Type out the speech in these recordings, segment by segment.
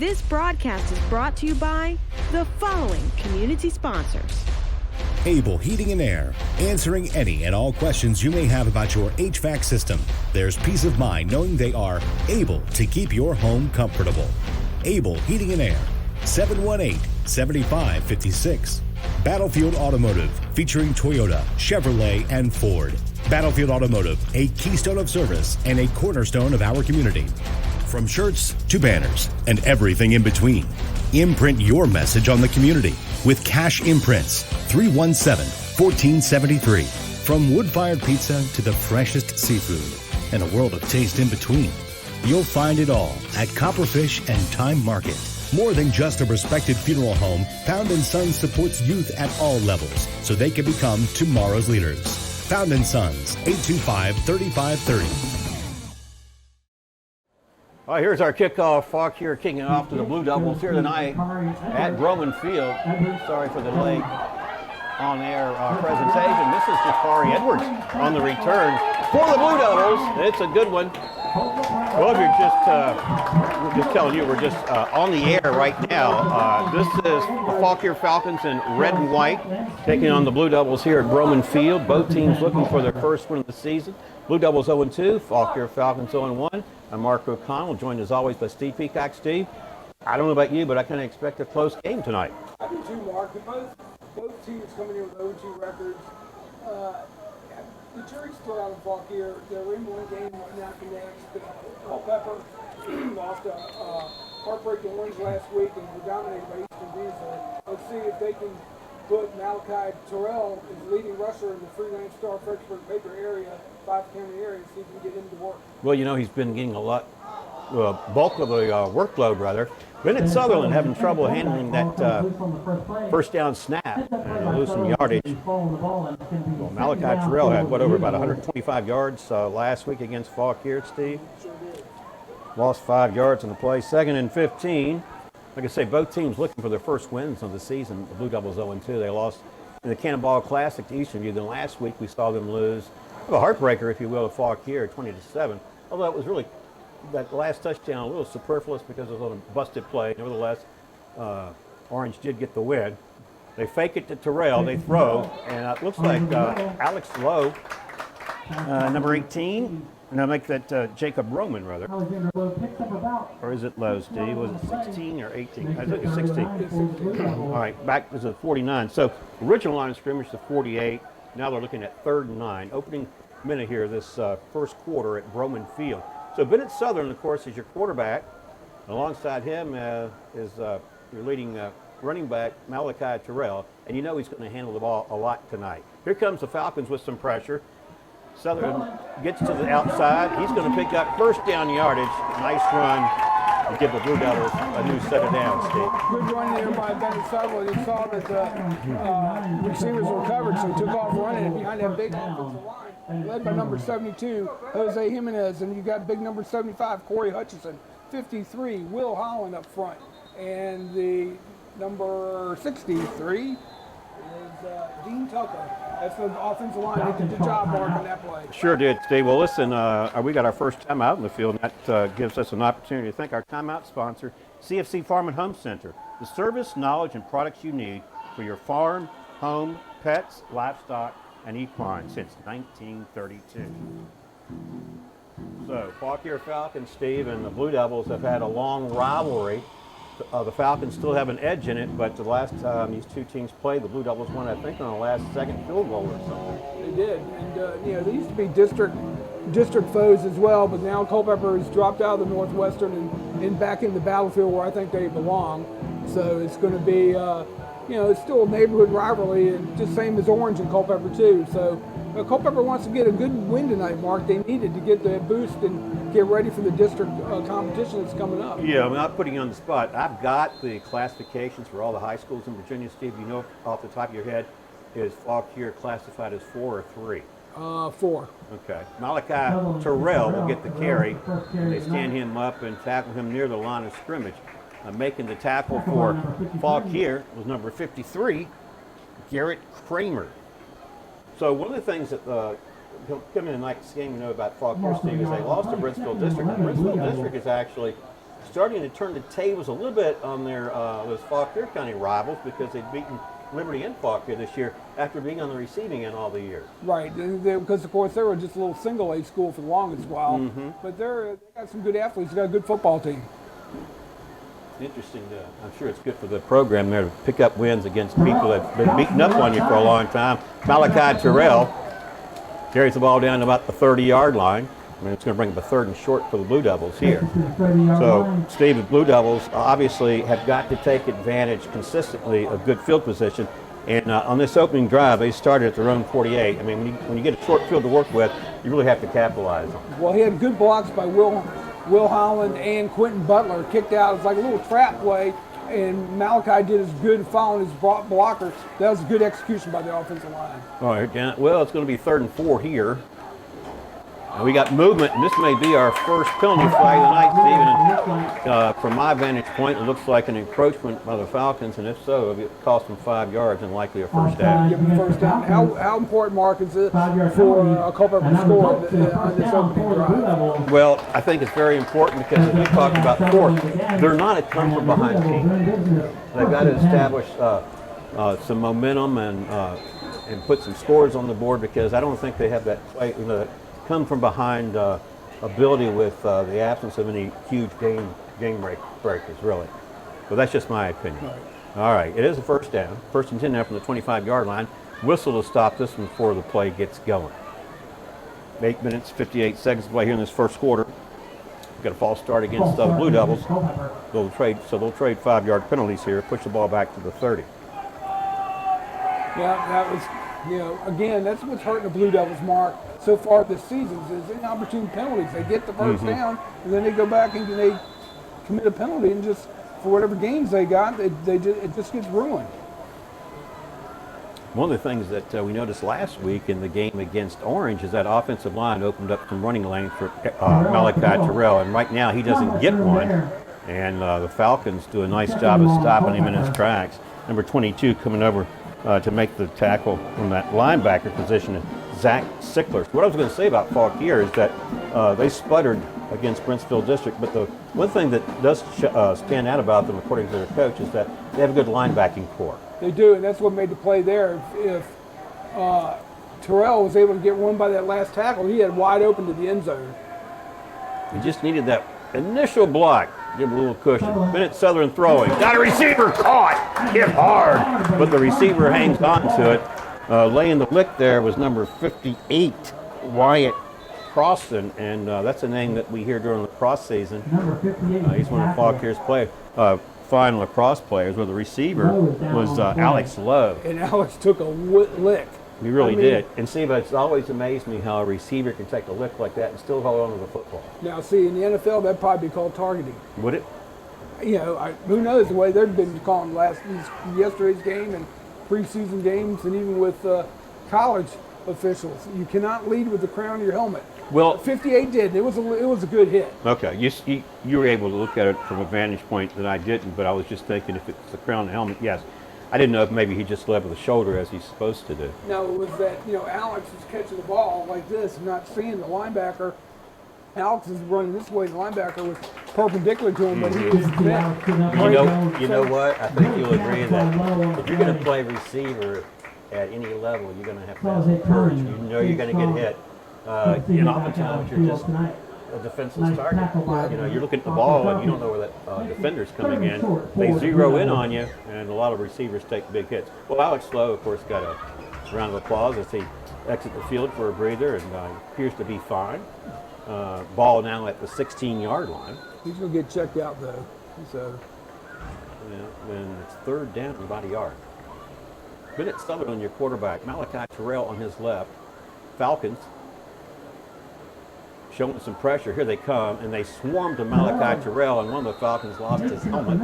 This broadcast is brought to you by the following community sponsors. Able Heating and Air, answering any and all questions you may have about your HVAC system. There's peace of mind knowing they are able to keep your home comfortable. Able Heating and Air, 718-7556. Battlefield Automotive, featuring Toyota, Chevrolet, and Ford. Battlefield Automotive, a keystone of service and a cornerstone of our community. From shirts to banners and everything in between. Imprint your message on the community with Cash Imprints, 317-1473. From wood-fired pizza to the freshest seafood and a world of taste in between. You'll find it all at Copperfish and Time Market. More than just a respected funeral home, Found & Sons supports youth at all levels so they can become tomorrow's leaders. Found & Sons, 825-3530. All right, here's our kickoff. Fauquier kicking off to the Blue Devils here tonight at Broman Field. Sorry for the late on-air presentation. This is Jafari Edwards on the return for the Blue Devils. It's a good one. Well, if you're we're just telling you, we're just on the air right now. This is the Fauquier Falcons in red and white taking on the Blue Devils here at Broman Field. Both teams looking for their first win of the season. Blue Devils 0-2, Fauquier Falcons 0-1. I'm Mark O'Connell, joined as always by Steve Peacock. Steve, I don't know about you, but I kind of expect a close game tonight. I do too, Mark. Both teams coming in with 0-2 records. The jury's still out of Fauquier. They're in one game right now for next. Culpeper lost a heartbreaking wins last week and were dominated by Eastern Diesel. Let's see if they can put Malachi Terrell as leading rusher in the Freelance Star Fredericksburg Baker area, 5-county area, see if we can get him to work. Well, you know, he's been getting a lot, bulk of the workload, rather. Bennett Sutherland having trouble handling that first down snap and lose some yardage. Well, Malachi Terrell had, over about 125 yards last week against Fauquier, Steve? Sure did. Lost 5 yards on the play. 2nd and 15. Like I say, both teams looking for their first wins of the season. The Blue Devils 0-2. They lost in the Cannonball Classic to Eastern View. Then last week we saw them lose, a heartbreaker, if you will, to Fauquier, 20-7. Although it was really, that last touchdown, a little superfluous because it was on a busted play. Nevertheless, Orange did get the win. They fake it to Terrell. They throw, and it looks like Alex Lowe, number 18. No, make that Jacob Broman, rather. Or is it Lowe, Steve? Was it 16 or 18? I think it's 16. All right, back to the 49. So original line of scrimmage to 48. Now they're looking at 3rd and 9. Opening minute here this first quarter at Broman Field. So Bennett Sutherland, of course, is your quarterback. Alongside him is your leading running back, Malachi Terrell. And you know he's going to handle the ball a lot tonight. Here comes the Falcons with some pressure. Sutherland gets to the outside. He's going to pick up first down yardage. Nice run to give the Blue Devils a new set of downs, Steve. Good run there by Bennett Sutherland. He saw that the receivers were covered, so he took off running it behind that big offensive line. Led by number 72, Jose Jimenez, and you got big number 75, Corey Hutchison. 53, Will Holland up front. And the number 63 is Dean Tucker. That's the offensive line. They did the job, Mark, on that play. Sure did, Steve. Well, listen, we got our first time out in the field, and that gives us an opportunity to thank our timeout sponsor, CFC Farm and Home Center. The service, knowledge, and products you need for your farm, home, pets, livestock, and equine since 1932. So, Fauquier Falcons, Steve, and the Blue Devils have had a long rivalry. The Falcons still have an edge in it, but the last time these two teams played, the Blue Devils won, I think, on the last second field goal or something. They did, and they used to be district foes as well, but now Culpeper has dropped out of the Northwestern and back in the battlefield where I think they belong. So it's going to be, it's still a neighborhood rivalry, and just same as Orange and Culpeper too. So Culpeper wants to get a good win tonight, Mark. They needed to get the boost and get ready for the district competition that's coming up. Yeah, I'm not putting you on the spot. I've got the classifications for all the high schools in Virginia. Steve, you know off the top of your head, is Fauquier classified as 4 or 3? 4. Okay. Malachi Terrell will get the carry. They stand him up and tackle him near the line of scrimmage. Making the tackle for Fauquier was number 53, Garrett Kramer. So one of the things that coming in tonight's game, about Fauquier, Steve, is they lost to Brentsville District. And Brentsville District is actually starting to turn the tables a little bit on their those Fauquier County rivals because they've beaten Liberty and Fauquier this year after being on the receiving end all the years. Right, because of course they were just a little single A school for the longest while, but they got some good athletes. They got a good football team. Interesting. I'm sure it's good for the program there to pick up wins against people that've been beating up on you for a long time. Malachi Terrell carries the ball down to about the 30-yard line. I mean, it's going to bring up a 3rd and short for the Blue Devils here. So, Steve, the Blue Devils obviously have got to take advantage consistently of good field position. And on this opening drive, they started at their own 48. I mean, when you get a short field to work with, you really have to capitalize on it. Well, he had good blocks by Will Holland and Quentin Butler. Kicked out. It was like a little trap play, and Malachi did as good following his blockers. That was a good execution by the offensive line. All right, yeah. Well, it's going to be 3rd and 4 here. We got movement, and this may be our first penalty flag of the night, Stephen. And, from my vantage point, it looks like an encroachment by the Falcons, and if so, it cost them 5 yards and likely a first down. Give them first down. How important, Mark, is it for a Culpeper to score on this opening drive? Well, I think it's very important because, as we talked about before, they're not a come-from-behind team. They've got to establish some momentum and put some scores on the board because I don't think they have that play. Come from behind ability with the absence of any huge game breakers, really. But that's just my opinion. All right, it is a first down. 1st and 10 now from the 25-yard line. Whistle to stop this one before the play gets going. 8 minutes, 58 seconds to play here in this first quarter. We've got a false start against the Blue Devils. They'll trade 5-yard penalties here, push the ball back to the 30. Yeah, that was, again, that's what's hurting the Blue Devils, Mark, so far this season is inopportune penalties. They get the first down, and then they go back and they commit a penalty, and just for whatever games they got, it just gets ruined. One of the things that we noticed last week in the game against Orange is that offensive line opened up some running lanes for Malachi Terrell, and right now he doesn't get one, and the Falcons do a nice job of stopping him in his tracks. Number 22 coming over to make the tackle from that linebacker position is Zach Sickler. What I was going to say about Fauquier is that they sputtered against Brentsville District, but the one thing that does stand out about them, according to their coach, is that they have a good linebacking core. They do, and that's what made the play there. If Terrell was able to get one by that last tackle, he had wide open to the end zone. He just needed that initial block. Give him a little cushion. Bennett Southern throwing. Got a receiver caught. Hit hard. But the receiver hangs on to it. Laying the lick there was number 58, Wyatt Croston. And that's a name that we hear during lacrosse season. He's one of Fauquier's fine lacrosse players, where the receiver was Alex Lowe. And Alex took a lick. He really did. And see, but it's always amazed me how a receiver can take a lick like that and still hold on to the football. Now, see, in the NFL, that'd probably be called targeting. Would it? Who knows the way they've been calling yesterday's game and preseason games, and even with college officials. You cannot lead with the crown of your helmet. Well, 58 did. It was a good hit. Okay, you were able to look at it from a vantage point that I didn't, but I was just thinking if it's the crown of the helmet, yes. I didn't know if maybe he just led with the shoulder as he's supposed to do. No, it was that, Alex was catching the ball like this and not seeing the linebacker. Alex is running this way. The linebacker was perpendicular to him, but he was bent. You know what? I think you'll agree that if you're going to play receiver at any level, you're going to have some courage. You know you're going to get hit. Oftentimes you're just a defenseless target. You're looking at the ball and you don't know where that defender's coming in. They zero in on you, and a lot of receivers take big hits. Well, Alex Lowe, of course, got a round of applause as he exits the field for a breather and appears to be fine. Ball now at the 16-yard line. He's going to get checked out, though. So. Then it's third down and about a yard. Bennett Sutherland, your quarterback. Malachi Terrell on his left. Falcons showing some pressure. Here they come, and they swarm to Malachi Terrell, and one of the Falcons lost his helmet.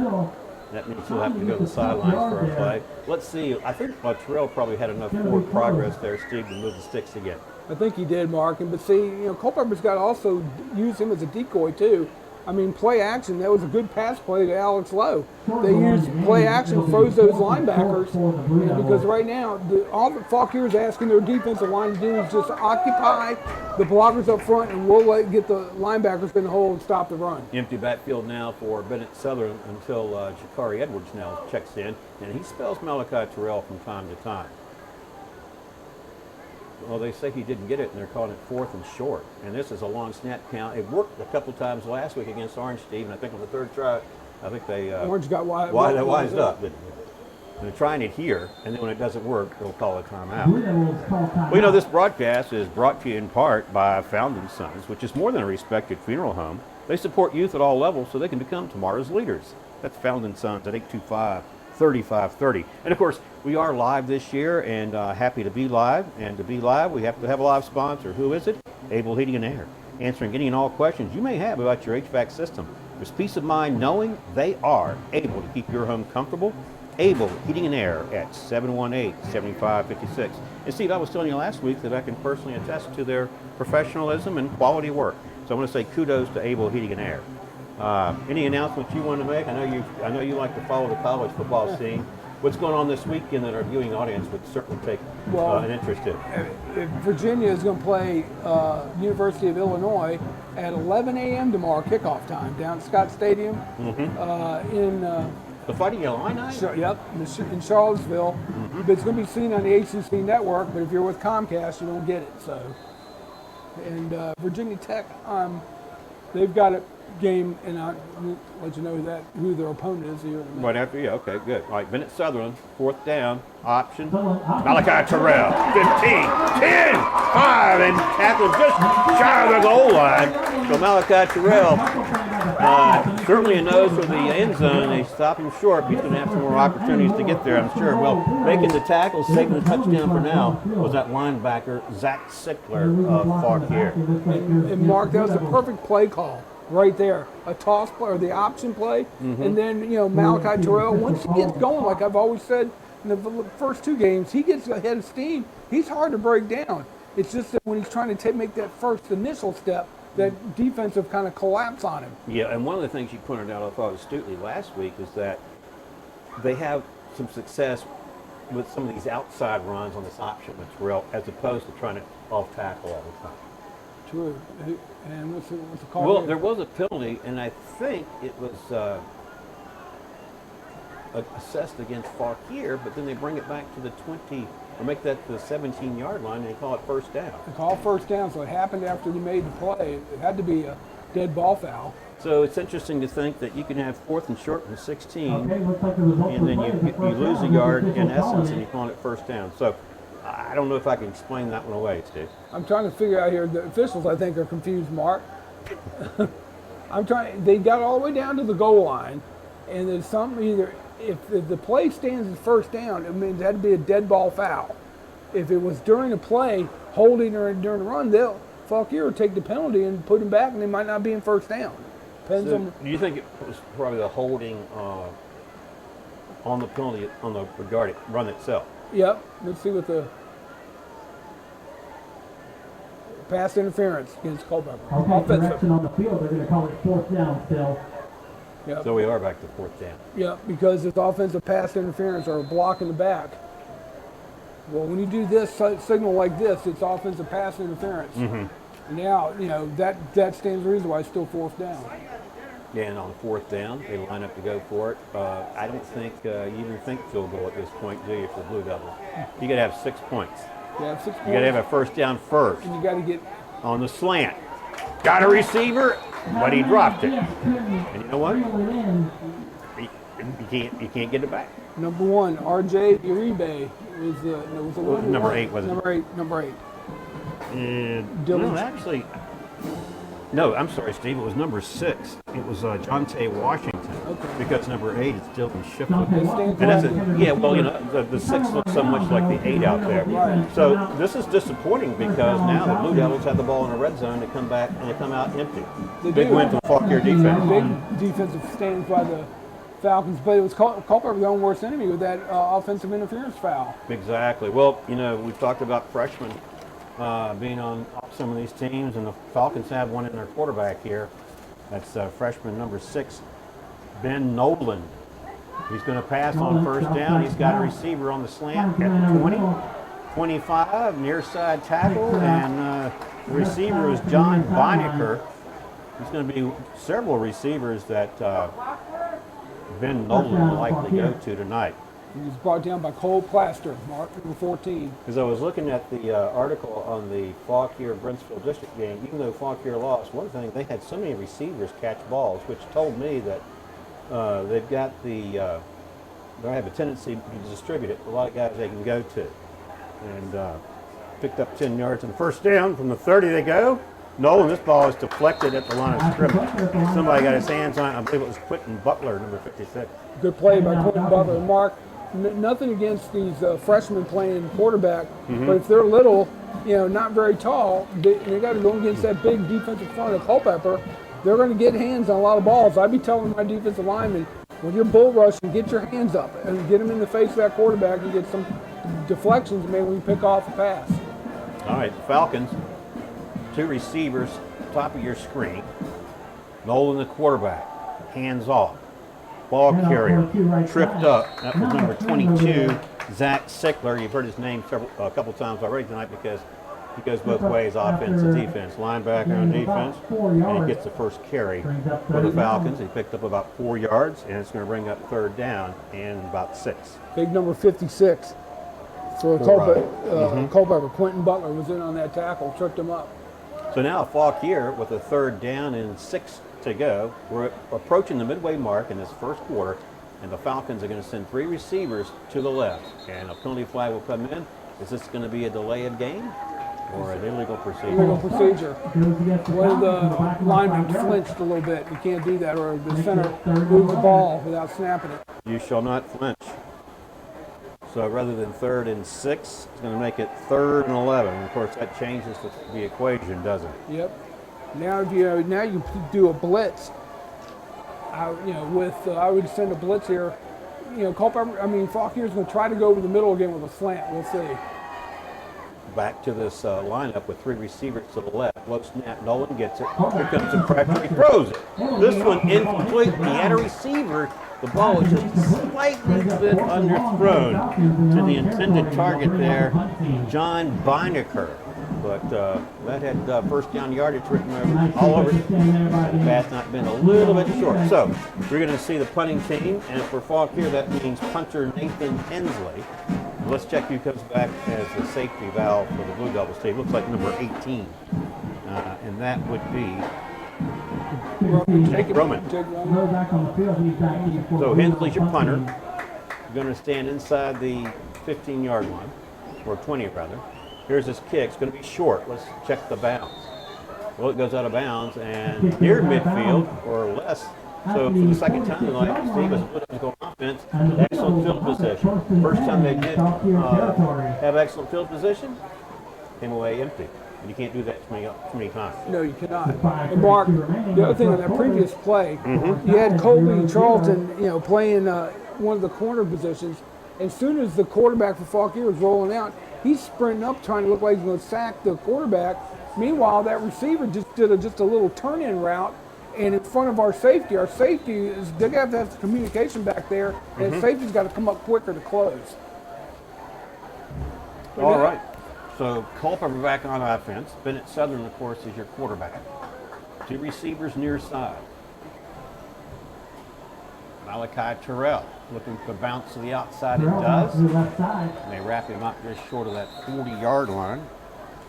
That means he'll have to go to the sidelines for a play. Let's see. I think Terrell probably had enough forward progress there, Steve, to move the sticks again. I think he did, Mark. But see, Culpeper's got to also use him as a decoy, too. I mean, play action, that was a good pass play to Alex Lowe. They used play action, froze those linebackers, because right now, all that Fauquier is asking their defensive line to do is just occupy the blockers up front, and we'll get the linebackers in the hole and stop the run. Empty backfield now for Bennett Southern until Jakari Edwards now checks in, and he spells Malachi Terrell from time to time. Well, they say he didn't get it, and they're calling it 4th and short. And this is a long snap count. It worked a couple times last week against Orange, Steve, and I think on the third try, I think they Orange got wised up. They're trying it here, and then when it doesn't work, they'll call a timeout. Well, this broadcast is brought to you in part by Fountain Sons, which is more than a respected funeral home. They support youth at all levels so they can become tomorrow's leaders. That's Fountain Sons at 825-3530. And of course, we are live this year, and happy to be live. And to be live, we have to have a live sponsor. Who is it? Able Heating and Air. Answering any and all questions you may have about your HVAC system. There's peace of mind knowing they are able to keep your home comfortable. Able Heating and Air at 718-7556. And Steve, I was telling you last week that I can personally attest to their professionalism and quality work. So I want to say kudos to Able Heating and Air. Any announcements you want to make? I know you like to follow the college football scene. What's going on this weekend that our viewing audience would certainly take an interest in? Virginia is going to play University of Illinois at 11 a.m. tomorrow, kickoff time, down at Scott Stadium in the Fighting Illini? In Charlottesville. But it's going to be seen on the ACC network, but if you're with Comcast, you don't get it. So, and Virginia Tech, they've got a game, and I'll let you know who their opponent is here in a minute. Right after you, okay, good. All right, Bennett Sutherland, 4th down, option. Malachi Terrell, 15, 10, 5, and tackled just shy of the goal line. So Malachi Terrell, certainly a nose for the end zone. They stop him short, but he's going to have some more opportunities to get there, I'm sure. Well, making the tackle, saving the touchdown for now, was that linebacker, Zach Sickler of Fauquier. And Mark, that was a perfect play call. Right there, a toss play or the option play, and then Malachi Terrell. Once he gets going, like I've always said in the first 2 games, he gets ahead of steam. He's hard to break down. It's just that when he's trying to make that first initial step, that defensive kind of collapse on him. Yeah, and one of the things you pointed out, I thought astutely last week, is that they have some success with some of these outside runs on this option with Terrell, as opposed to trying to off tackle all the time. True. And what's the call? Well, there was a penalty, and I think it was assessed against Fauquier, but then they bring it back to the 20, or make that the 17-yard line, and they call it first down. They call first down, so it happened after they made the play. It had to be a dead ball foul. So it's interesting to think that you can have 4th and short and 16, and then you lose a yard in essence, and you call it first down. So I don't know if I can explain that one away, Steve. I'm trying to figure out here. The officials, I think, are confused, Mark. They got all the way down to the goal line, and there's something either, if the play stands as first down, it means it had to be a dead ball foul. If it was during the play, holding or during the run, Fauquier will take the penalty and put him back, and they might not be in first down. Depends on. Do you think it was probably the holding on the penalty on the regarding run itself? Yep. Let's see what the pass interference against Culpeper. Direction on the field, they're going to call it 4th down still. Yep. So we are back to 4th down. Yeah, because it's offensive pass interference or a block in the back. Well, when you do this signal like this, it's offensive pass interference. Now, that stands the reason why it's still 4th down. Yeah, and on 4th down, they line up to go for it. I don't think you even think field goal at this point, do you, for Blue Devils? You got to have 6 points. Yeah, 6 points. You got to have a first down first. And you got to get on the slant. Got a receiver, but he dropped it. And you know what? You can't get it back. Number 1, RJ Uribe was number 8, wasn't it? Number 8. No, actually. No, I'm sorry, Steve. It was number 6. It was Jonte Washington. Okay. Because number 8 is Dylan Shipley. And that's the 6 looks so much like the 8 out there. Right. So this is disappointing because now the Blue Devils have the ball in the red zone to come back and they come out empty. Big win for Fauquier defense. Big defensive stands by the Falcons, but it was Culpeper's own worst enemy with that offensive interference foul. Exactly. Well, we've talked about freshmen being on some of these teams, and the Falcons have one in their quarterback here. That's freshman number 6, Ben Nolan. He's going to pass on first down. He's got a receiver on the slant at the 20, 25, near side tackle, and the receiver is John Beinecker. There's going to be several receivers that Ben Nolan will likely go to tonight. He was brought down by Cole Plaster, Mark, number 14. As I was looking at the article on the Fauquier-Brentsville district game, even though Fauquier lost, one thing, they had so many receivers catch balls, which told me that they've got they have a tendency to distribute it. A lot of guys they can go to. And picked up 10 yards on first down. From the 30 they go. Nolan, this ball is deflected at the line of scrimmage. Somebody got his hands on it. I believe it was Quentin Butler, number 56. Good play by Quentin Butler. Mark, nothing against these freshmen playing quarterback, but if they're little, not very tall, they got to go against that big defensive front of Culpeper. They're going to get hands on a lot of balls. I'd be telling my defensive linemen, when you're bull rushing, get your hands up and get them in the face of that quarterback and get some deflections, maybe when you pick off a pass. All right, the Falcons, 2 receivers, top of your screen. Nolan, the quarterback, hands off. Ball carrier, tripped up. That was number 22, Zach Sickler. You've heard his name a couple times already tonight because he goes both ways, offense and defense. Linebacker on defense, and he gets the first carry for the Falcons. He picked up about 4 yards, and it's going to bring up third down and about 6. Big number 56. So Culpeper, Quentin Butler was in on that tackle, tripped him up. So now Fauquier with a third down and 6 to go. We're approaching the midway mark in this first quarter, and the Falcons are going to send 3 receivers to the left, and a penalty flag will come in. Is this going to be a delay of game or an illegal procedure? Illegal procedure. One of the linemen flinched a little bit. You can't do that, or the center moves the ball without snapping it. You shall not flinch. So rather than 3rd and 6, it's going to make it 3rd and 11. And of course, that changes the equation, doesn't it? Yep. Now you do a blitz. I would send a blitz here. Faulkner's going to try to go over the middle again with a slant. We'll see. Back to this lineup with 3 receivers to the left. Low snap, Nolan gets it. Here comes the pressure, he throws it. This one incomplete. He had a receiver. The ball was just slightly bit underthrown to the intended target there, John Beinecker. But that had first down yardage written all over it. The pass not been a little bit short. So we're going to see the punting team, and for Fauquier, that means punter Nathan Hensley. Let's check who comes back as the safety valve for the Blue Devils team. Looks like number 18, and that would be Broman. So Hensley's your punter. Going to stand inside the 15-yard line, or 20 rather. Here's his kick. It's going to be short. Let's check the bounce. Well, it goes out of bounds and near midfield or less. So for the second time tonight, Steve has put up offense, excellent field position. First time they did have excellent field position, came away empty. And you can't do that too many times. No, you cannot. And Mark, the other thing on that previous play, you had Colby Charlton, playing one of the corner positions. As soon as the quarterback for Fauquier was rolling out, he's sprinting up trying to look like he's going to sack the quarterback. Meanwhile, that receiver just did a little turn-in route, and in front of our safety is they have to have the communication back there, and safety's got to come up quicker to close. All right. So Culpeper back on offense. Bennett Southern, of course, is your quarterback. 2 receivers near side. Malachi Terrell looking for bounce to the outside. It does. And they wrap him up just short of that 40-yard line.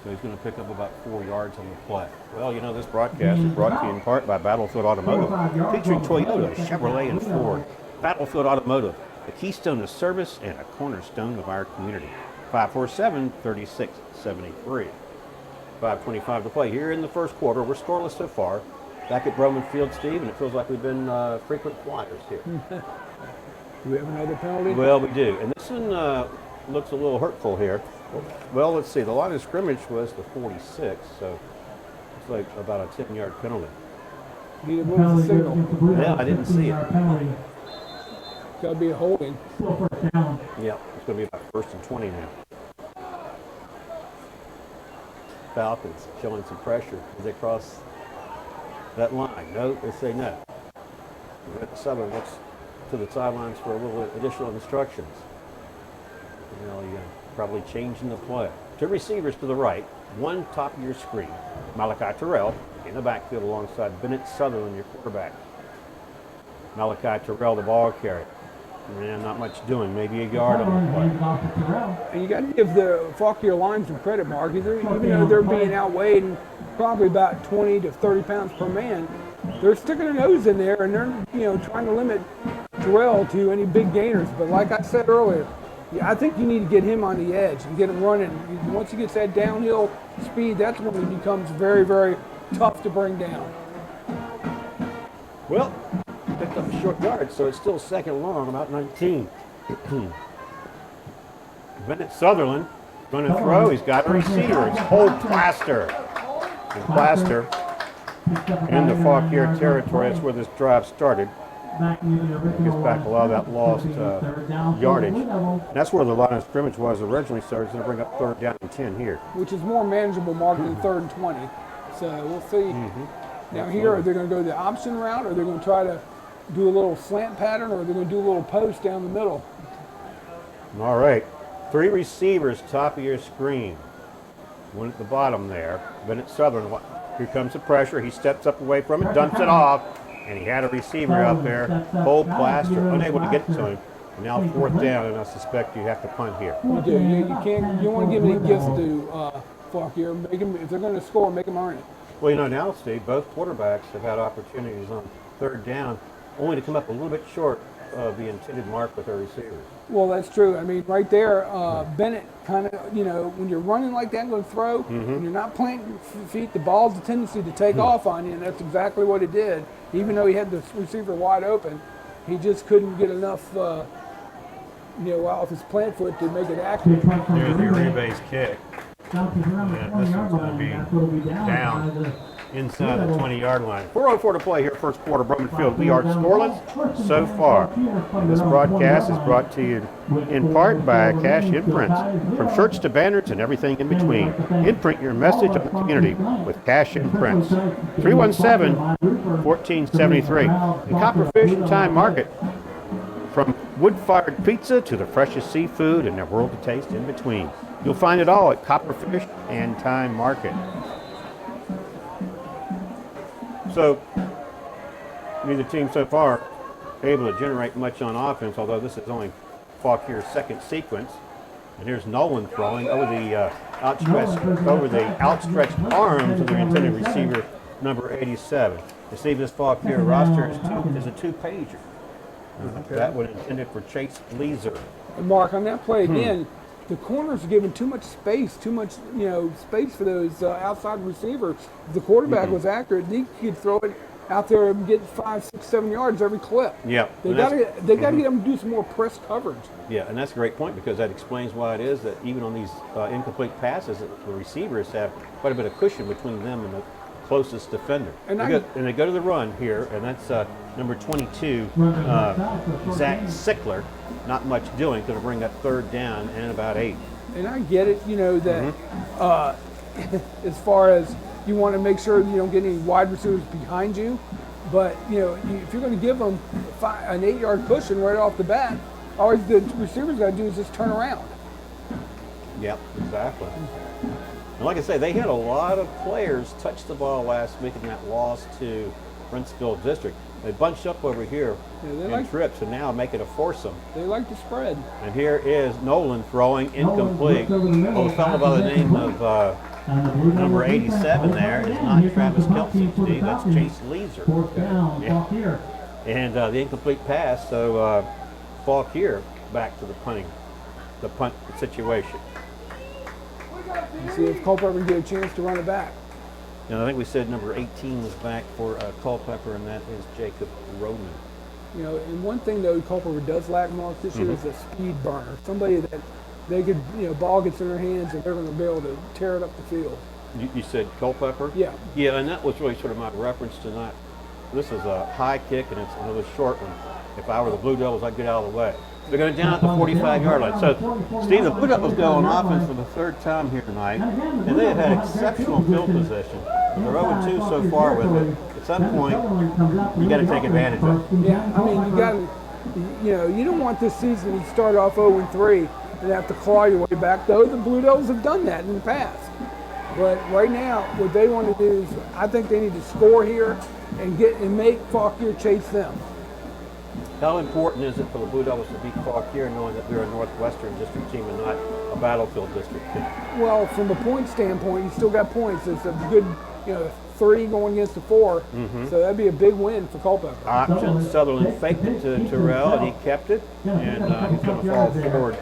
So he's going to pick up about 4 yards on the play. Well, this broadcast is brought to you in part by Battlefield Automotive, featuring Toyota, Chevrolet, and Ford. Battlefield Automotive, the keystone of service and a cornerstone of our community. 547-3673. 5:25 to play here in the first quarter. We're scoreless so far. Back at Broman Field, Steve, and it feels like we've been frequent flyers here. Do we have another penalty? Well, we do. And this one looks a little hurtful here. Well, let's see. The line of scrimmage was the 46, so it's like about a 10-yard penalty. What was the signal? Yeah, I didn't see it. Got to be a holding. Yeah, it's going to be about 1st and 20 now. Falcons showing some pressure as they cross that line. No, they say no. Southern looks to the sidelines for a little additional instructions. Probably changing the play. 2 receivers to the right, 1 top of your screen. Malachi Terrell in the backfield alongside Bennett Sutherland, your quarterback. Malachi Terrell, the ball carrier. Man, not much doing. Maybe a yard on the play. And you got to give the Fauquier line some credit, Mark. Even though they're being outweighed and probably about 20 to 30 pounds per man, they're sticking their nose in there and they're trying to limit Terrell to any big gainers. But like I said earlier, I think you need to get him on the edge and get him running. Once he gets that downhill speed, that's when he becomes very, very tough to bring down. Well, picked up a short yard, so it's still second long, about 19. Bennett Sutherland going to throw. He's got a receiver. It's Hold Plaster. And Plaster in the Fauquier territory. That's where this drive started. Gets back a lot of that lost yardage. That's where the line of scrimmage was originally, so it's going to bring up 3rd down and 10 here. Which is more manageable, Mark, than 3rd and 20. So we'll see. Now here, are they going to go the option route, or they're going to try to do a little slant pattern, or they're going to do a little post down the middle? All right. 3 receivers, top of your screen. 1 at the bottom there. Bennett Sutherland. Here comes the pressure. He steps up away from it, dumps it off, and he had a receiver out there. Hold Plaster, unable to get to him. And now 4th down, and I suspect you have to punt here. You do. You can't. You don't want to give any gifts to Fauquier. Make them, if they're going to score, make them earn it. Well, now, Steve, both quarterbacks have had opportunities on 3rd down, only to come up a little bit short of the intended mark with their receivers. Well, that's true. I mean, right there, Bennett kind of, when you're running like that, going to throw, and you're not planting your feet, the ball's a tendency to take off on you, and that's exactly what it did. Even though he had the receiver wide open, he just couldn't get enough, off his plant foot to make it accurate. There's the rebase kick. And this one's going to be down inside the 20-yard line. 4:04 to play here, first quarter, Broman Field. We are scoreless so far. This broadcast is brought to you in part by Cash Imprints. From shirts to banners and everything in between. Imprint your message on the community with Cash Imprints. 317-1473. And Copperfish and Time Market. From wood-fired pizza to the freshest seafood and a world of taste in between. You'll find it all at Copperfish and Time Market. So, neither team so far able to generate much on offense, although this is only Fauquier's 2nd sequence. And here's Nolan throwing over the outstretched arms of their intended receiver, number 87. You see, this Fauquier roster is a 2-pager. That one intended for Chase Leaser. And Mark, on that play again, the corners are giving too much space space for those outside receivers. If the quarterback was accurate, he could throw it out there and get 5, 6, 7 yards every clip. Yeah, they got to get them to do some more press coverage. Yeah, and that's a great point, because that explains why it is that even on these incomplete passes, the receivers have quite a bit of cushion between them and the closest defender. And they go to the run here, and that's number 22, Zach Sickler. Not much doing, going to bring up 3rd down and about 8. And I get it, that as far as you want to make sure you don't get any wide receivers behind you, but if you're going to give them an 8-yard cushion right off the bat, all the receivers got to do is just turn around. Yep, exactly. And like I say, they had a lot of players touch the ball last week in that loss to Brentsville District. They bunched up over here in trips and now make it a foursome. They like to spread. And here is Nolan throwing incomplete. Well, the fellow by the name of number 87 there is not Travis Kelsey, Steve. That's Chase Leaser. Yeah. And the incomplete pass, so Fauquier back to the punt situation. See if Culpeper can get a chance to run it back. And I think we said number 18 was back for Culpeper, and that is Jacob Broman. And one thing though Culpeper does lack, Mark, this year is a speed burner. Somebody that they could, ball gets in their hands and they're going to be able to tear it up the field. You said Culpeper? Yeah. Yeah, and that was really sort of my reference to not. This is a high kick, and it's another short one. If I were the Blue Devils, I'd get out of the way. They're going down at the 45-yard line. So, Steve, the Blue Devils go on offense for the 3rd time here tonight, and they have had exceptional field position. They're 0-2 so far with it. At some point, you got to take advantage of it. Yeah, I mean, you got to, you don't want this season to start off 0-3 and have to claw your way back. Though the Blue Devils have done that in the past. But right now, what they want to do is, I think they need to score here and make Fauquier chase them. How important is it for the Blue Devils to beat Fauquier, knowing that they're a Northwestern district team and not a Battlefield district team? Well, from a point standpoint, you still got points. It's a good, 3 going against the 4. So that'd be a big win for Culpeper. Option, Sutherland faked it to Terrell, and he kept it. And he's going to fall forward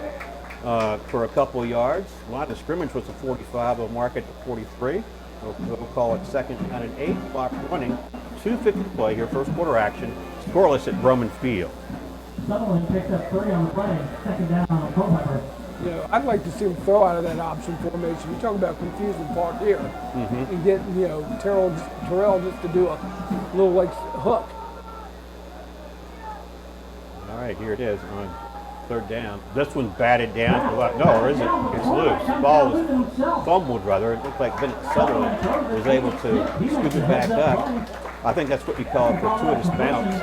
for a couple of yards. Line of scrimmage was a 45. They'll mark it to 43. We'll call it second down and 8. Clock running. 2:50 to play here. First quarter action. Scoreless at Broman Field. Sutherland picked up 3 on the play. Second down on Culpeper. I'd like to see him throw out of that option formation. You're talking about confusing Fauquier and get Terrell just to do a little hook. All right, here it is on third down. This one batted down. No, or is it? It's loose. The ball was fumbled, rather. It looked like Bennett Sutherland was able to scoop it back up. I think that's what you call a gratuitous bounce.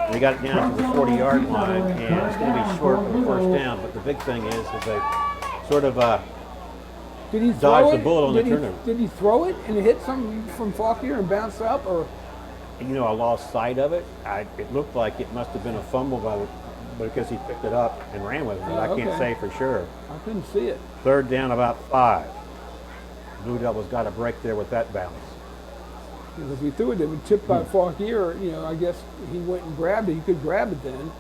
And he got it down to the 40-yard line, and it's going to be short of the first down. But the big thing is they sort of dodged the bullet on the turnover. Did he throw it and it hit something from Fauquier and bounced up, or? I lost sight of it. It looked like it must have been a fumble because he picked it up and ran with it, but I can't say for sure. I couldn't see it. Third down, about 5. Blue Devils got a break there with that bounce. If he threw it, it would tip by Fauquier. I guess he went and grabbed it. He could grab it then,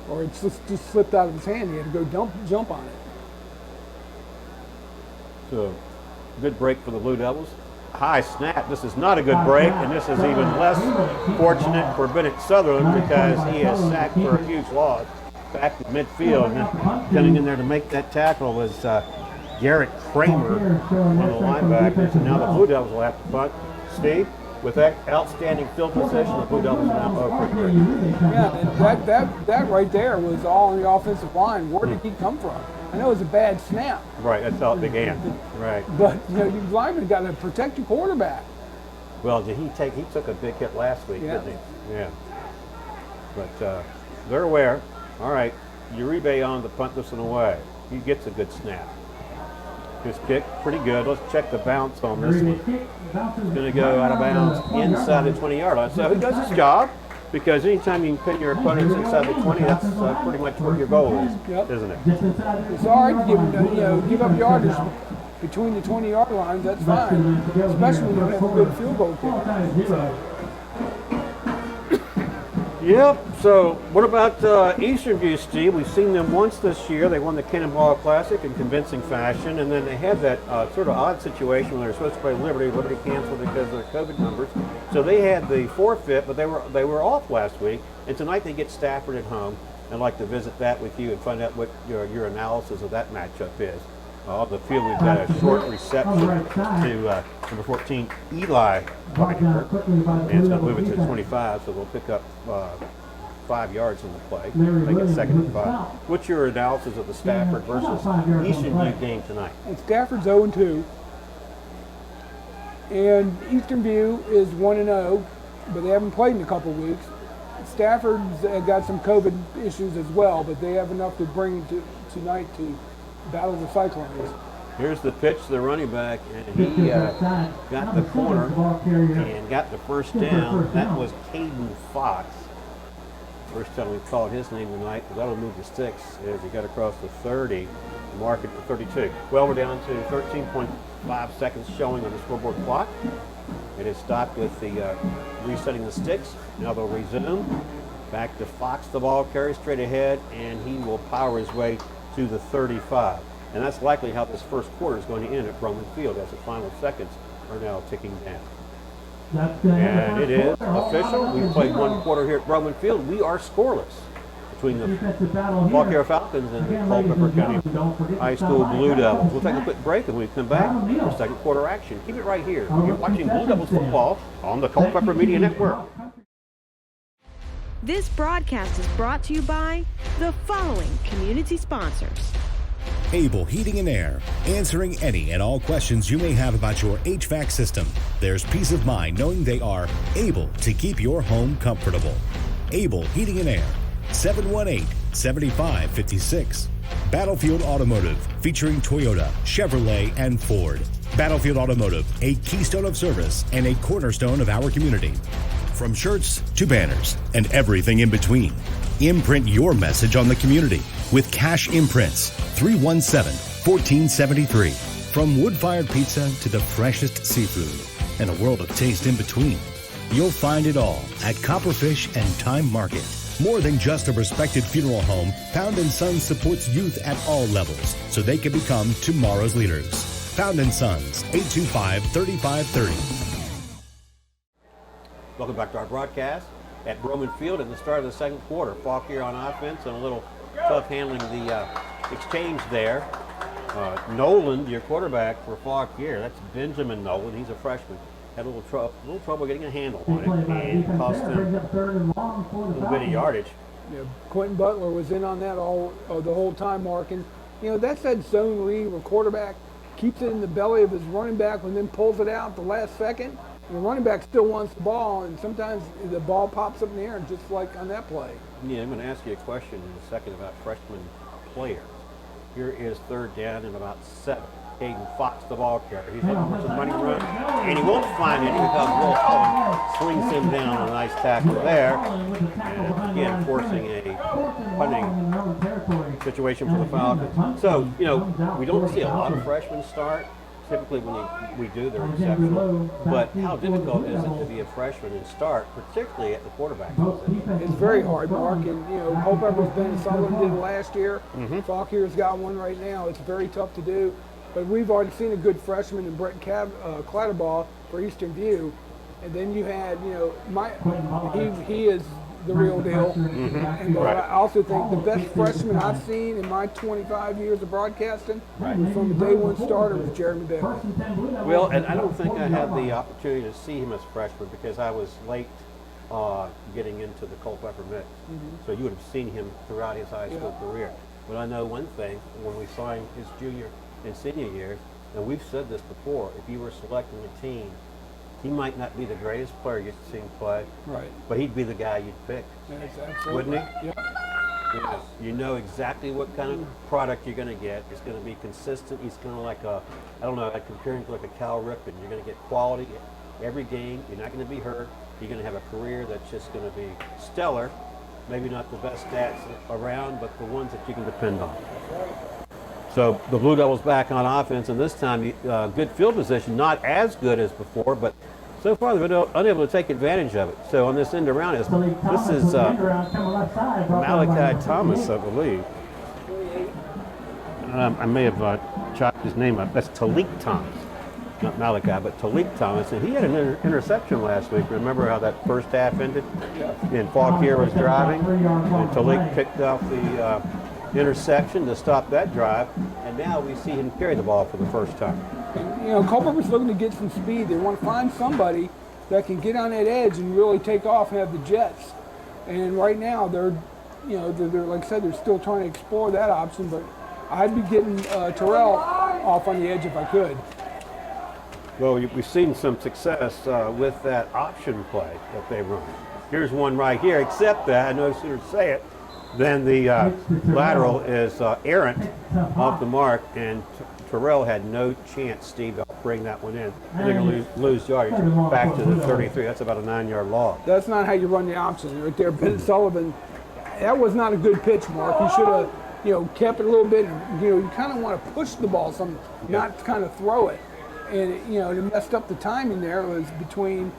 or it just slipped out of his hand. He had to go jump on it. So, good break for the Blue Devils. High snap. This is not a good break, and this is even less fortunate for Bennett Sutherland because he is sacked for a huge loss back to midfield. And coming in there to make that tackle was Garrett Kramer, one of the linebackers. And now the Blue Devils will have to punt. Steve, with that outstanding field position, the Blue Devils are now over. Yeah, and that right there was all on the offensive line. Where did he come from? I know it was a bad snap. Right, that's how it began. Right. But you linemen got to protect your quarterback. Well, he took a big hit last week, didn't he? Yeah. But they're aware. All right, Uribe on to punt this one away. He gets a good snap. His kick, pretty good. Let's check the bounce on this one. It's going to go out of bounds inside the 20-yard line. So he does his job, because anytime you can pin your opponents inside the 20, that's pretty much what your goal is, isn't it? It's hard to give up yardage between the 20-yard lines. That's fine, especially when you don't have a good field goal kicker. Yep. So what about Eastern View, Steve? We've seen them once this year. They won the Cannonball Classic in convincing fashion, and then they had that sort of odd situation where they were supposed to play Liberty. Liberty canceled because of their COVID numbers. So they had the forfeit, but they were off last week, and tonight they get Stafford at home. I'd like to visit that with you and find out what your analysis of that matchup is. On the field, we've got a short reception to number 14, Eli Fauquier, and it's going to move it to 25, so they'll pick up 5 yards in the play. Make it second and 5. What's your analysis of the Stafford versus Eastern View game tonight? Stafford's 0-2, and Eastern View is 1-0, but they haven't played in a couple weeks. Stafford's got some COVID issues as well, but they have enough to bring tonight to battle the Cyclones. Here's the pitch to the running back, and he got the corner and got the first down. That was Caden Fox. First time we called his name tonight, but that'll move the sticks as he got across the 30, mark it to 32. Well, we're down to 13.5 seconds showing on the scoreboard clock. It has stopped with the resetting the sticks. Now they'll resume. Back to Fox, the ball carries straight ahead, and he will power his way to the 35. And that's likely how this first quarter is going to end at Broman Field as the final seconds are now ticking down. And it is official. We've played one quarter here at Broman Field. We are scoreless between the Fauquier Falcons and the Culpeper County High School Blue Devils. We'll take a quick break and we come back for second quarter action. Keep it right here. You're watching Blue Devils football on the Culpeper Media Network. This broadcast is brought to you by the following community sponsors: Able Heating and Air, answering any and all questions you may have about your HVAC system. There's peace of mind knowing they are able to keep your home comfortable. Able Heating and Air, 718-7556. Battlefield Automotive, featuring Toyota, Chevrolet, and Ford. Battlefield Automotive, a keystone of service and a cornerstone of our community. From shirts to banners and everything in between. Imprint your message on the community with Cash Imprints, 317-1473. From wood-fired pizza to the freshest seafood and a world of taste in between. You'll find it all at Copperfish and Time Market. More than just a respected funeral home, Found & Sons supports youth at all levels so they can become tomorrow's leaders. Found & Sons, 825-3530. Welcome back to our broadcast at Broman Field at the start of the second quarter. Fauquier on offense and a little tough handling the exchange there. Nolan, your quarterback for Fauquier, that's Benjamin Nolan. He's a freshman. Had a little trouble getting a handle on it, and cost him a little bit of yardage. Yeah, Quentin Butler was in on that the whole time, Mark. And, that's that zone read where quarterback keeps it in the belly of his running back and then pulls it out the last second. And the running back still wants the ball, and sometimes the ball pops up in the air, just like on that play. Yeah, I'm going to ask you a question in a second about freshman players. Here is third down and about 7. Caden Fox, the ball carrier. He's looking for some money run, and he won't find any because Will Holland swings him down. A nice tackle there. And again, forcing a punting situation for the Falcons. So, we don't see a lot of freshmen start. Typically, when we do, they're exceptional. But how difficult is it to be a freshman and start, particularly at the quarterback position? It's very hard, Mark. And, Culpeper's been in Sutherland did it last year. Faulkier's got one right now. It's very tough to do. But we've already seen a good freshman in Brett Clatterbaugh for Eastern View. And then you had, he is the real deal. And I also think the best freshman I've seen in my 25 years of broadcasting from the day one starter was Jeremy Becker. Well, and I don't think I had the opportunity to see him as a freshman because I was late getting into the Culpeper mix. So you would have seen him throughout his high school career. But I know one thing, when we saw him his junior and senior years, and we've said this before, if you were selecting a team, he might not be the greatest player you've seen play, but he'd be the guy you'd pick, wouldn't he? Yep. You know exactly what kind of product you're going to get. It's going to be consistent. He's kind of like like comparing to like a Cal Ripken. You're going to get quality every game. You're not going to be hurt. You're going to have a career that's just going to be stellar. Maybe not the best stats around, but the ones that you can depend on. So the Blue Devils back on offense, and this time good field position, not as good as before, but so far they've been unable to take advantage of it. So on this end around, this is Malachi Thomas, I believe. I may have chopped his name up. That's Talik Thomas, not Malachi, but Talik Thomas. And he had an interception last week. Remember how that first half ended? And Fauquier was driving, and Talik picked off the interception to stop that drive, and now we see him carry the ball for the first time. Culpeper's looking to get some speed. They want to find somebody that can get on that edge and really take off and have the jets. And right now they're like I said, they're still trying to explore that option, but I'd be getting Terrell off on the edge if I could. Well, we've seen some success with that option play that they run. Here's one right here, except that I no sooner say it, then the lateral is errant off the mark, and Terrell had no chance, Steve, to bring that one in. They're going to lose yardage back to the 33. That's about a 9-yard loss. That's not how you run the option right there. Ben Sullivan, that was not a good pitch, Mark. You should have, kept it a little bit. You kind of want to push the ball some, not kind of throw it. And, it messed up the timing there. It was between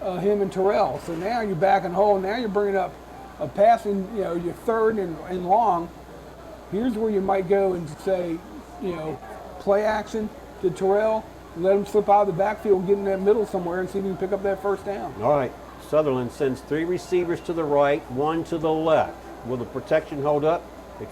him and Terrell. So now you're back in the hole. Now you're bringing up a passing, your third and long. Here's where you might go and say, play action to Terrell, let him slip out of the backfield, get in that middle somewhere, and see if you can pick up that first down. All right. Sutherland sends 3 receivers to the right, 1 to the left. Will the protection hold up?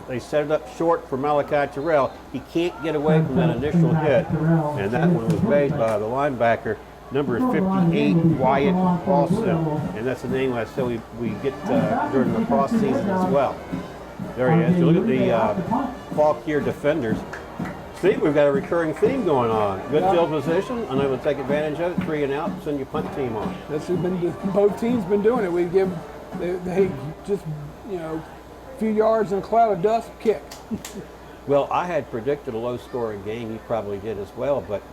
They set it up short for Malachi Terrell. He can't get away from that initial hit, and that one was made by the linebacker, number 58, Wyatt Paulson, and that's the name I said we get during the cross season as well. There he is. You look at the Fauquier defenders. Steve, we've got a recurring theme going on. Good field position, unable to take advantage of it, 3 and out, send your punt team on. This has been, both teams been doing it. We give, they just, a few yards in a cloud of dust, kick. Well, I had predicted a low-scoring game. You probably did as well, but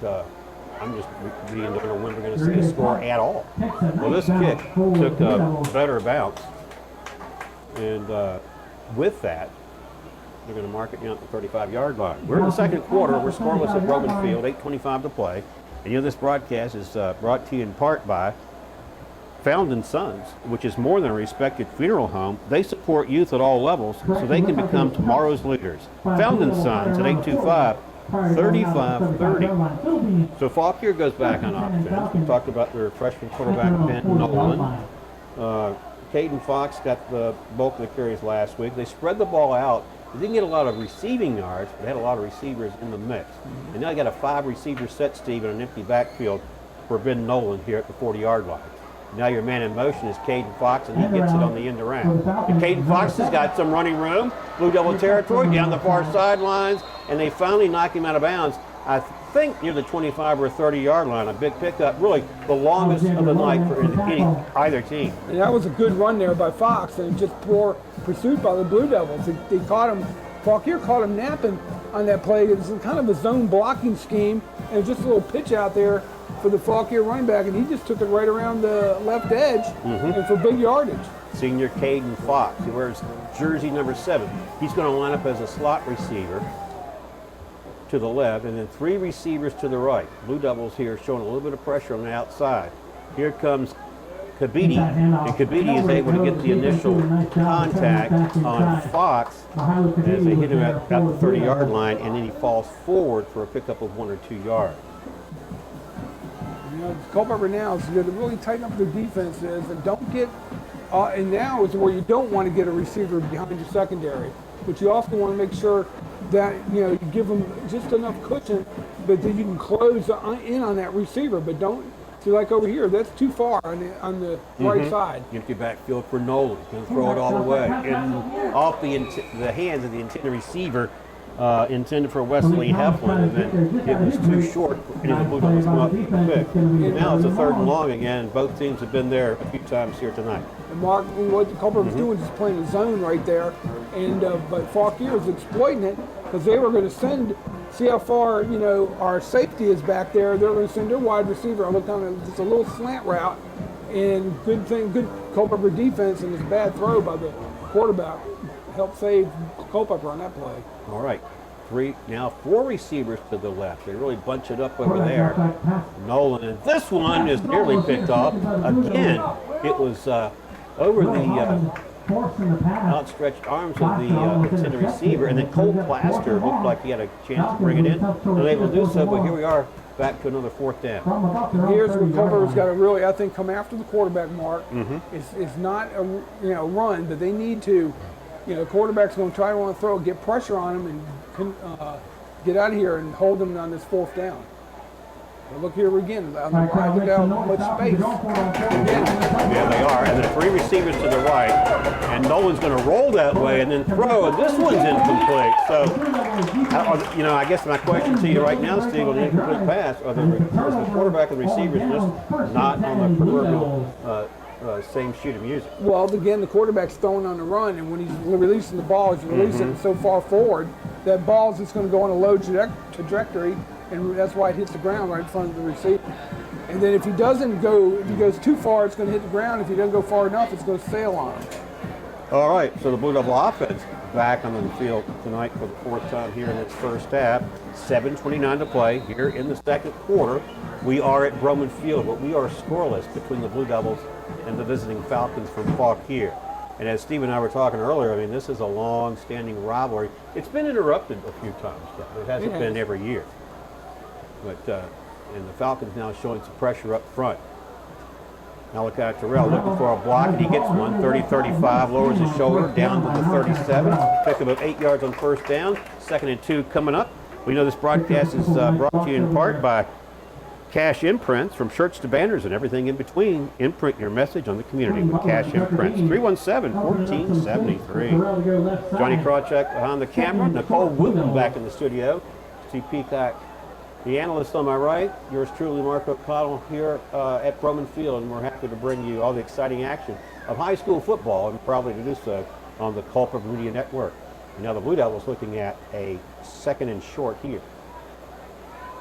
I'm just being to know when we're going to see a score at all. Well, this kick took a better bounce, and with that, they're going to mark it down at the 35-yard line. We're in the second quarter. We're scoreless at Broman Field, 8:25 to play. And this broadcast is brought to you in part by Found & Sons, which is more than a respected funeral home. They support youth at all levels so they can become tomorrow's leaders. Found & Sons at 825-3530. So Fauquier goes back on offense. We talked about their freshman quarterback, Ben Nolan. Caden Fox got the bulk of the carries last week. They spread the ball out. They didn't get a lot of receiving yards, but they had a lot of receivers in the mix. And now they got a 5-receiver set, Steve, in an empty backfield for Ben Nolan here at the 40-yard line. Now your man in motion is Caden Fox, and he gets it on the end around. And Caden Fox has got some running room, Blue Devil territory, down the far sidelines, and they finally knock him out of bounds. I think near the 25 or 30-yard line, a big pickup, really the longest of the night for either team. And that was a good run there by Fox, and just poor pursuit by the Blue Devils. They caught him, Fauquier caught him napping on that play. It was kind of a zone blocking scheme, and just a little pitch out there for the Fauquier running back, and he just took it right around the left edge and for big yardage. Senior Caden Fox, he wears jersey number 7. He's going to line up as a slot receiver to the left, and then 3 receivers to the right. Blue Devils here showing a little bit of pressure on the outside. Here comes Kabidi, and Kabidi is able to get the initial contact on Fox as they hit him at the 30-yard line, and then he falls forward for a pickup of 1 or 2 yards. Culpeper now is going to really tighten up their defenses and don't get, and now is where you don't want to get a receiver behind your secondary, but you also want to make sure that you give them just enough cushion, but then you can close in on that receiver. But don't, see, like over here, that's too far on the right side. Empty backfield for Nolan. Going to throw it all the way and off the hands of the intended receiver. Intended for Wesley Heflin, and then it was too short for any of the Blue Devils to come up with the pick. Now it's a 3rd and long again. Both teams have been there a few times here tonight. And Mark, what Culpeper was doing is playing a zone right there, and but Fauquier is exploiting it because they were going to send, see how far our safety is back there. They're going to send their wide receiver. I looked on just a little slant route, and good Culpeper defense, and this bad throw by the quarterback helped save Culpeper on that play. All right, 4 receivers to the left. They really bunch it up over there. Nolan, and this one is nearly picked off. Again, it was over the outstretched arms of the intended receiver, and then Cole Plaster looked like he had a chance to bring it in. Unable to do so, but here we are back to another 4th down. Here's where Culpeper's got to really, I think, come after the quarterback, Mark. It's not a run, but they need to. The quarterback's going to try to want to throw, get pressure on him, and get out of here and hold him on this 4th down. But look here again. Look how much space. Yeah, they are. And then 3 receivers to the right. And Nolan's going to roll that way and then throw. And this one's incomplete. So, I guess my question to you right now, Steve, on the incomplete pass, is the quarterback and the receivers just not on the proverbial same sheet of music? Well, again, the quarterback's throwing on the run, and when he's releasing the ball, he's releasing it so far forward that ball's just going to go on a low trajectory, and that's why it hits the ground right in front of the receiver. And then if he goes too far, it's going to hit the ground. If he doesn't go far enough, it's going to sail on him. All right, so the Blue Devil offense back on the field tonight for the 4th time here in its first half. 7:29 to play here in the second quarter. We are at Broman Field, but we are scoreless between the Blue Devils and the visiting Falcons from Fauquier. And as Steve and I were talking earlier, this is a long-standing rivalry. It's been interrupted a few times, though. It hasn't been every year. But and the Falcons now showing some pressure up front. Malachi Terrell looking for a block, and he gets one. 30-35, lowers his shoulder down to the 37. Pick about 8 yards on 1st down. 2nd and 2 coming up. We know this broadcast is brought to you in part by Cash Imprints, from shirts to banners and everything in between. Imprint your message on the community with Cash Imprints. 317-1473. Johnny Krawcheck behind the camera. Nicole Wooten back in the studio. to Peacock. The analyst on my right, yours truly, Mark O'Connell, here at Broman Field, and we're happy to bring you all the exciting action of high school football, and probably to do so on the Culpeper Media Network. And now the Blue Devils looking at a 2nd and short here.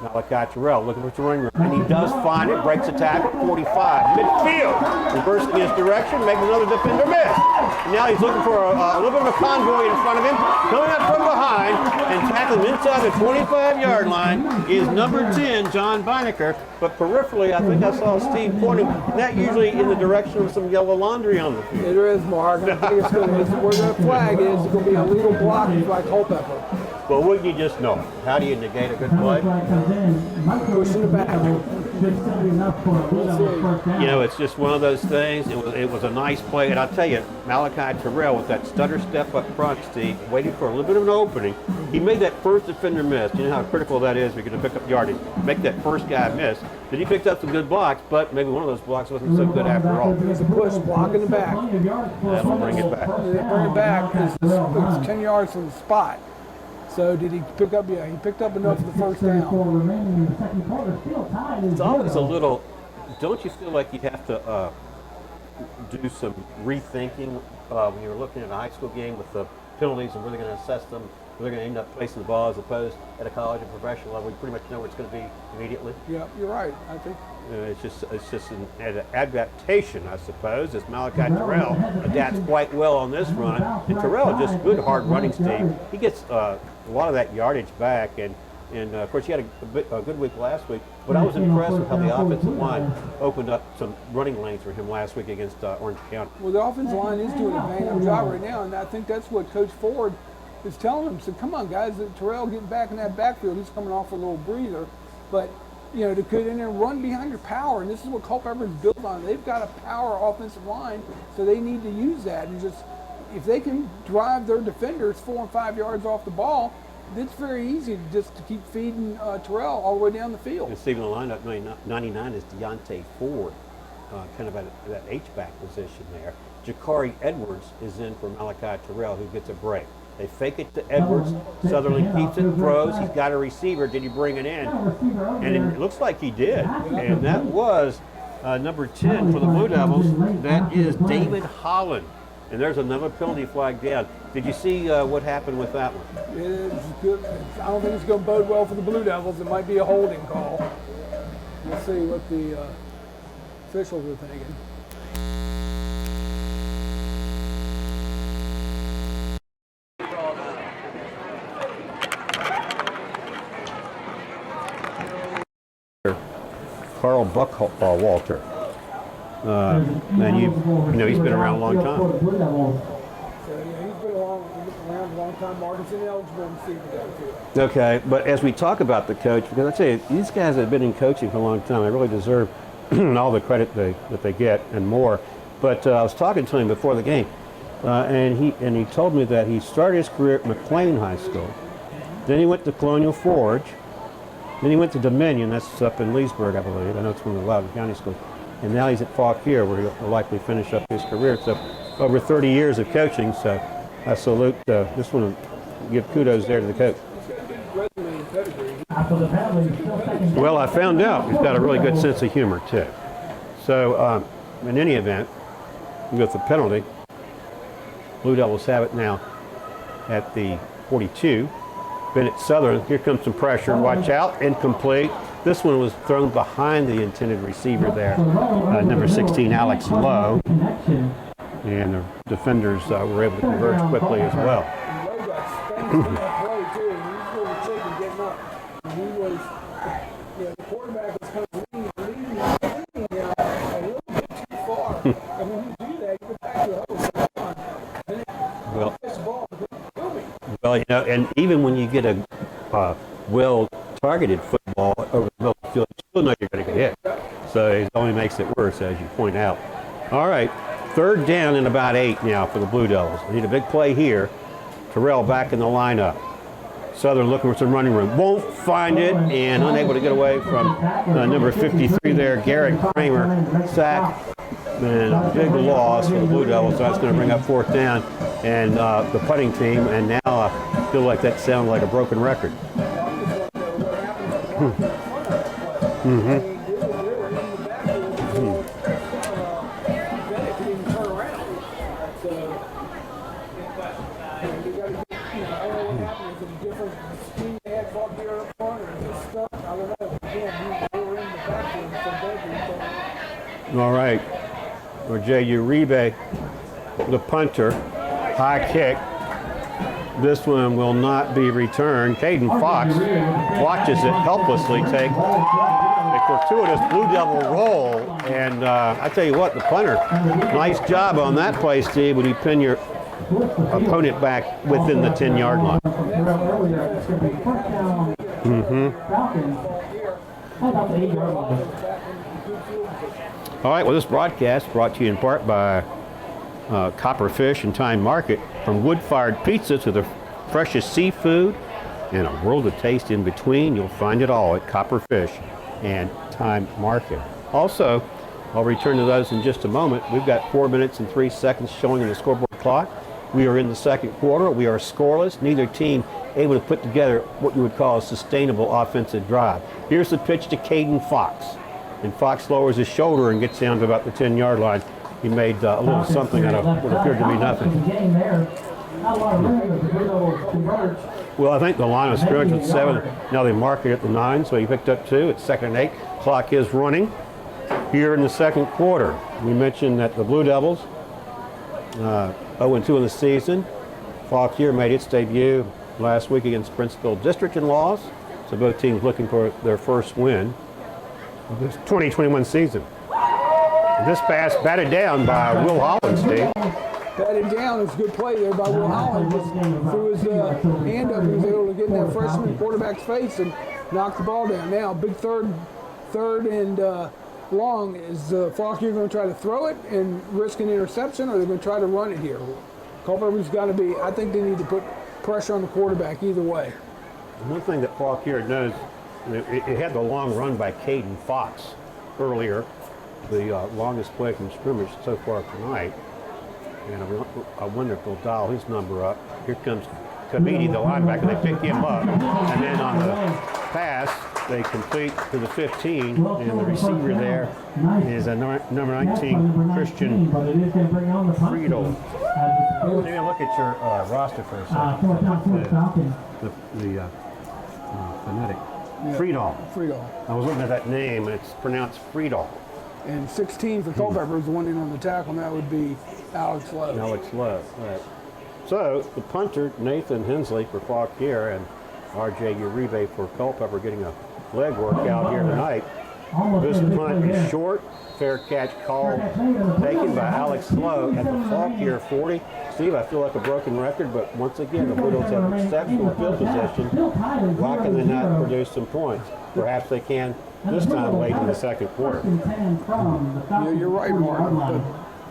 Malachi Terrell looking for throwing room, and he does find it, breaks a tackle, 45, midfield, reversing his direction, makes another defender miss. And now he's looking for a little bit of a convoy in front of him, coming up from behind, and tackling him inside the 25-yard line is number 10, John Beinecker. But peripherally, I think I saw Steve pointing, that usually in the direction of some yellow laundry on the field. It is, Mark. I think it's going to, where the flag is, it's going to be a legal block by Culpeper. Well, wouldn't you just know? How do you negate a good play? Pushing it back. You know, it's just one of those things. It was a nice play, and I'll tell you, Malachi Terrell with that stutter step up front, Steve, waiting for a little bit of an opening. He made that first defender miss. You know how critical that is if you're going to pick up yardage. Make that first guy miss. Then he picked up some good blocks, but maybe one of those blocks wasn't so good after all. It's a push, block in the back. That'll bring it back. Bring it back. It's 10 yards from the spot. So did he pick up? Yeah, he picked up enough for the first down. It's always a little, don't you feel like you have to do some rethinking when you're looking at a high school game with the penalties and where they're going to assess them, where they're going to end up placing the ball, as opposed at a college and professional level, you pretty much know where it's going to be immediately? Yeah, you're right. I think it's just an adaptation, I suppose, as Malachi Terrell adapts quite well on this run. And Terrell, just good hard running, Steve. He gets a lot of that yardage back, and of course he had a good week last week, but I was impressed with how the offensive line opened up some running lanes for him last week against Orange County. Well, the offensive line is doing a bang-up job right now, and I think that's what Coach Ford is telling them. So come on, guys, Terrell getting back in that backfield. He's coming off a little breather, but you know, to get in there and run behind your power, and this is what Culpeper is built on. They've got a power offensive line, so they need to use that. And just if they can drive their defenders 4 and 5 yards off the ball, it's very easy to keep feeding Terrell all the way down the field. And Stephen, the lineup 99 is Deontay Ford, kind of at that H-back position there. Jakari Edwards is in for Malachi Terrell, who gets a break. They fake it to Edwards. Sutherland keeps it, throws. He's got a receiver. Did he bring it in? And it looks like he did. And that was number 10 for the Blue Devils. That is David Holland. And there's another penalty flag down. Did you see what happened with that one? It is good. I don't think it's going to bode well for the Blue Devils. It might be a holding call. We'll see what the officials are thinking. Carl Buckwalter. And you know he's been around a long time. So yeah, he's been around a long time. Marcus ineligible to see the go. Okay, but as we talk about the coach, because I tell you, these guys have been in coaching for a long time. They really deserve all the credit that they get and more. But I was talking to him before the game, and he told me that he started his career at McLean High School. Then he went to Colonial Forge. Then he went to Dominion, that's up in Leesburg, I believe. I know it's one of the Loudoun County schools. And now he's at Fauquier, where he'll likely finish up his career. So over 30 years of coaching, so I salute, just want to give kudos there to the coach. Well, I found out he's got a really good sense of humor, too. So in any event, with the penalty, Blue Devils have it now at the 42. Bennett Southern, here comes some pressure. Watch out, incomplete. This one was thrown behind the intended receiver there, number 16, Alex Lowe. And the defenders were able to converge quickly as well. Lowe got spanked in that play, too. He was really shaking, getting up. And he was, the quarterback was kind of leading him a little bit too far. And when you do that, you go back to the other side. Well, you know, and even when you get a well-targeted football over the middle of the field, you still know you're going to get hit. So it only makes it worse, as you point out. All right, 3rd down and about 8 now for the Blue Devils. They need a big play here. Terrell back in the lineup. Southern looking for some running room. Won't find it, and unable to get away from number 53 there, Garrett Kramer. Sack, and a big loss for the Blue Devils. So that's going to bring up 4th down and the punting team. And now I feel like that sounds like a broken record. All right. Or Jay Uribe, the punter, high kick. This one will not be returned. Caden Fox watches it helplessly take a fortuitous Blue Devil roll. And I tell you what, the punter, nice job on that play, Steve, when you pin your opponent back within the 10-yard line. All right, well, this broadcast brought to you in part by Copperfish and Time Market. From wood-fired pizza to the freshest seafood and a world of taste in between, you'll find it all at Copperfish and Time Market. Also, I'll return to those in just a moment. We've got 4 minutes and 3 seconds showing in the scoreboard clock. We are in the second quarter. We are scoreless. Neither team able to put together what you would call a sustainable offensive drive. Here's the pitch to Caden Fox. And Fox lowers his shoulder and gets down to about the 10-yard line. He made a little something out of what appeared to be nothing. Well, I think the line of scrimmage was 7. Now they mark it at the 9, so he picked up 2. It's 2nd and 8. Clock is running here in the second quarter. We mentioned that the Blue Devils 0-2 in the season. Fauquier made its debut last week against Princeville District and lost. So both teams looking for their first win of this 2021 season. This pass batted down by Will Hollins, Steve. Batted down. It's a good play there by Will Hollins. Threw his hand up. He was able to get in that freshman quarterback's face and knock the ball down. Now, big third and long. Is Fauquier going to try to throw it and risk an interception, or are they going to try to run it here? Culpeper's got to be, I think they need to put pressure on the quarterback either way. One thing that Fauquier knows, it had the long run by Caden Fox earlier, the longest play from scrimmage so far tonight. And I wonder if they'll dial his number up. Here comes Kabidi, the linebacker. They pick him up. And then on the pass, they complete to the 15. And the receiver there is a number 19, Christian Friedel. Maybe look at your roster for a second. The phonetic. Yeah. Friedel. I was looking at that name, and it's pronounced Friedel. And 16 for Culpeper is the one in on the tackle, and that would be Alex Love. Alex Love, right. So the punter, Nathan Hensley for Fauquier and R.J. Uribe for Culpeper getting a leg workout here tonight. This punt is short. Fair catch call taken by Alex Lowe at the Fauquier 40. Steve, I feel like a broken record, but once again, the Blue Devils have exceptional field possession. Why can they not produce some points? Perhaps they can this time late in the second quarter. Yeah, you're right, Mark. The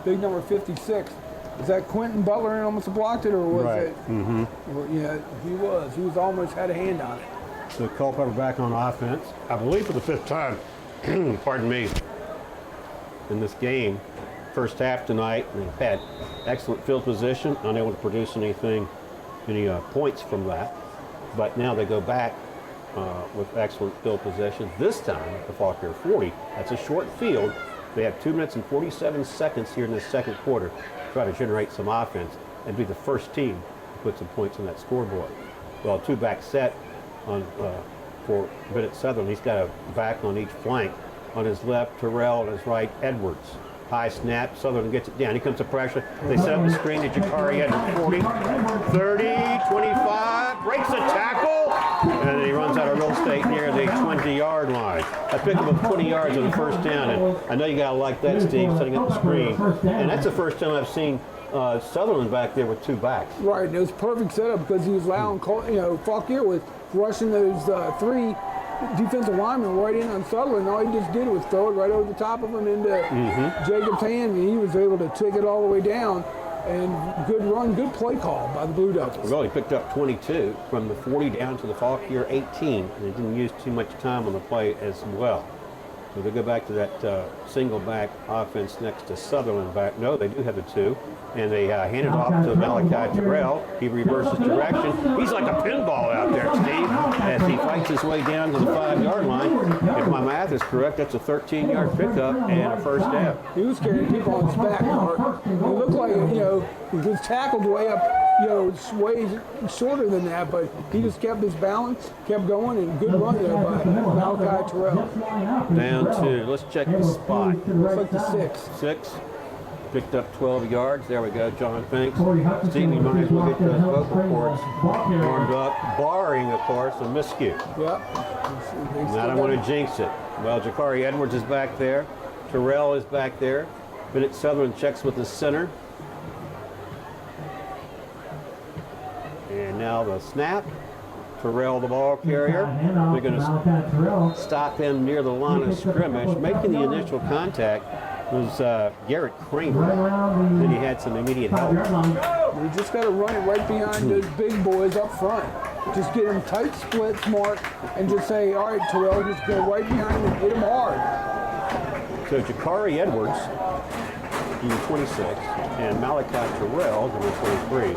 big number 56. Is that Quentin Butler and almost blocked it, or was it? Mm-hmm. Well, yeah, he was. He was almost had a hand on it. So Culpeper back on offense, I believe for the 5th time, pardon me, in this game. First half tonight, they've had excellent field position, unable to produce any points from that. But now they go back with excellent field possession. This time at the Fauquier 40, that's a short field. They have 2 minutes and 47 seconds here in the second quarter to try to generate some offense and be the first team to put some points on that scoreboard. Well, 2-back set on for Bennett Sutherland. He's got a back on each flank. On his left, Terrell, on his right, Edwards. High snap, Sutherland gets it down. Here comes the pressure. They set up the screen to Jakari at 40, 30, 25, breaks the tackle, and then he runs out of real estate near the 20-yard line. I picked him up 20 yards on the first down, and I know you gotta like that, Steve, setting up the screen. And that's the first time I've seen Sutherland back there with 2 backs. Right, and it was perfect setup because he was allowing, Fauquier with rushing those 3 defensive linemen right in on Sutherland. All he just did was throw it right over the top of him into Jacob's hand, and he was able to take it all the way down. And good run, good play call by the Blue Devils. Well, he picked up 22 from the 40 down to the Fauquier 18, and he didn't use too much time on the play as well. So they go back to that single back offense next to Sutherland back. No, they do have the two. And they hand it off to Malachi Terrell. He reverses direction. He's like a pinball out there, Steve, as he fights his way down to the 5-yard line. If my math is correct, that's a 13-yard pickup and a first down. He was carrying people on his back, Mark. It looked like, he was tackled way up, way shorter than that, but he just kept his balance, kept going, and good run there by Malachi Terrell. Down to, let's check the spot. Looks like the 6. 6. Picked up 12 yards. There we go, John. Thanks. Steve, you might as well get those vocal cords warmed up, barring, of course, a miscue. Yep. I don't want to jinx it. Well, Jakari Edwards is back there. Terrell is back there. Bennett Sutherland checks with the center. And now the snap. Terrell, the ball carrier. They're going to stop him near the line of scrimmage. Making the initial contact was Garrett Kramer. Then he had some immediate help. You just got to run it right behind those big boys up front. Just get them tight splits, Mark, and just say, all right, Terrell, just go right behind him and hit him hard. So Jakari Edwards, number 26, and Malachi Terrell, number 23.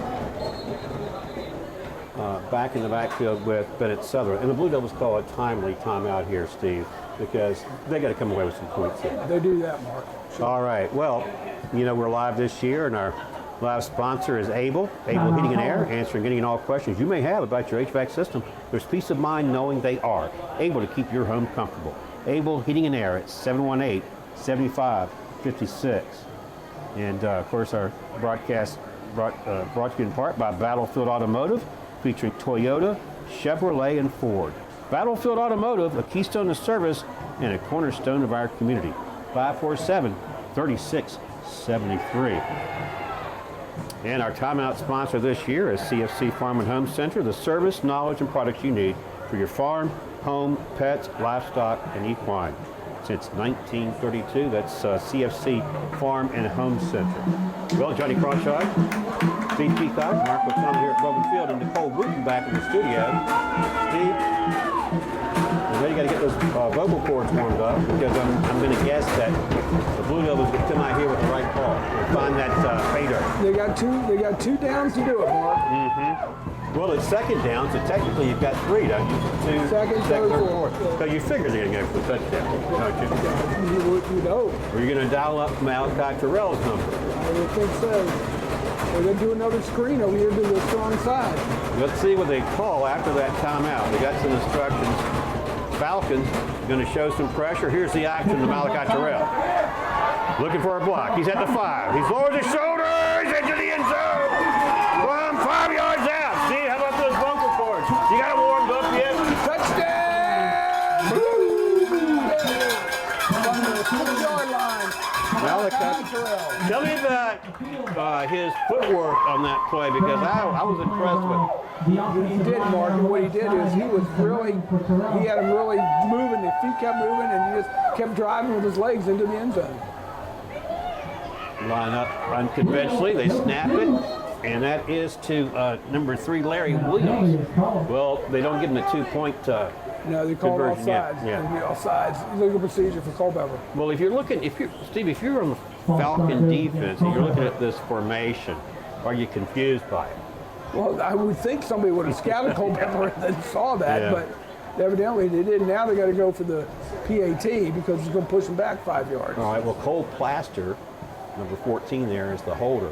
Back in the backfield with Bennett Sutherland. And the Blue Devils call a timely timeout here, Steve, because they got to come away with some points here. They do that, Mark. Sure. All right. Well, we're live this year, and our live sponsor is Able Heating and Air, answering any and all questions you may have about your HVAC system. There's peace of mind knowing they are able to keep your home comfortable. Able Heating and Air at 718-7556. And, of course, our broadcast brought to you in part by Battlefield Automotive, featuring Toyota, Chevrolet, and Ford. Battlefield Automotive, a keystone of service and a cornerstone of our community. 547-3673. And our timeout sponsor this year is CFC Farm and Home Center, the service, knowledge, and products you need for your farm, home, pets, livestock, and equine. Since 1932, that's CFC Farm and Home Center. Well, Johnny Crawshaw, Steve Peacock, Mark McCollum here at Broman Field, and Nicole Wooten back in the studio. Steve, now you got to get those vocal cords warmed up, because I'm going to guess that the Blue Devils will come out here with the right call and find that fader. They got two downs to do it, Mark. Well, it's second down, so technically you've got 3, don't you? Second, third, fourth. So you figure they're going to go for the touchdown, don't you? You know. Or you're going to dial up Malachi Terrell's number. I would think so. We're going to do another screen over here to the strong side. Let's see what they call after that timeout. They got some instructions. Falcons going to show some pressure. Here's the action to Malachi Terrell. Looking for a block. He's at the 5. He's lowered his shoulders into the end zone. From 5 yards out. See, how about those vocal cords? You got it warmed up yet? Touchdown! From the 6-yard line. Malachi Terrell. Tell me about his footwork on that play, because I was impressed with it. He did, Mark, and what he did is he had him really moving. The feet kept moving, and he just kept driving with his legs into the end zone. Line up unconventionally. They snap it, and that is to number 3, Larry Williams. Well, they don't give him the 2-point No, they called conversion. offsides. Yeah. Offsides. Legal procedure for Culpeper. Well, if you're on the Falcon defense and you're looking at this formation, are you confused by it? Well, I would think somebody would have scouted Culpeper and then saw that, but evidently they didn't. Now they got to go for the PAT because it's going to push them back 5 yards. All right. Well, Cole Plaster, number 14, there is the holder.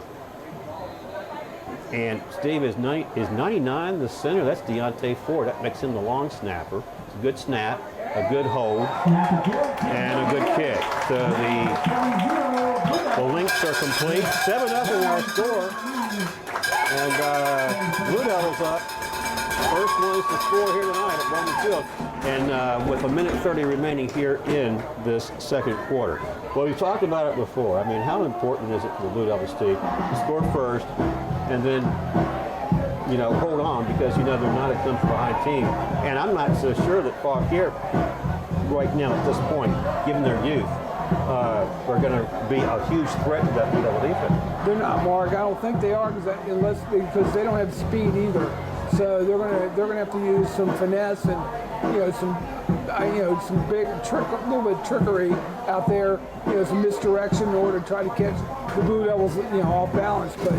And Steve is 99 the center. That's Deontay Ford. That makes him the long snapper. It's a good snap, a good hold, and a good kick. So the links are complete. 7-0 our score. And Blue Devils up. First ones to score here tonight at Broman Field. And with 1:30 remaining here in this second quarter. Well, we talked about it before. I mean, how important is it for the Blue Devils team to score first and then, hold on, because, they're not a comes behind team. And I'm not so sure that Fauquier, right now at this point, given their youth, are going to be a huge threat to that Blue Devil defense. They're not, Mark. I don't think they are because they don't have speed either. So they're gonna have to use some finesse and some some big a little bit of trickery out there, some misdirection in order to try to catch the Blue Devils, off balance. But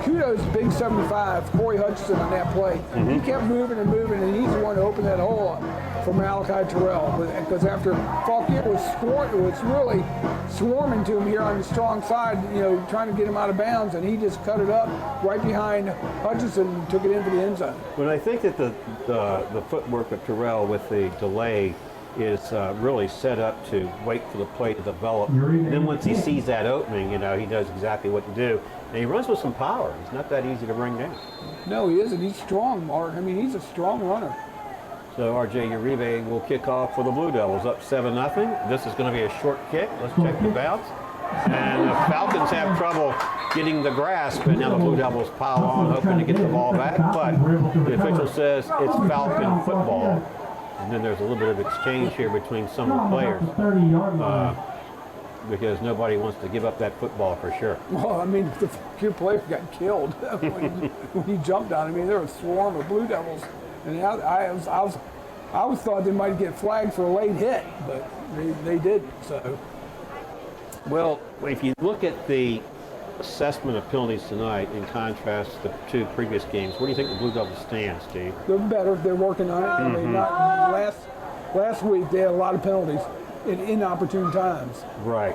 kudos to big 75, Corey Hutchinson on that play. He kept moving and moving, and he's the one to open that hole up for Malachi Terrell. Because after Fauquier was really swarming to him here on the strong side, trying to get him out of bounds, and he just cut it up right behind Hutchinson and took it into the end zone. But I think that the footwork of Terrell with the delay is really set up to wait for the play to develop. And then once he sees that opening, he knows exactly what to do. And he runs with some power. He's not that easy to bring down. No, he isn't. He's strong, Mark. He's a strong runner. So R.J. Uribe will kick off for the Blue Devils, up 7-0. This is going to be a short kick. Let's check the bounce. And the Falcons have trouble getting the grasp, and now the Blue Devils pile on, hoping to get the ball back. But the official says it's Falcon football. And then there's a little bit of exchange here between some of the players. Because nobody wants to give up that football for sure. Well, the Fauquier player got killed when he jumped on him. There was a swarm of Blue Devils, and I was thought they might get flagged for a late hit, but they didn't. So, well, if you look at the assessment of penalties tonight in contrast to the two previous games, where do you think the Blue Devils stand, Steve? They're better. They're working on it. Last week they had a lot of penalties in inopportune times. Right.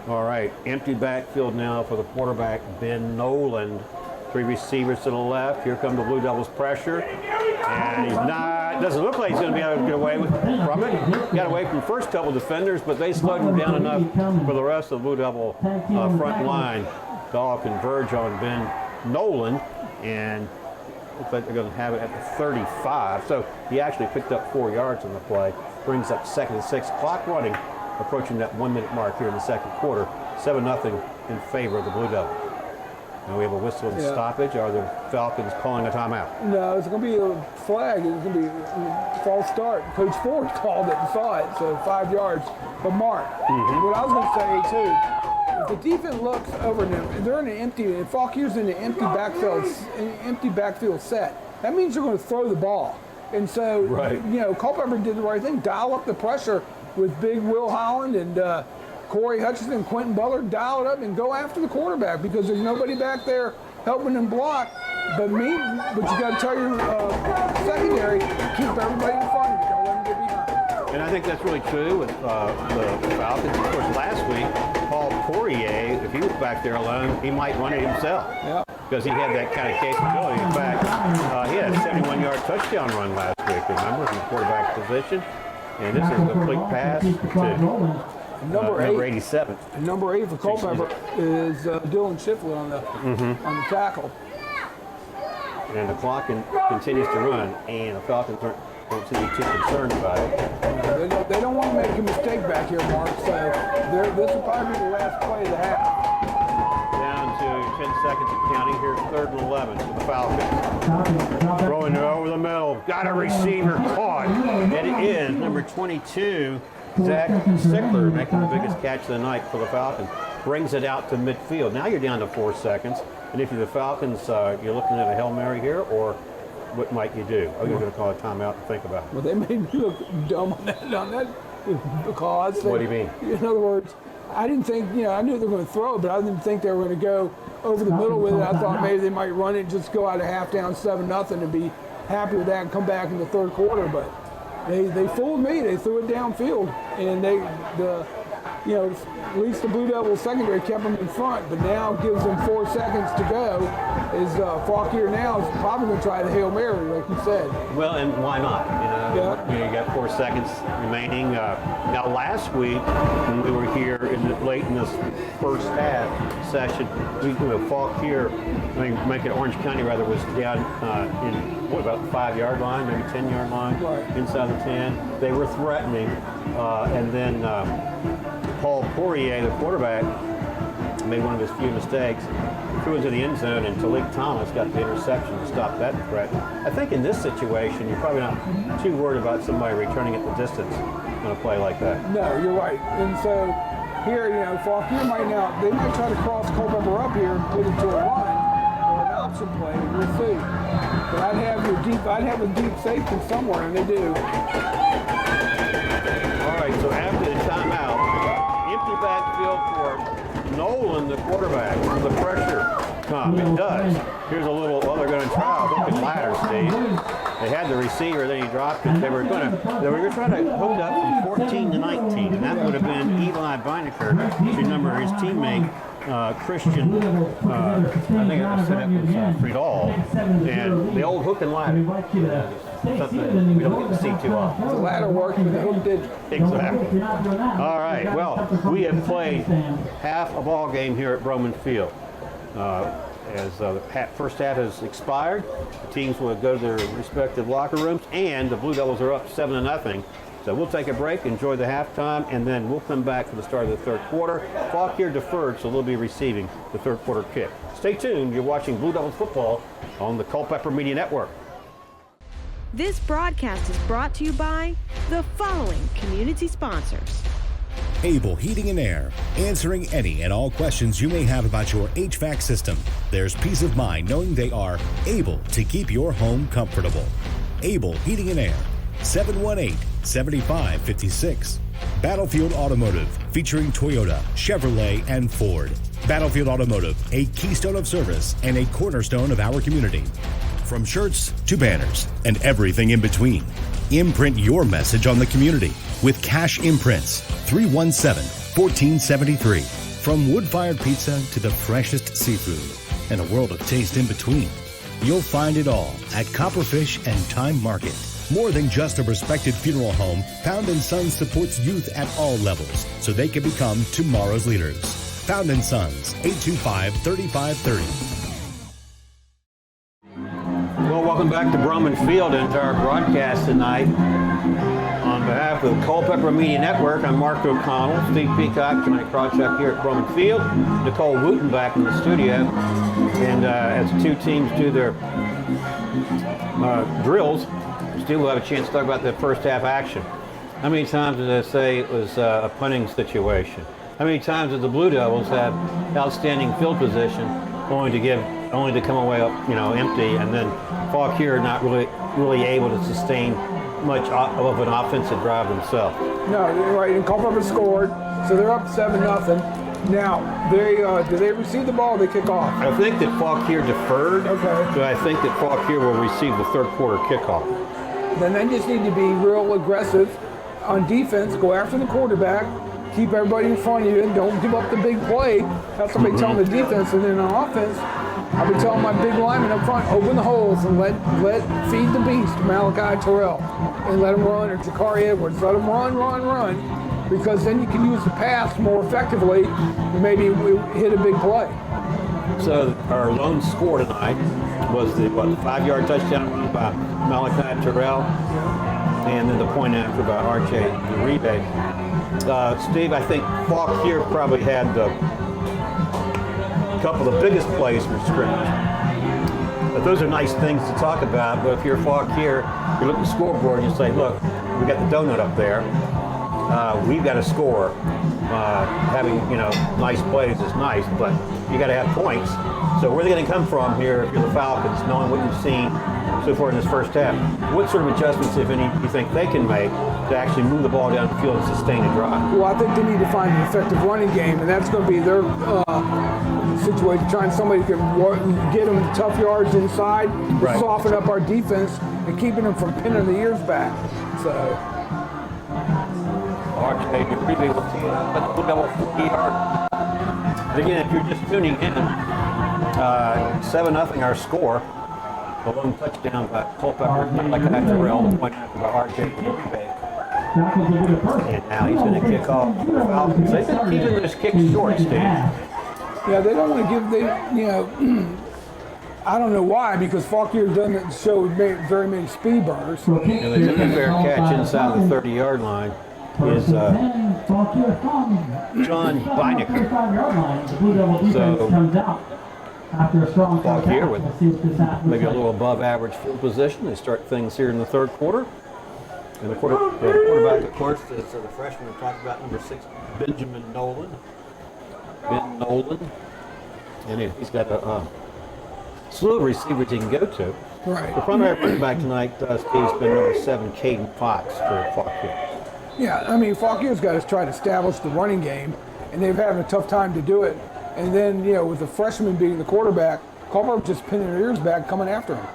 All right. Empty backfield now for the quarterback, Ben Noland. 3 receivers to the left. Here come the Blue Devils pressure. And he's not, doesn't look like he's going to be able to get away from it. Got away from the first couple defenders, but they slowed him down enough for the rest of the Blue Devil front line to all converge on Ben Noland. And looks like they're going to have it at the 35. So he actually picked up 4 yards on the play. Brings up 2nd and 6. Clock running, approaching that 1-minute mark here in the second quarter. 7-0 in favor of the Blue Devils. Now we have a whistle and stoppage. Are the Falcons calling a timeout? No, it's going to be a flag. It's going to be a false start. Coach Ford called it and saw it, so 5 yards. But Mark, what I was going to say too, if the defense looks over them, they're in an empty. If Fauquier's in an empty backfield set, that means they're going to throw the ball. And so, Culpeper did the right thing. Dial up the pressure with big Will Holland and Corey Hutchinson and Quentin Butler. Dial it up and go after the quarterback because there's nobody back there helping him block. But you got to tell your secondary, keep everybody in front of you. Don't let them get behind. And I think that's really true with the Falcons. Of course, last week, Paul Poirier, if he was back there alone, he might run it himself. Yeah. Because he had that kind of capability. In fact, he had a 71-yard touchdown run last week, remember, from the quarterback position. And this is a complete pass to number 87. And number 8 for Culpeper is Dylan Shiflett on the tackle. And the clock continues to run, and the Falcons don't seem to be too concerned about it. They don't want to make a mistake back here, Mark, so this will probably be the last play of the half. Down to 10 seconds of counting. Here's 3rd and 11 for the Falcons. Throwing it over the middle. Got a receiver caught. And it is number 22, Zach Sickler, making the biggest catch of the night for the Falcons. Brings it out to midfield. Now you're down to 4 seconds. And if you're the Falcons, you're looking at a Hail Mary here, or what might you do? Are you going to call a timeout and think about it? Well, they made me look dumb on that because. What do you mean? In other words, I didn't think, I knew they were going to throw it, but I didn't think they were going to go over the middle with it. I thought maybe they might run it and just go out of half down 7-0 and be happy with that and come back in the 3rd quarter. But they fooled me. They threw it downfield, and at least the Blue Devils secondary kept them in front, but now gives them 4 seconds to go. Fauquier now is probably going to try the Hail Mary, like you said. Well, and why not? You got 4 seconds remaining. Now, last week when we were here late in this first half session, Fauquier, make it Orange County rather, was down in about the 5-yard line, maybe 10-yard line, inside the 10. They were threatening, and then Paul Poirier, the quarterback, made one of his few mistakes, threw into the end zone, and Talik Thomas got the interception to stop that threat. I think in this situation, you're probably not too worried about somebody returning at the distance on a play like that. No, you're right. And so here, Fauquier they might try to cross Culpeper up here and put it to a run or an option play. We'll see. But I'd have a deep safety somewhere, and they do. All right, so after the timeout, empty backfield for Nolan, the quarterback. Will the pressure come? It does. Here's a little, well, they're going to try a hook and ladder, Steve. They had the receiver, then he dropped it. They were trying to hook up from 14 to 19, and that would have been Eli Beinecker. If you remember his teammate, Christian, I think I said that was Friedel, and the old hook and ladder. Something we don't get to see too often. The ladder worked, but the hook didn't. Exactly. All right, well, we have played half a ball game here at Broman Field. As the first half has expired, the teams will go to their respective locker rooms, and the Blue Devils are up 7-0. So we'll take a break, enjoy the halftime, and then we'll come back for the start of the third quarter. Fauquier deferred, so they'll be receiving the third quarter kick. Stay tuned. You're watching Blue Devils football on the Culpeper Media Network. This broadcast is brought to you by the following community sponsors. Able Heating and Air, answering any and all questions you may have about your HVAC system. There's peace of mind knowing they are able to keep your home comfortable. Able Heating and Air, 718-7556. Battlefield Automotive, featuring Toyota, Chevrolet, and Ford. Battlefield Automotive, a keystone of service and a cornerstone of our community. From shirts to banners and everything in between. Imprint your message on the community with Cash Imprints, 317-1473. From wood-fired pizza to the freshest seafood and a world of taste in between. You'll find it all at Copperfish and Time Market. More than just a respected funeral home, Pound & Sons supports youth at all levels so they can become tomorrow's leaders. Pound & Sons, 825-3530. Well, welcome back to Broman Field and to our broadcast tonight. On behalf of the Culpeper Media Network, I'm Mark O'Connell, Steve Peacock, Johnny Krawchuk here at Broman Field, Nicole Wooten back in the studio. And as the two teams do their drills, Steve will have a chance to talk about the first half action. How many times did I say it was a punting situation? How many times did the Blue Devils have outstanding field position only to come away empty, and then Fauquier not really able to sustain much of an offensive drive themselves? No, you're right. And Culpeper scored, so they're up 7-0. Now, do they receive the ball or they kick off? I think that Fauquier deferred, okay. but I think that Fauquier will receive the third quarter kickoff. Then they just need to be real aggressive on defense, go after the quarterback, keep everybody in front of you, and don't give up the big play. That's what I'll be telling the defense. And then on offense, I'll be telling my big linemen up front, open the holes and let feed the beast, Malachi Terrell, and let him run, or Jakari Edwards. Let him run, because then you can use the pass more effectively and maybe hit a big play. So our lone score tonight was the 5-yard touchdown run by Malachi Terrell, and then the point after by R.J. Uribe. Steve, I think Fauquier probably had a couple of the biggest plays from scrimmage. But those are nice things to talk about. But if you're Fauquier, you look at the scoreboard and you say, look, we got the donut up there. We've got to score. Having nice plays is nice, but you got to have points. So where are they going to come from here if you're the Falcons, knowing what you've seen so far in this first half? What sort of adjustments, if any, do you think they can make to actually move the ball down the field and sustain a drive? Well, I think they need to find an effective running game, and that's going to be their situation. Trying somebody who can get them tough yards inside, right, soften up our defense, and keeping them from pinning the ears back. So. RJ, you really will see it. Double 40 yards. Again, if you're just tuning in, 7-0 our score. The lone touchdown by Culpeper, like that Terrell, the point after by R.J. Uribe. And now he's going to kick off for the Falcons. They've been keeping those kicks short, Steve. Yeah, they don't want to give, I don't know why, because Fauquier doesn't show very many speed burners. And they took a fair catch inside the 30-yard line. Is John Beinecker. So Fauquier with maybe a little above average field position. They start things here in the third quarter. And the quarterback, of course, is the freshman we talked about, number 6, Benjamin Nolan. Ben Nolan. And he's got a slew of receivers he can go to. Right. The primary running back tonight, Steve's been number 7, Caden Fox for Fauquier. Yeah, I mean, Fauquier's got to try to establish the running game, and they've having a tough time to do it. And then, with the freshman being the quarterback, Culpeper just pinning their ears back, coming after him.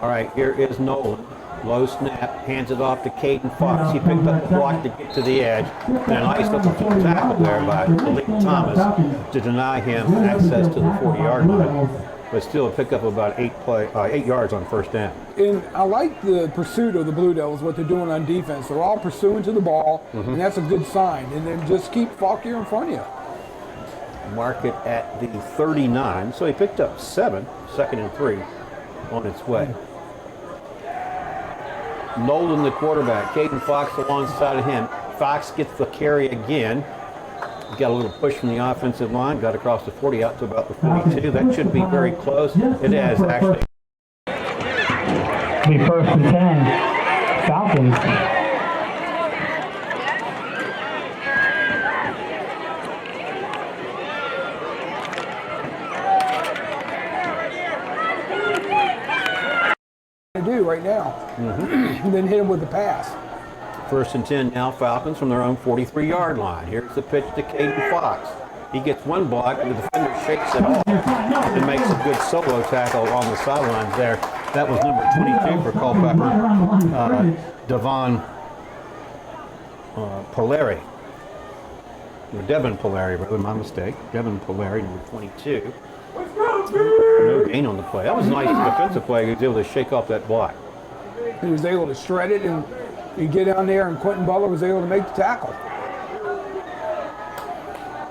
All right, here is Nolan. Low snap, hands it off to Caden Fox. He picked up the block to get to the edge. And a nice little tackle there by Malik Thomas to deny him access to the 40-yard line. But still a pickup of about 8 yards on first down. And I like the pursuit of the Blue Devils, what they're doing on defense. They're all pursuing to the ball, and that's a good sign. And then just keep Fauquier in front of you. Mark it at the 39. So he picked up 7, 2nd and 3 on its way. Nolan, the quarterback. Caden Fox alongside of him. Fox gets the carry again. Got a little push from the offensive line. Got across the 40 out to about the 42. That should be very close. It is actually. Be 1st and 10. Falcons. Do right now, and then hit him with the pass. 1st and 10 now, Falcons from their own 43-yard line. Here's the pitch to Caden Fox. He gets one block, the defender shakes it off and makes a good solo tackle on the sidelines there. That was number 22 for Culpeper, Devon Polari. Devin Polari, rather, my mistake. Devin Polari, number 22. No gain on the play. That was a nice defensive play. He was able to shake off that block. He was able to shred it, and you get down there, and Quentin Butler was able to make the tackle.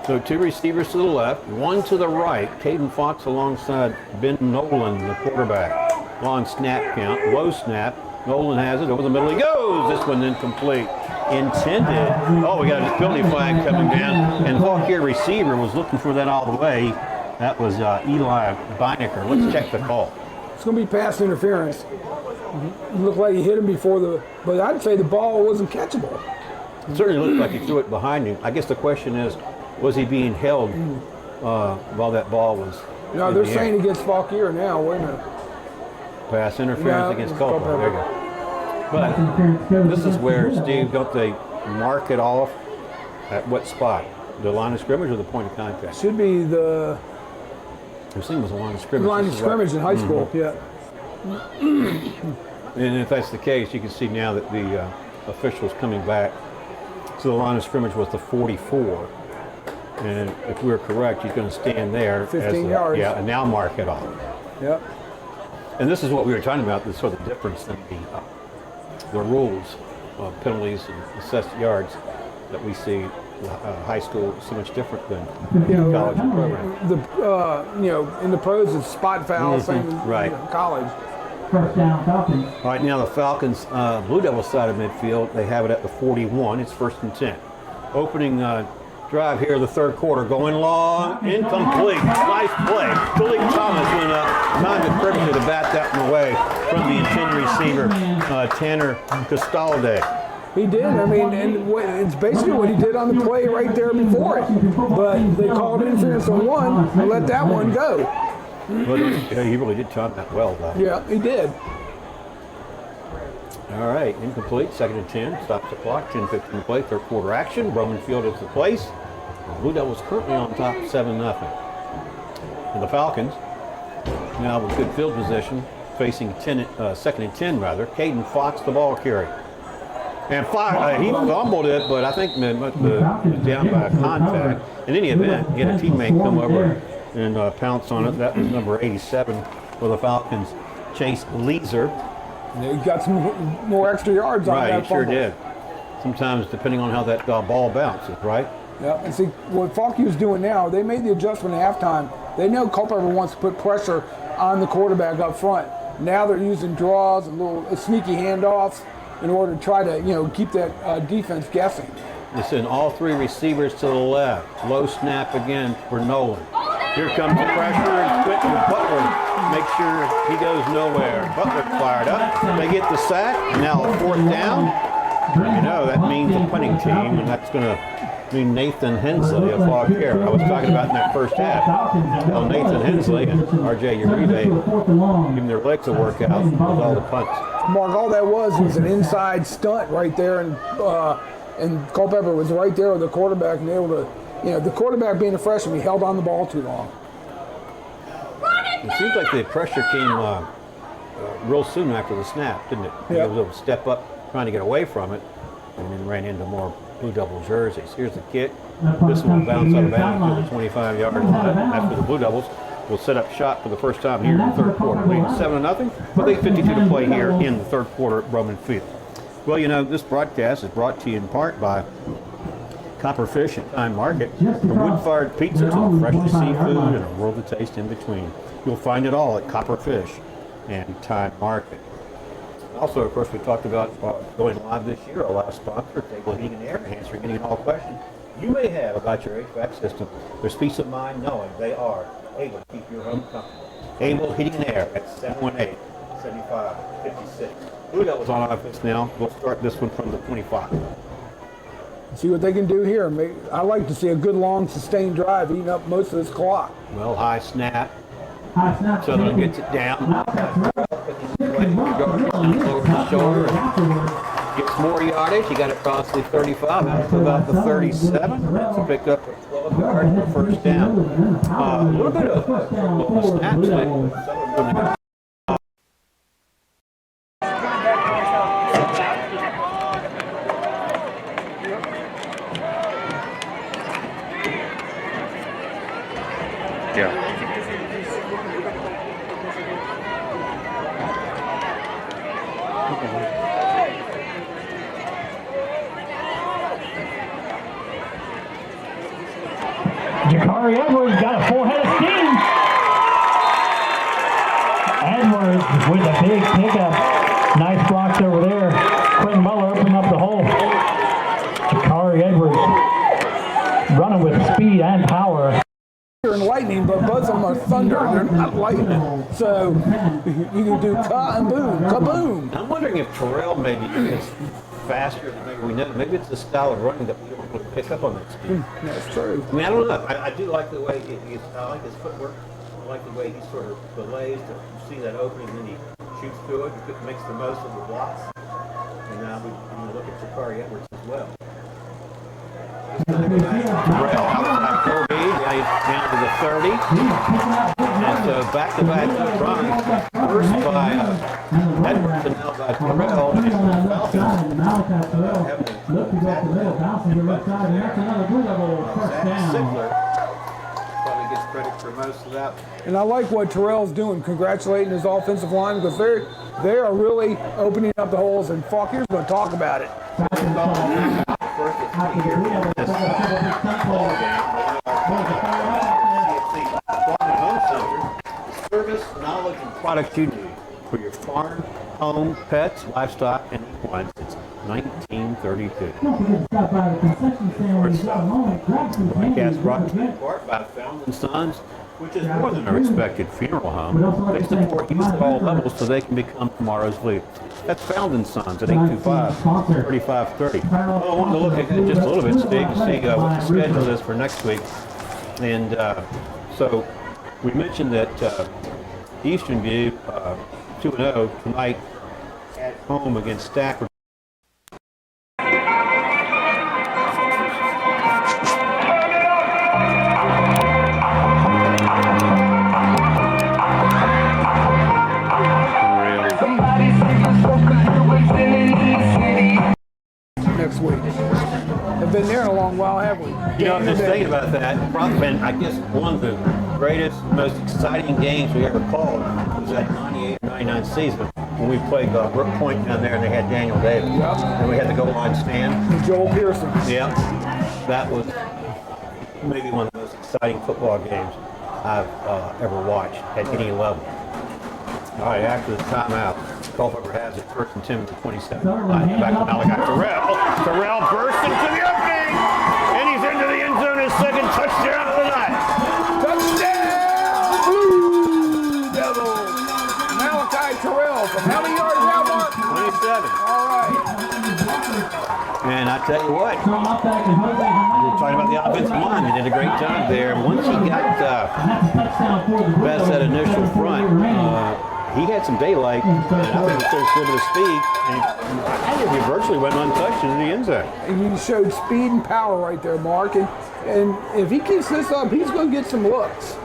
So 2 receivers to the left, 1 to the right. Caden Fox alongside Ben Nolan, the quarterback. Long snap count, low snap. Nolan has it over the middle. He goes. This one incomplete. Intended. Oh, we got a penalty flag coming down, and the Fauquier receiver was looking for that all the way. That was Eli Beinecker. Let's check the call. It's going to be pass interference. It looked like he hit him before but I'd say the ball wasn't catchable. It certainly looked like he threw it behind him. I guess the question is, was he being held while that ball was No, they're saying against Fauquier now. Wait a minute. Pass interference against Culpeper. There you go. But this is where, Steve, don't they mark it off at what spot? The line of scrimmage or the point of contact? Should be the thing was a line of scrimmage. Line of scrimmage in high school, yeah. And if that's the case, you can see now that the officials coming back. So the line of scrimmage was the 44. And if we're correct, he's going to stand there. 15 yards. Yeah, and now mark it off. Yep. And this is what we were talking about, the sort of difference in the rules of penalties and assessed yards that we see. High school is so much different than college and program. In the pros it's spot foul, same right. In college. 1st down, Falcons. All right, now the Falcons, Blue Devils side of midfield, they have it at the 41. It's 1st and 10. Opening drive here, the 3rd quarter, going long, incomplete. Nice play. Malik Thomas went up, timed it perfectly to bat that one away from the intended receiver, Tanner Castalde. He did. I mean, and it's basically what he did on the play right there before it. But they called interference on one and let that one go. But he really did time that well, though. Yeah, he did. All right, incomplete. 2nd and 10. Stops the clock. 10:15 to play. 3rd quarter action. Broman field is the place. Blue Devils currently on top 7-0. And the Falcons now with good field position, facing 2nd and 10 rather. Caden Fox the ball carry. And he fumbled it, but I think it was down by contact. In any event, get a teammate come over and pounce on it. That was number 87 for the Falcons, Chase Leeser. He got some more extra yards on that Right, he sure fumble. did. Sometimes depending on how that ball bounces, right? Yeah, and see, what Fauquier's doing now, they made the adjustment at halftime. They know Culpeper wants to put pressure on the quarterback up front. Now they're using draws and little sneaky handoffs in order to try to, keep that defense guessing. Listen, all 3 receivers to the left. Low snap again for Nolan. Here comes the pressure, and Quentin Butler makes sure he goes nowhere. Butler fired up. They get the sack. Now a 4th down. That means a punting team, and that's going to between Nathan Hensley of Fauquier. I was talking about in that first half. Well, Nathan Hensley and RJ Uribe giving their legs a workout with all the punts. Mark, all that was an inside stunt right there, and Culpeper was right there with the quarterback and able to, the quarterback being a freshman, he held on the ball too long. It seems like the pressure came real soon after the snap, didn't it? He was able to step up trying to get away from it and then ran into more Blue Devil jerseys. Here's the kick. This one will bounce out of bounds to the 25-yard line. After the Blue Devils will set up shot for the first time here in the third quarter. Leading 7-0, but they 52 to play here in the third quarter at Broman Field. Well, this broadcast is brought to you in part by Copperfish and Time Market, from wood-fired pizza to the freshest seafood and a world of taste in between. You'll find it all at Copperfish and Time Market. Also, of course, we talked about going live this year. Our last sponsor, Table Heating and Air, answering any and all questions you may have about your HVAC system. There's peace of mind knowing they are able to keep your home comfortable. Able Heating and Air at 718-7556. Blue Devils on offense now. We'll start this one from the 25. See what they can do here. I like to see a good, long, sustained drive eating up most of this clock. Well, high snap. Southern gets it down. Over the shoulder. Gets more yardage. He got it across the 35 out to about the 37. That's a pickup of 12 yards for first down. A little bit of snaps. Edwards got a full head of steam. Edwards with a big pickup. Nice blocks over there. Quentin Butler opening up the hole. Jakari Edwards running with speed and power. And lightning, but both of them are thunder. They're not lightning. So you can do ka and boom, kaboom. I'm wondering if Terrell maybe is faster than maybe we know. Maybe it's the style of running that we don't really pick up on that speed. That's true. I mean, I don't know. I do like the way I like his footwork. I like the way he sort of delays to see that opening, and then he shoots through it. He makes the most of the blocks. And now we look at Jakari Edwards as well. Terrell outside 4B, down to the 30. And so back-to-back runs. First by Edwards and now by Terrell. And the Falcons. Sigler probably gets credit for most of that. And I like what Terrell's doing, congratulating his offensive line, because they are really opening up the holes, and Fauquier's going to talk about it. Service, knowledge, and product you need for your farm, home, pets, livestock, and equines. It's 1932. Podcast brought to you in part by Found & Sons, which is more than a respected funeral home. They support youth at all levels so they can become tomorrow's leaders. That's Found & Sons at 825-3530. Well, I wanted to look at just a little bit, Steve, to see what the schedule is for next week. And so we mentioned that Eastern View 2-0 tonight at home against Stafford. Next week. Have been there in a long while, have we? I'm just thinking about that. Probably, I guess one of the greatest, most exciting games we ever called was that 98-99 season when we played Brook Point down there and they had Daniel Davis. Yep. And we had the goal line stand. And Joel Pearson. Yeah. That was maybe one of the most exciting football games I've ever watched at any level. All right, after the timeout, Culpeper has it first and 10 with the 27. Back to Malachi Terrell. Terrell bursts into the opening, and he's into the end zone, his second touchdown of the night. Touchdown! Blue Devils! Malachi Terrell from how many yards out, Mark? 27. All right. And I tell you what, you were talking about the offensive line. They did a great job there. And once he got past that initial front, he had some daylight, and I think he showed a little bit of speed. And I think he virtually went untouched into the end zone. And he showed speed and power right there, Mark. And if he keeps this up, he's going to get some looks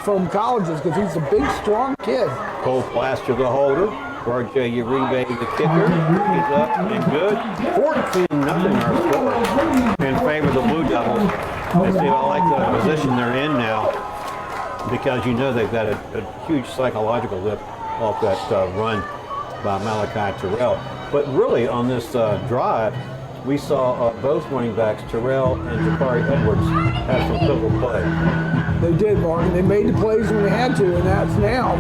from colleges because he's a big, strong kid. Cole Plaster, the holder. RJ Uribe, the kicker. He's up and good. 14-0 our score in favor of the Blue Devils. And Steve, I like the position they're in now because you know they've got a huge psychological lift off that run by Malachi Terrell. But really on this drive, we saw both running backs, Terrell and Jakari Edwards, have some pivotal play. They did, Mark, and they made the plays when they had to, and that's now.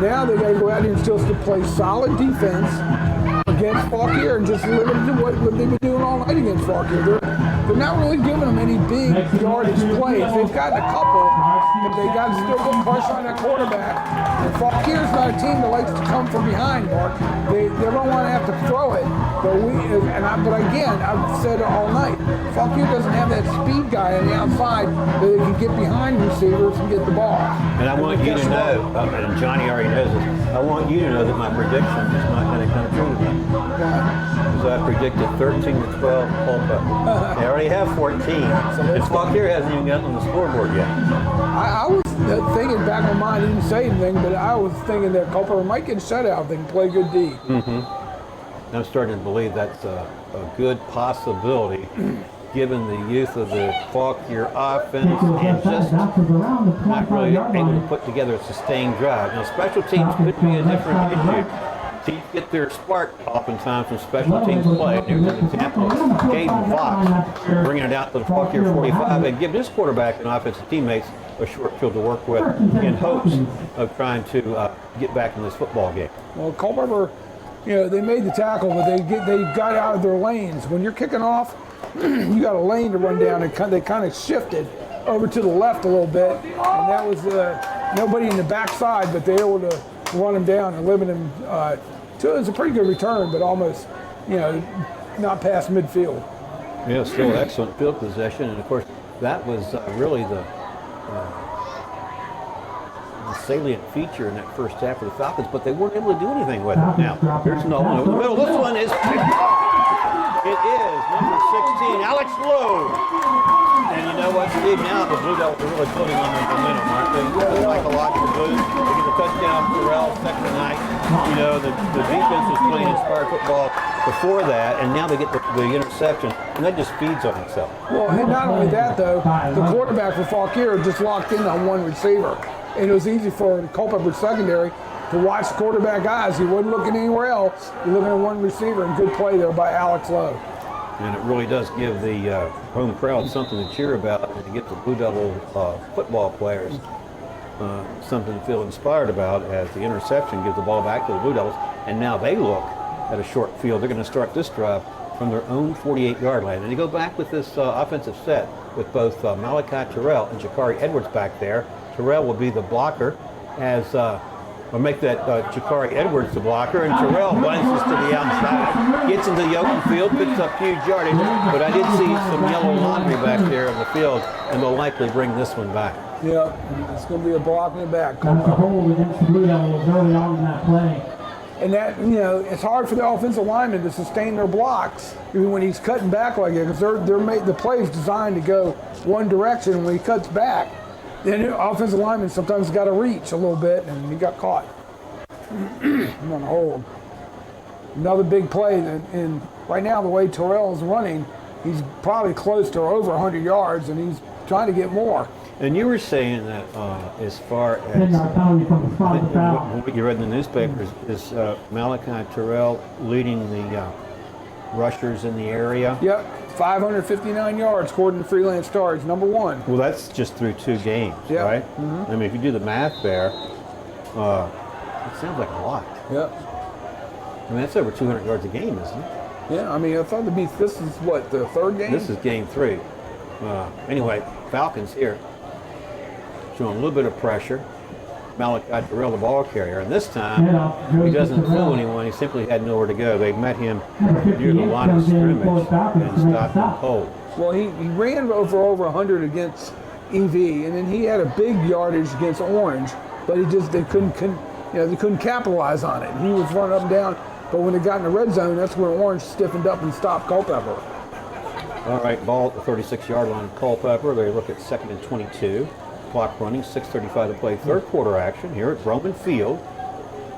Now they got to go out here and still play solid defense against Fauquier and just limit to what they've been doing all night against Fauquier. They're not really giving them any big yardage plays. They've gotten a couple, but they got to still put pressure on that quarterback. And Fauquier's not a team that likes to come from behind, Mark. They don't want to have to throw it. But again, I've said it all night. Fauquier doesn't have that speed guy on the outside that they can get behind receivers and get the ball. And I want you to know, and Johnny already knows this, I want you to know that my prediction is not going to come true tonight. Because I predicted 13-12 Culpeper. They already have 14. And Fauquier hasn't even gotten on the scoreboard yet. I was thinking back in my mind, I didn't say anything, but I was thinking that Culpeper might get shut out. They can play good D. I'm starting to believe that's a good possibility given the youth of the Fauquier offense and just not really able to put together a sustained drive. Now, special teams could be a different issue. Teams get their spark oftentimes from special teams play. There's an example of Caden Fox bringing it out to the Fauquier 45 and give his quarterback and offensive teammates a short field to work with in hopes of trying to get back in this football game. Well, Culpeper, they made the tackle, but they got out of their lanes. When you're kicking off, you got a lane to run down, and they kind of shifted over to the left a little bit, and that was nobody in the backside, but they were able to run him down and limit him to. It was a pretty good return, but almost, not past midfield. Yeah, still excellent field possession, and of course that was really the salient feature in that first half for the Falcons, but they weren't able to do anything with it. Now, here's another one over the middle. This one is picked off. It is number 16, Alex Lowe. And you know what, Steve, now the Blue Devils are really putting on their momentum, aren't they? The psychological boost. They get the touchdown for Terrell second night. The defense was playing inspired football before that, and now they get the interception, and that just feeds on itself. Well, and not only that, though, the quarterback for Fauquier just locked in on one receiver. And it was easy for the Culpeper secondary to watch the quarterback eyes. He wasn't looking anywhere else. He looking at one receiver, and good play there by Alex Lowe. And it really does give the home crowd something to cheer about and to get the Blue Devil football players something to feel inspired about as the interception gives the ball back to the Blue Devils. And now they look at a short field. They're going to start this drive from their own 48-yard line. And they go back with this offensive set with both Malachi Terrell and Jakari Edwards back there. Terrell will be the blocker as we'll make that Jakari Edwards the blocker, and Terrell bounces to the outside, gets into the open field, picks up huge yardage, but I did see some yellow laundry back there in the field, and they'll likely bring this one back. Yeah, it's going to be a block in the back. That's the hole against the Blue Devils early on in that play. And that, it's hard for the offensive lineman to sustain their blocks even when he's cutting back like that, because the play is designed to go one direction, and when he cuts back, then the offensive lineman sometimes got to reach a little bit, and he got caught. I'm on hold. Another big play, and right now the way Terrell is running, he's probably close to over 100 yards, and he's trying to get more. And you were saying that as far as what you read in the newspapers, is Malachi Terrell leading the rushers in the area? Yep, 559 yards according to Freelance Star. He's number one. Well, that's just through 2 games, yep. Right? Mm-hmm. I mean, if you do the math there, it sounds like a lot. Yep. I mean, that's over 200 yards a game, isn't it? Yeah, I mean, I thought this is what, the third game? This is game 3. Anyway, Falcons here showing a little bit of pressure. Malachi Terrell, the ball carrier. And this time, he doesn't fool anyone. He simply had nowhere to go. They met him near the line of scrimmage and stopped him cold. Well, he ran over 100 against EV, and then he had a big yardage against Orange, but they couldn't capitalize on it. He was running up and down, but when they got in the red zone, that's when Orange stiffened up and stopped Culpeper. All right, ball at the 36-yard line. Culpeper. They look at 2nd and 22. Clock running, 6:35 to play. Third quarter action here at Broman Field.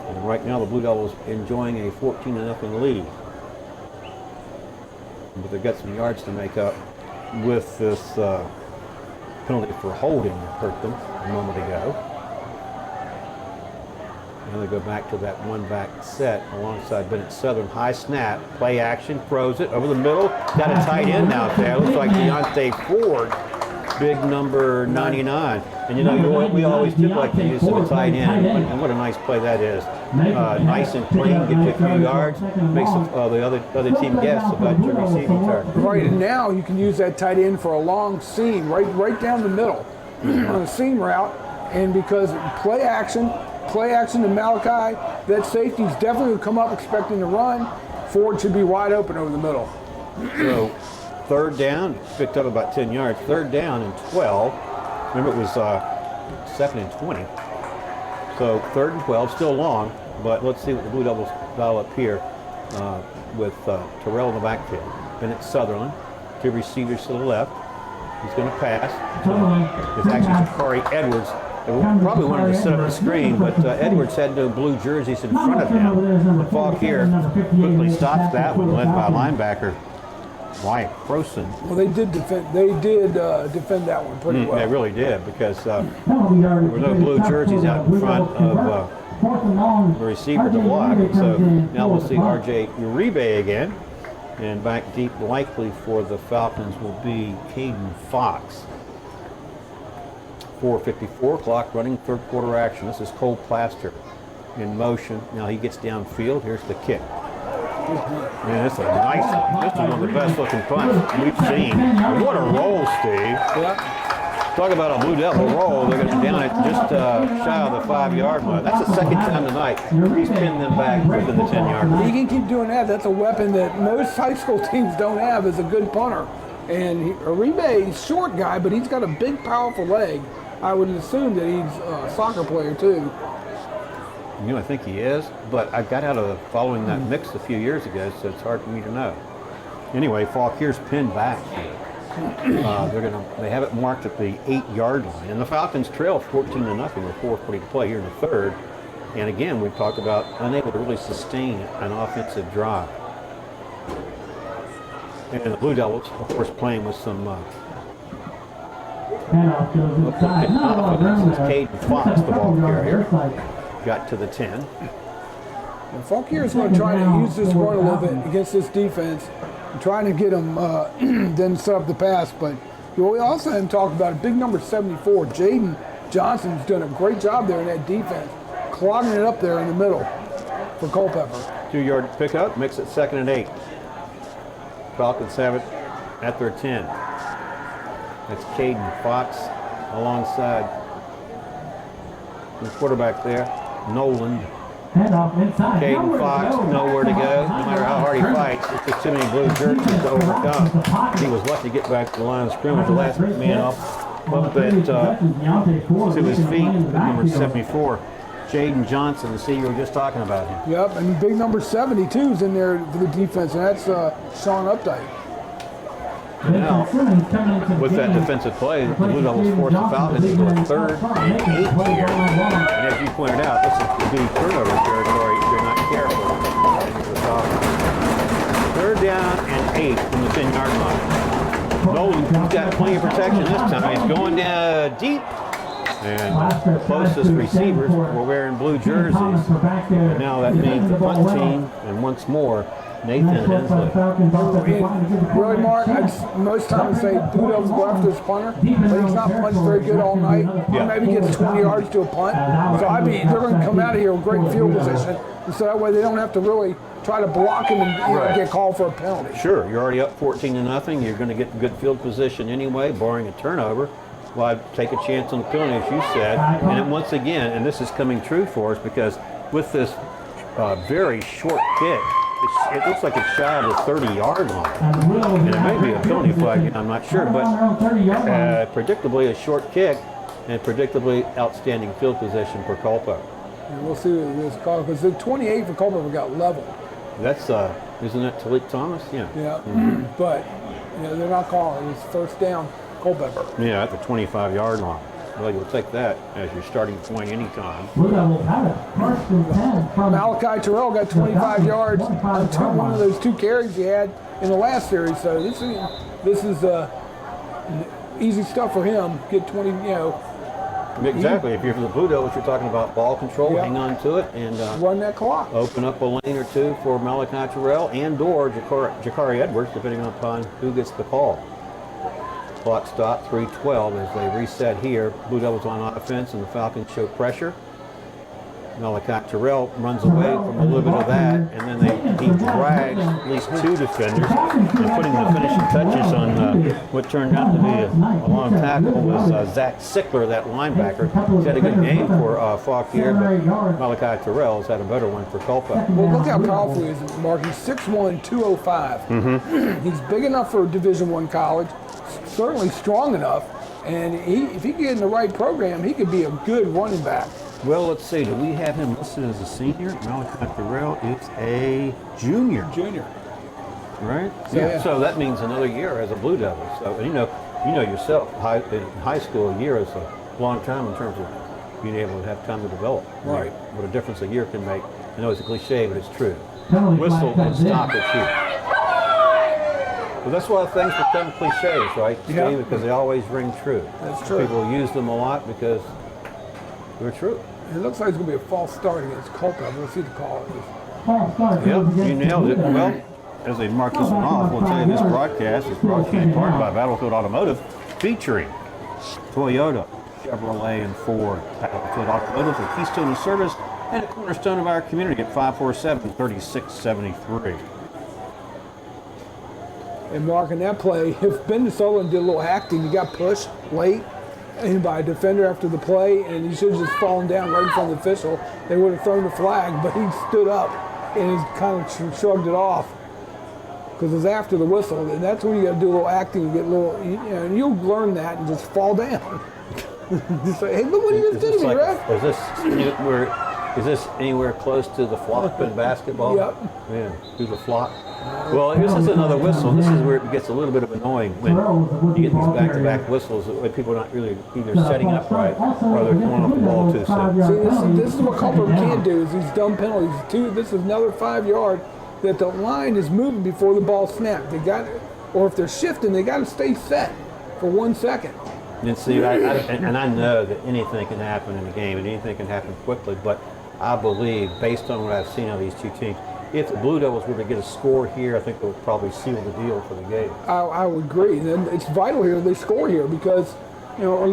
And right now the Blue Devils enjoying a 14-0 lead. But they've got some yards to make up with this penalty for holding that hurt them a moment ago. Now they go back to that one-back set alongside Bennett Southern. High snap, play action, throws it over the middle. Got a tight end out there. Looks like Deontay Ford, big number 99. And you know, we always did like to use a tight end. And what a nice play that is. Nice and clean, get you a few yards, makes the other team guess about your receiving target. Right, and now you can use that tight end for a long seam, right down the middle on a seam route. And because play action to Malachi, that safety's definitely going to come up expecting to run. Ford should be wide open over the middle. So third down, picked up about 10 yards. Third down and 12. Remember, it was 2nd and 20. So 3rd and 12, still long, but let's see what the Blue Devils dial up here with Terrell in the backfield. Bennett Sutherland, 2 receivers to the left. He's going to pass. It's actually Shakari Edwards. They probably wanted to set up the screen, but Edwards had no blue jerseys in front of him. The Fauquier quickly stops that one, led by linebacker Wyatt Croson. Well, they did defend that one pretty well. They really did, because there were no blue jerseys out in front of the receiver to block. So now we'll see R.J. Uribe again. And back deep, likely for the Falcons, will be Caden Fox. 4:54, clock running, 3rd quarter action. This is Cole Plaster in motion. Now he gets downfield. Here's the kick. Man, this is a nice one. This is one of the best looking punts we've seen. What a roll, Steve. Talk about a Blue Devil roll. They're going to be down at just shy of the 5-yard line. That's the 2nd time tonight he's pinned them back within the 10-yard line. He can keep doing that. That's a weapon that most high school teams don't have, is a good punter. And Uribe, he's a short guy, but he's got a big, powerful leg. I would assume that he's a soccer player, too. You know, I think he is, but I got out of following that mix a few years ago, so it's hard for me to know. Anyway, Fauquier's pinned back here. They have it marked at the 8-yard line, and the Falcons trail 14-0 with 4:40 to play here in the 3rd. And again, we've talked about unable to really sustain an offensive drive. And the Blue Devils, of course, playing with some confidence. Caden Fox, the ball carrier, got to the 10. And Fauquier is going to try to use this run a little bit against this defense, trying to get them then set up the pass. But we also had him talk about a big number 74. Jaden Johnson's done a great job there in that defense, clogging it up there in the middle for Culpeper. 2-yard pickup, makes it 2nd and 8. Falcons have it at their 10. That's Caden Fox alongside the quarterback there, Nolan. Caden Fox, nowhere to go. No matter how hard he fights, it's just too many blue jerseys to overcome. He was lucky to get back to the line of scrimmage. The last man up at to his feet, number 74. Jaden Johnson, the senior we were just talking about him. Yep, and big number 72 is in there for the defense, and that's Sean Updike. Now, with that defensive play, the Blue Devils force the Falcons into a 3rd and 8 here. And as you pointed out, this is the turnover territory if you're not careful. 3rd down and 8 from the 10-yard line. Nolan's got plenty of protection this time. He's going down deep. And the closest receivers were wearing blue jerseys. And now that means the punt team, and once more, Nathan Hensley. Really, Mark, most times say Blue Devils go after this punter, but he's not punting very good all night. Yeah. Maybe gets 20 yards to a punt. So they're going to come out of here with great field position, and so that way they don't have to really try to block him and get called for a penalty. Sure, you're already up 14-0. You're going to get good field position anyway, barring a turnover. Well, I'd take a chance on the penalty, as you said. And then once again, and this is coming true for us because with this very short kick, it looks like it's shy of the 30-yard line. And it may be a penalty flag, I'm not sure. But predictably a short kick and predictably outstanding field position for Culpeper. And we'll see what this call because the 28 for Culpeper got leveled. That's, isn't that Talik Thomas? Yeah. Yeah, but they're not calling it. It's first down, Culpeper. Yeah, at the 25-yard line. Well, you'll take that as your starting point anytime. Malachi Terrell got 25 yards on one of those 2 carries he had in the last series. So this is easy stuff for him. Get 20, Exactly. If you're for the Blue Devils, you're talking about ball control, hang on to it, and run that clock. Open up a lane or two for Malachi Terrell and/or Jakari Edwards, depending upon who gets the call. Clock stop 3:12 as they reset here. Blue Devils on offense, and the Falcons show pressure. Malachi Terrell runs away from a little bit of that, and then he drags at least 2 defenders, and putting the finishing touches on what turned out to be a long tackle was Zach Sickler, that linebacker. He's had a good game for Fauquier, but Malachi Terrell has had a better one for Culpeper. Well, look how powerful he is, Mark. He's 6'1", 205. He's big enough for a Division I college, certainly strong enough, and if he can get in the right program, he could be a good running back. Well, let's see. Do we have him listed as a senior? Malachi Terrell is a junior. Right? So that means another year as a Blue Devil. So you know yourself, in high school, a year is a long time in terms of being able to have time to develop. Right. What a difference a year can make. I know it's a cliche, but it's true. Whistle and stop it here. Well, that's why things become cliches, right? Yeah. Because they always ring true. That's true. People use them a lot because they're true. It looks like it's going to be a false start against Culpeper. We'll see the call. Yep, you nailed it. Well, as they mark this one off, we'll tell you this broadcast is brought to you in part by Battlefield Automotive, featuring Toyota, Chevrolet, and Ford. Battlefield Automotive, the keystone of service and a cornerstone of our community at 547-3673. And Mark, in that play, if Ben Sullivan did a little acting, he got pushed late and by a defender after the play, and he should have just fallen down right in front of the official. They would have thrown the flag, but he stood up and he kind of shrugged it off because it was after the whistle, and that's when you got to do a little acting and get a little, and you'll learn that and just fall down. Just say, hey, look what he just did to me, ref. Is this anywhere close to the flop in basketball? Yep. Yeah, do the flop. Well, this is another whistle. This is where it gets a little bit of annoying when you get these back-to-back whistles where people are not really either setting up right or they're throwing up the ball too soon. See, this is what Culpeper can't do, is these dumb penalties. This is another 5 yard that the line is moving before the ball snapped. They got it, or if they're shifting, they got to stay set for 1 second. And see, I know that anything can happen in a game and anything can happen quickly, but I believe, based on what I've seen of these two teams, if the Blue Devils were to get a score here, I think they'll probably seal the deal for the game. I would agree. And it's vital here they score here because, or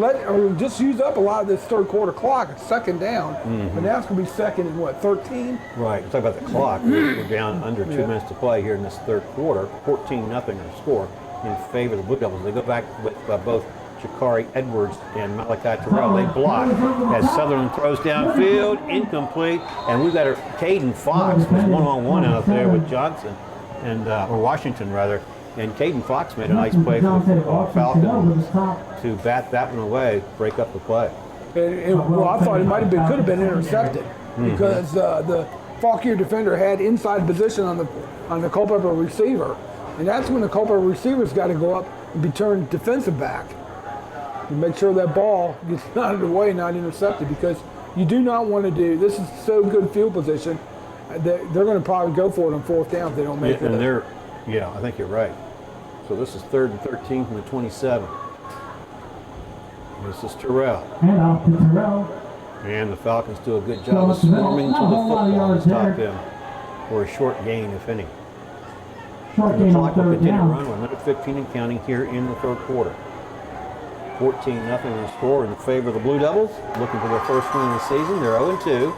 just use up a lot of this third quarter clock. It's second down, but now it's going to be second in 13? Right. Talk about the clock. We're down under 2 minutes to play here in this third quarter. 14-0 the score in favor of the Blue Devils. They go back with both Jakari Edwards and Malachi Terrell. They block as Sutherland throws downfield, incomplete, and we've got Caden Fox was one-on-one out there with Johnson, and or Washington rather, and Caden Fox made a nice play for the Falcons to bat that one away, break up the play. Well, I thought could have been intercepted because the Fauquier defender had inside position on the Culpeper receiver, and that's when the Culpeper receiver's got to go up and be turned defensive back. You make sure that ball gets out of the way, not intercepted, because you do not want to do, this is so good field position, they're going to probably go for it on fourth down if they don't make it. And I think you're right. So this is 3rd and 13 from the 27. This is Terrell. And the Falcons do a good job of swarming to the football to stop them for a short gain, if any. And the clock will continue to run with minute 15 and counting here in the third quarter. 14-0 in the score in favor of the Blue Devils, looking for their first win of the season. They're 0-2.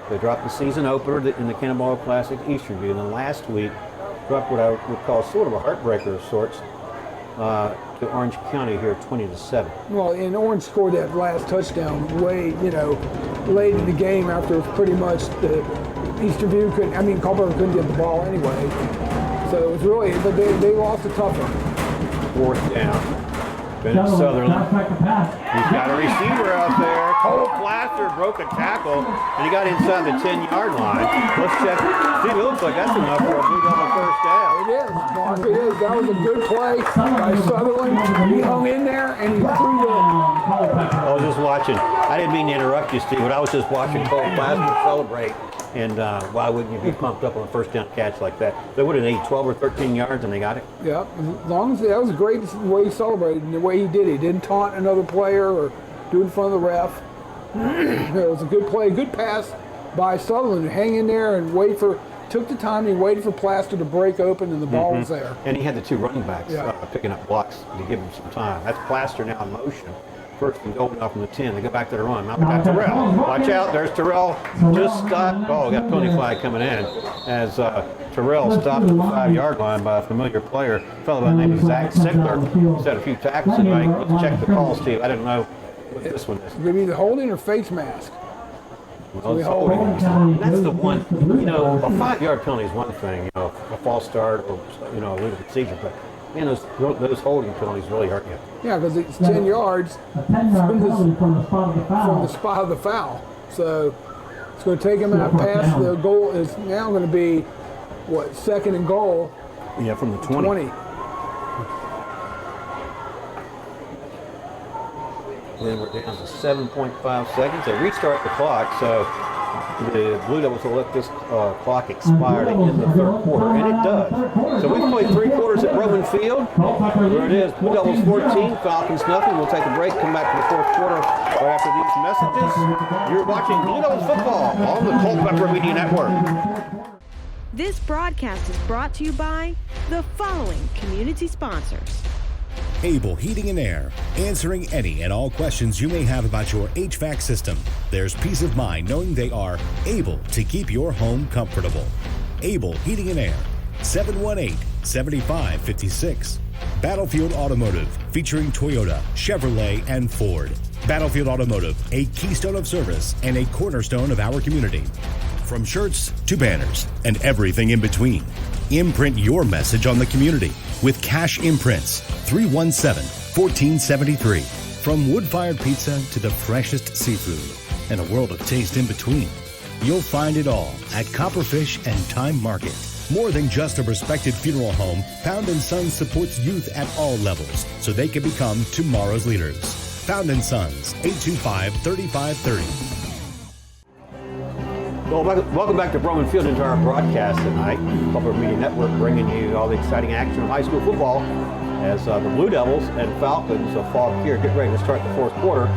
They dropped the season opener in the Cannonball Classic Eastern View. And then last week, dropped what I would call sort of a heartbreaker of sorts to Orange County here, 20-7. Well, and Orange scored that last touchdown way, late in the game after pretty much the Easterview Culpeper couldn't get the ball anyway. So it was really, but they lost a tough one. 4th down. Bennett Sutherland. He's got a receiver out there. Cole Plaster broke a tackle, and he got inside the 10-yard line. Let's check. See, it looks like that's enough for a Blue Devil first down. It is, Mark. It is. That was a good play by Sutherland. He hung in there, and he threw the... I was just watching. I didn't mean to interrupt you, Steve, but I was just watching Cole Plaster celebrate. And why wouldn't you be pumped up on a first down catch like that? They would have needed 12 or 13 yards, and they got it. Yeah, as long as that was a great way he celebrated and the way he did it. He didn't taunt another player or do it in front of the ref. It was a good play, good pass by Sutherland. Hang in there and took the time. He waited for Plaster to break open, and the ball was there. And he had the 2 running backs picking up blocks to give him some time. That's Plaster now in motion. First and goal off from the 10. They go back to the run. Now we got Terrell. Watch out. There's Terrell. Just stopped. Oh, we got penalty flag coming in as Terrell stopped at the 5-yard line by a familiar player, a fellow by the name of Zach Sickler. He's had a few tackles tonight. Let's check the call, Steve. I didn't know what this one is. It's going to be the holding or face mask. Well, it's holding. That's the one, a 5-yard penalty is one thing, a false start or, a legal procedure, but man, those holding penalties really hurt you. Yeah, because it's 10 yards from the spot of the foul. So it's going to take him out past the goal. Is now going to be, 2nd and goal? Yeah, from the 20. Then we're down to 7.5 seconds. They restart the clock, so the Blue Devils will let this clock expire to end the 3rd quarter, and it does. So we've played 3 quarters at Broman Field. There it is, Blue Devils 14, Falcons nothing. We'll take a break, come back to the 4th quarter right after these messages. You're watching Blue Devils football on the Culpeper Media Network. This broadcast is brought to you by the following community sponsors. Able Heating and Air, answering any and all questions you may have about your HVAC system. There's peace of mind knowing they are able to keep your home comfortable. Able Heating and Air, 718-7556. Battlefield Automotive, featuring Toyota, Chevrolet, and Ford. Battlefield Automotive, a keystone of service and a cornerstone of our community. From shirts to banners and everything in between. Imprint your message on the community with Cash Imprints, 317-1473. From wood-fired pizza to the freshest seafood and a world of taste in between, you'll find it all at Copperfish and Time Market. More than just a respected funeral home, Pound & Sons supports youth at all levels so they can become tomorrow's leaders. Pound & Sons, 825-3530. Well, welcome back to Broman Field into our broadcast tonight. Culpeper Media Network bringing you all the exciting action of high school football as the Blue Devils and Falcons of Fauquier get ready to start the 4th quarter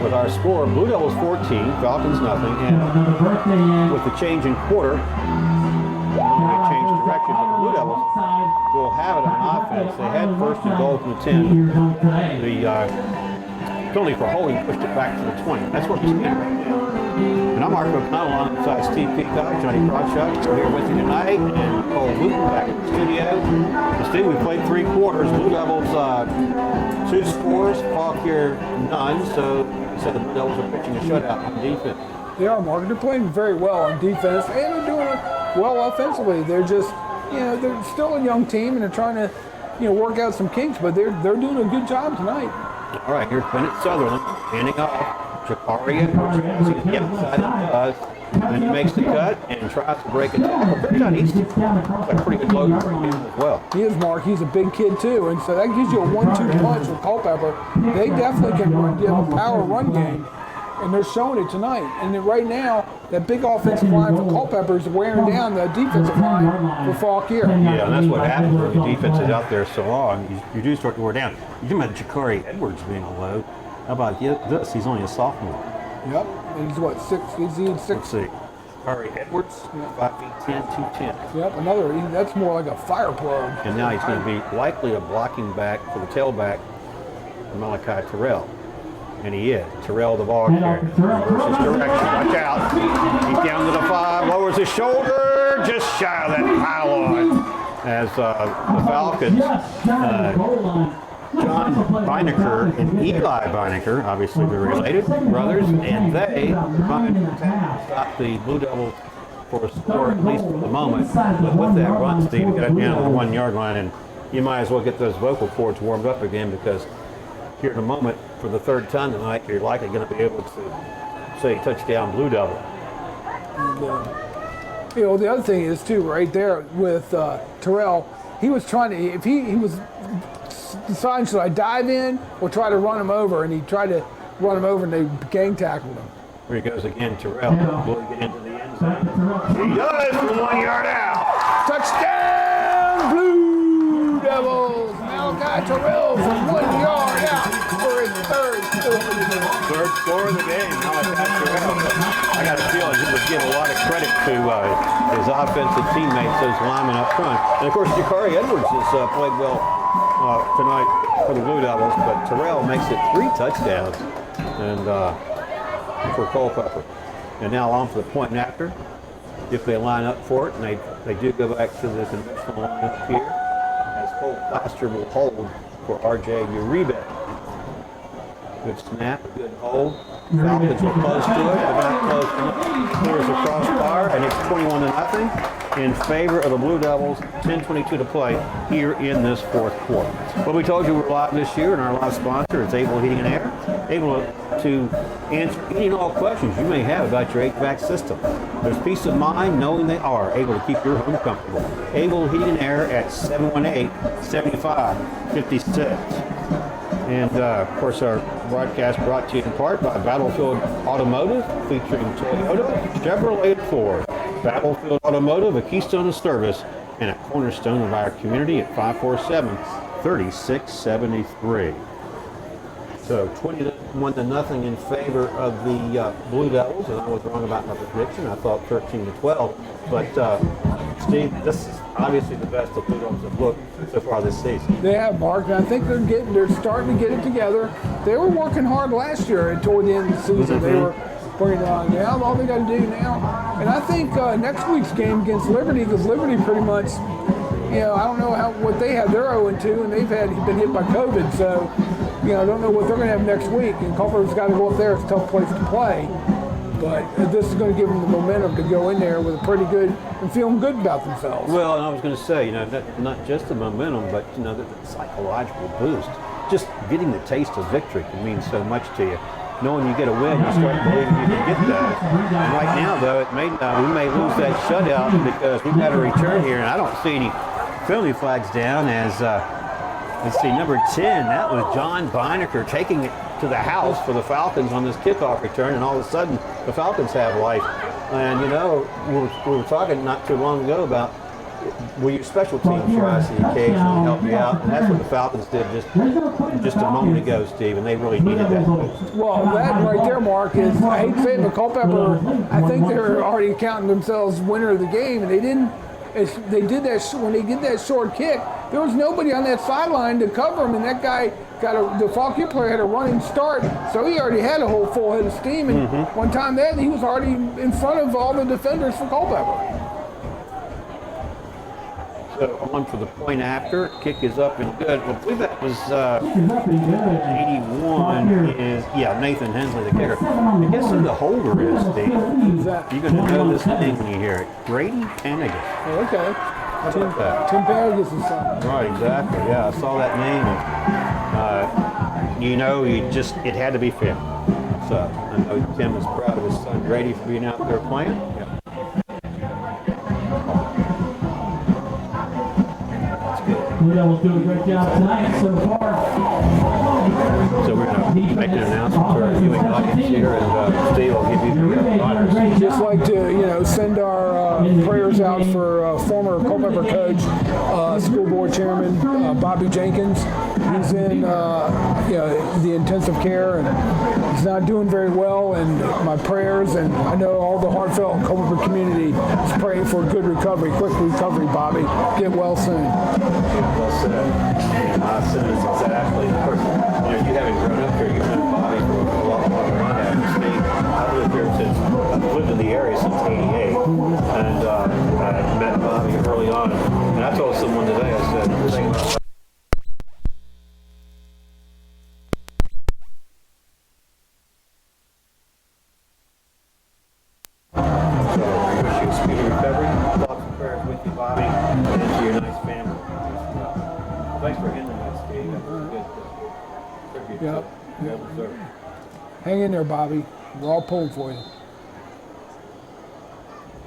with our score. Blue Devils 14, Falcons nothing, and with the change in quarter, they changed direction, but the Blue Devils will have it on offense. They had 1st and goal from the 10. The penalty for holding pushed it back to the 20. That's what we're seeing right now. And I'm Mark O'Connell alongside Steve Peacock, Johnny Krawchuk. We're here with you tonight, and Cole Wooten back in the studio. And Steve, we played 3 quarters. Blue Devils 2 scores, Fauquier none. So you said the Blue Devils are pitching a shutout on defense. They are, Mark. They're playing very well on defense, and they're doing it well offensively. They're just, they're still a young team, and they're trying to, work out some kinks, but they're doing a good job tonight. All right, here's Bennett Sutherland handing off. Jakari Edwards, the inside and he makes the cut and tries to break it tackle. He's got a pretty good load for him as well. He is, Mark. He's a big kid too, and so that gives you a 1-2 punch with Culpeper. They definitely can give a power run game, and they're showing it tonight. And then right now, that big offensive line for Culpeper is wearing down the defensive line for Fauquier. Yeah, and that's what happens when the defense is out there so long. You do start to wear down. You talking about Jakari Edwards being a load. How about this? He's only a sophomore. Yep. And he's what, 6? He's 6. Let's see. Jakari Edwards, 5'10", 210. Yep, that's more like a fire plug. And now he's going to be likely a blocking back for the tailback, Malachi Terrell. And he is. Terrell, the ball carrier. Reverses direction. Watch out. He's down to the 5, lowers his shoulder, just shy of that pylon. as the Falcons, John Bineker and Eli Bineker, obviously they're related brothers, and they stopped the Blue Devils for a score, at least for the moment. But with that run, Steve, got down to the 1 yard line, and you might as well get those vocal cords warmed up again, because here in a moment, for the third time tonight, you're likely going to be able to say touchdown Blue Devil. You know, the other thing is too, right there with Terrell, he was trying to, if he was deciding, should I dive in or try to run him over, and he tried to run him over and they gang tackled him. Here he goes again, Terrell. Will he get into the end zone? He does from 1 yard out. Touchdown, Blue Devils! Malachi Terrell from 1 yard out for his third score. Third score of the game. Malachi Terrell. I got a feeling he would give a lot of credit to his offensive teammates, those linemen up front. And of course, Jakari Edwards has played well tonight for the Blue Devils, but Terrell makes it 3 touchdowns and for Culpeper. And now on for the point and after. If they line up for it, and they do go back to the conventional lineup here, as Cole Plaster will hold for R.J. Uribe. Good snap, good hold. Falcons will close to it, but not close enough. Clears the crossbar, and it's 21-0 in favor of the Blue Devils. 10:22 to play here in this fourth quarter. Well, we told you we're live this year, and our live sponsor is Able Heating and Air, able to answer any and all questions you may have about your HVAC system. There's peace of mind knowing they are able to keep your home comfortable. Able Heating and Air at 718-7556. And, of course, our broadcast brought to you in part by Battlefield Automotive, featuring Toyota, Chevrolet, and Ford. Battlefield Automotive, a keystone of service and a cornerstone of our community at 547-3673. So 21-0 in favor of the Blue Devils, and I was wrong about my prediction. I thought 13-12, but Steve, this is obviously the best the Blue Devils have looked so far this season. They have, Mark, and I think they're starting to get it together. They were working hard last year, and toward the end of the season, they were bringing it on. Now all they got to do now, and I think next week's game against Liberty, because Liberty pretty much, you know, I don't know what they have. They're 0-2, and they've been hit by COVID, so. You know, I don't know what they're going to have next week, and Culpeper's got to go up there. It's a tough place to play, but this is going to give them the momentum to go in there with a pretty good and feeling good about themselves. Well, and I was going to say, you know, not just the momentum, but you know, the psychological boost. Just getting the taste of victory can mean so much to you. Knowing you get a win, you start believing you can get those. And right now, though, we may lose that shutout because we've got a return here, and I don't see any penalty flags down as. Let's see, number 10, that was John Bineker taking it to the house for the Falcons on this kickoff return, and all of a sudden, the Falcons have life. And, you know, we were talking not too long ago about will your special teams tries to occasionally help you out, and that's what the Falcons did just a moment ago, Steve, and they really needed that. Well, that right there, Mark, is, I hate to say it, but Culpeper, I think they're already counting themselves winner of the game, and they didn't. They did that when they did that short kick. There was nobody on that sideline to cover him, and that guy the Fauquier player had a running start, so he already had a whole full head of steam. And one time there, he was already in front of all the defenders for Culpeper. So on for the point after. Kick is up and good. I believe that was 81 is, Nathan Hensley, the kicker. I guess who the holder is, Steve. Who's that? You're going to know this name when you hear it. Grady Panagas. Oh, okay. How about that? Tim Panagas' son. Right, exactly. Yeah, I saw that name. And, you know, it had to be Finn. So I know Tim was proud of his son Grady for being out there playing. Yeah. Blue Devils doing a great job tonight so far. So we're going to make an announcement to our viewing audience here, and Steve will give you the honors. Just like to, send our prayers out for former Culpeper coach, school board chairman Bobby Jenkins. He's in, the intensive care, and he's not doing very well. And my prayers, and I know all the heartfelt Culpeper community is praying for a good recovery, quick recovery. Bobby, get well soon. Well said. My sentence exactly. Of course, you haven't grown up here. You've known Bobby for a lot longer than I have. Steve, I've lived here I've lived in the area since '88, and I met Bobby early on. And I told someone today, I said, I'm thinking about speedy recovery. Thoughts and prayers with you, Bobby, and to your nice family. Thanks for handling that, Steve. That was a good tribute. Yep. Well deserved. Hang in there, Bobby. We're all pulling for you.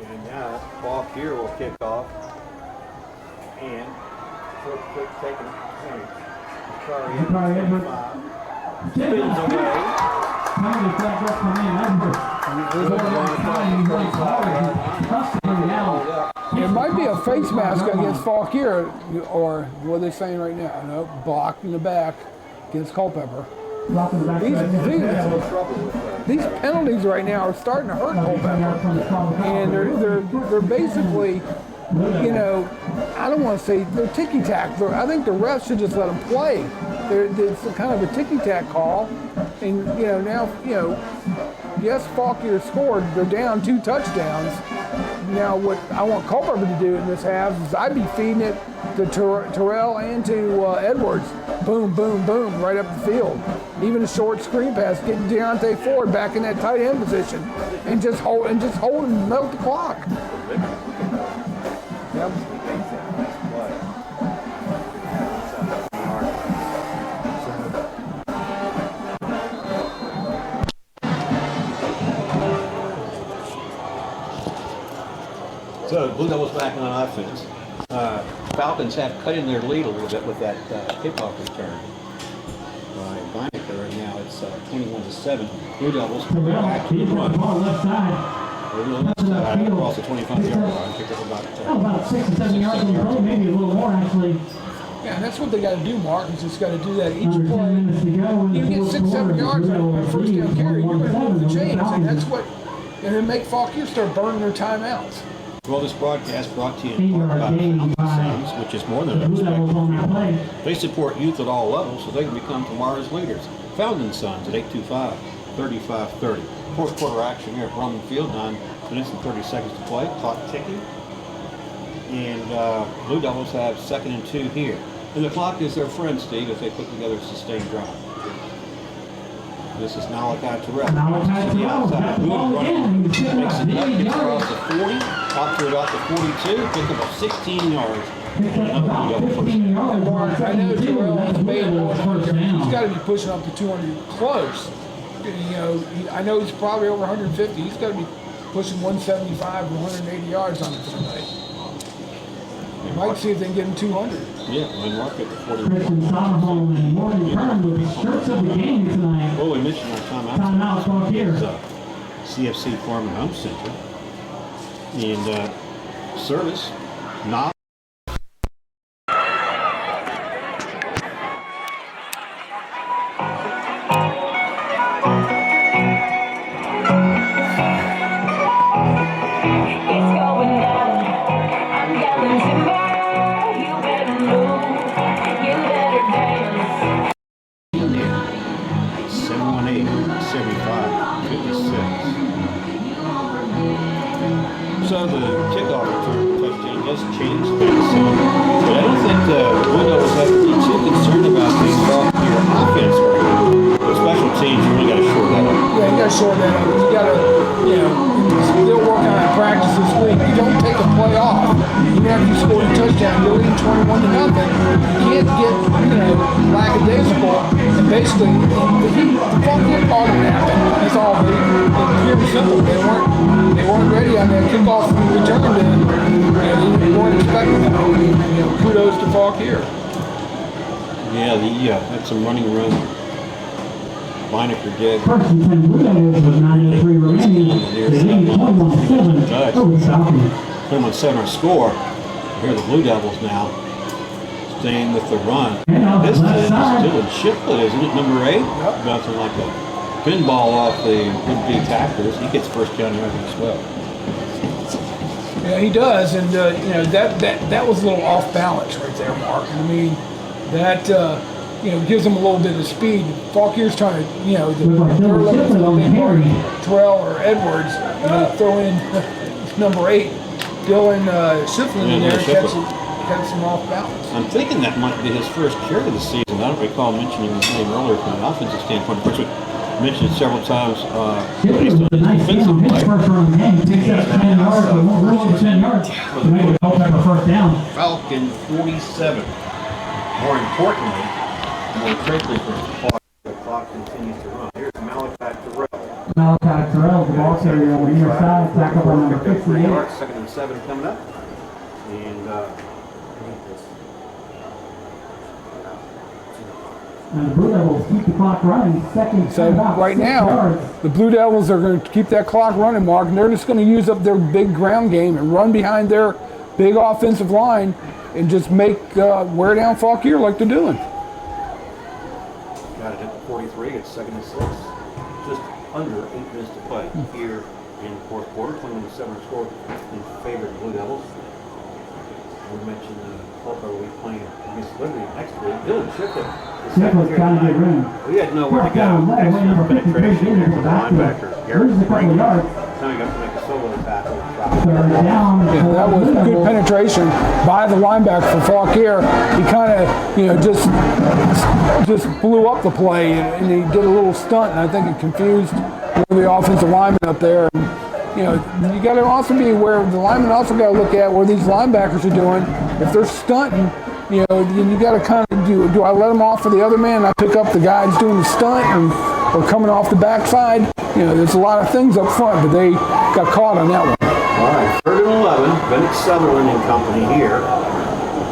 And now, Fauquier will kick off. And quick taking it. Sorry, Edwards. Spins away. It might be a face mask against Fauquier, or what are they saying right now? No, blocked in the back against Culpeper. These penalties right now are starting to hurt Culpeper, and they're basically, you know, I don't want to say they're ticky-tack. I think the refs should just let them play. It's kind of a ticky-tack call, and you know now, you know, yes, Fauquier scored. They're down 2 touchdowns. Now, what I want Culpeper to do in this half is I'd be feeding it to Terrell and to Edwards. Boom, boom, boom, right up the field. Even a short screen pass, getting Deontay Ford back in that tight end position, and just hold and melt the clock. Yep. So, Blue Devils back on offense. Falcons have cut in their lead a little bit with that kickoff return by Beinecker, and now it's 21-7. Blue Devils back to the run. Left side. Across the 25-yard line, picked up about 6 or 7 yards on the play, maybe a little more actually. Yeah, and that's what they got to do, Mark. Is just got to do that each Under 10 play. minutes to go. You get 6-7 yards on a first down carry, you're going to move the chains, and that's what. And then make Fauquier start burning their timeouts. Well, this broadcast brought to you in part by Falcons, which is more than expected. They support youth at all levels so they can become tomorrow's leaders. Found in Sons at 825-3530. Fourth quarter action here at Broman Field, 9 minutes and 30 seconds to play. Clock ticking. And Blue Devils have 2nd and 2 here. And the clock is their friend, Steve, as they put together a sustained drive. This is Malachi Terrell. Malachi Terrell got the ball again. Makes it left, gets across the 40, out to about the 42, pick up 16 yards. Mark, I know Terrell has made he's got to be pushing up to 200 close. You know, I know he's probably over 150. He's got to be pushing 175 to 180 yards on it tonight. You might see if they can get him 200. Yeah, and Mark at the 40. Christian Sonneholm and Morgan Kern with shirts of the game tonight. Well, we mentioned our timeout. Timeout spot here. CFC Farm and Home Center. And service, not. So the kickoff return touchdown does change things. But I don't think the Blue Devils have to be too concerned about the Fauquier offense right now. The special teams, you really got to shore that up. Yeah, you got to shore that up. You got to, you know, they'll work on that practice this week. You don't take a play off. Even after you score a touchdown, you're leading 21-0. You can't get, you know, lackadaisical. And basically, the Fauquier called it happen. That's all. Pure and simple. They weren't ready on that kickoff return, and they weren't expecting it. You know, kudos to Fauquier. Yeah, had some running room. Beinecker did. First and 10 Blue Devils with 9:03 remaining. They lead 21-7 over the Falcons. 21-7 score. Here are the Blue Devils now, staying with the run. This is still in Shiflett, isn't it? Number 8? Yep. Bouncing like a pinball off the would-be tackles. He gets first down yard as well. Yeah, he does, and you know that was a little off balance right there, Mark. I mean, that you know gives him a little bit of speed. Fauquier's trying to, you know, Terrell or Edwards, you know, throw in number 8, Dylan Shiflin in there, catch them off balance. I'm thinking that might be his first carry of the season. I don't recall mentioning his name earlier from an offensive standpoint. Of course, we mentioned it several times based on his defensive play. Falcon 47. More importantly, more critically for the clock continues to run. Here's Malachi Terrell. Malachi Terrell, the ball carrier on the near side, tackle by number 58. Yards, 2nd and 7 coming up. And the Blue Devils keep the clock running. So right now, the Blue Devils are going to keep that clock running, Mark, and they're just going to use up their big ground game and run behind their big offensive line and just make wear down Fauquier like they're doing. Got it at the 43. It's 2nd and 6. Just under 8 minutes to play here in the fourth quarter. 21-7 score in favor of the Blue Devils. We mentioned Culpeper will be playing against Liberty next week. Dylan Shiflett Shiflett's trying to get room. We had nowhere to go. Excellent penetration there from the linebacker. Garrett Spring. Now he got to make a solo tackle. Yeah, that was good penetration by the linebacker for Fauquier. He kind of, just blew up the play and he did a little stunt, and I think it confused the offensive lineman up there. You got to also be aware. The linemen also got to look at where these linebackers are doing. If they're stunting, you got to kind of do I let them off for the other man? I pick up the guy who's doing the stunt or coming off the backside. There's a lot of things up front, but they got caught on that one. All right, 3rd and 11. Bennett Sutherland and company here.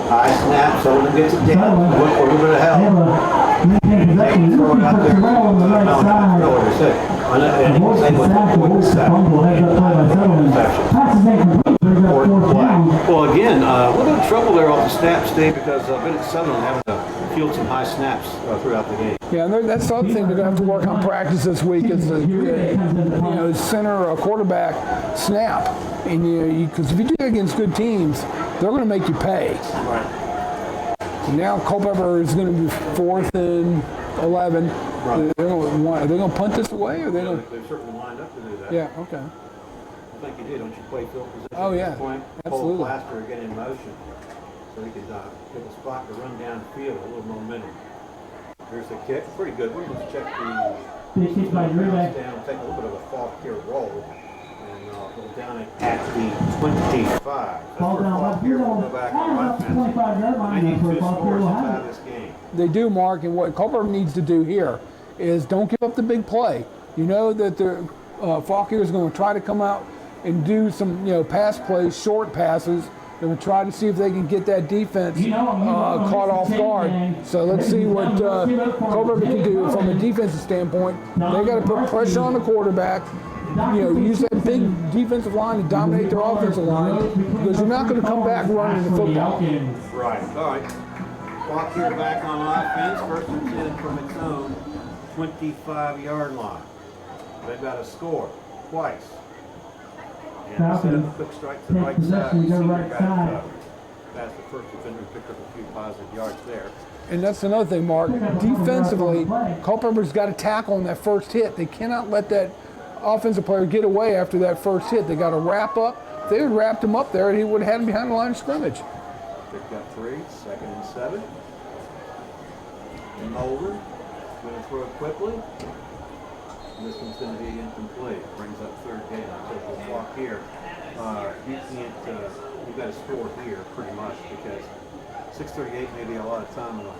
High snap. Sutherland gets it down. Look for a little bit of help. Throw it out there. And he was able to avoid the sack. Well, again, a little bit of trouble there off the snap, Steve, because Bennett Sutherland having to field some high snaps throughout the game. Yeah, and that's the other thing they're going to have to work on practice this week is the center or quarterback snap. And because if you do that against good teams, they're going to make you pay. Right. And now Culpeper is going to be 4th and 11. Right. Are they going to punt this away? Or they've certainly lined up to do that. Yeah, okay. I think you did. Don't you play field position at this point? Absolutely. Pull Plaster again in motion so he could get a spot to run downfield, a little momentum. Here's the kick. Pretty good one. Let's check the big kick by Drew. Down, take a little bit of a Fauquier roll. And go down at the 25. Ball down. Fauquier will go back on offense. 25-yard line. They need 2 scores out of this game. They do, Mark, and what Culpeper needs to do here is don't give up the big play. You know that the Fauquier is going to try to come out and do some pass plays, short passes. They're going to try to see if they can get that defense caught off guard. So let's see what Culpeper can do from a defensive standpoint. They got to put pressure on the quarterback. Use that big defensive line to dominate their offensive line because you're not going to come back running the football. Right. All right. Fauquier back on offense. 1st and 10 from its own 25-yard line. They've got to score twice. And instead of a quick strike to the right side, we see the guy pass the first defender and picked up a few positive yards there. And that's another thing, Mark. Defensively, Culpeper's got to tackle on that first hit. They cannot let that offensive player get away after that first hit. They got to wrap up. If they had wrapped him up there, he would have had him behind the line of scrimmage. Picked up 3, 2nd and 7. Mulder going to throw it quickly. This one's going to be incomplete. Brings up 3rd down. So for Fauquier, you've got to score here pretty much because 6:38 may be a lot of time in a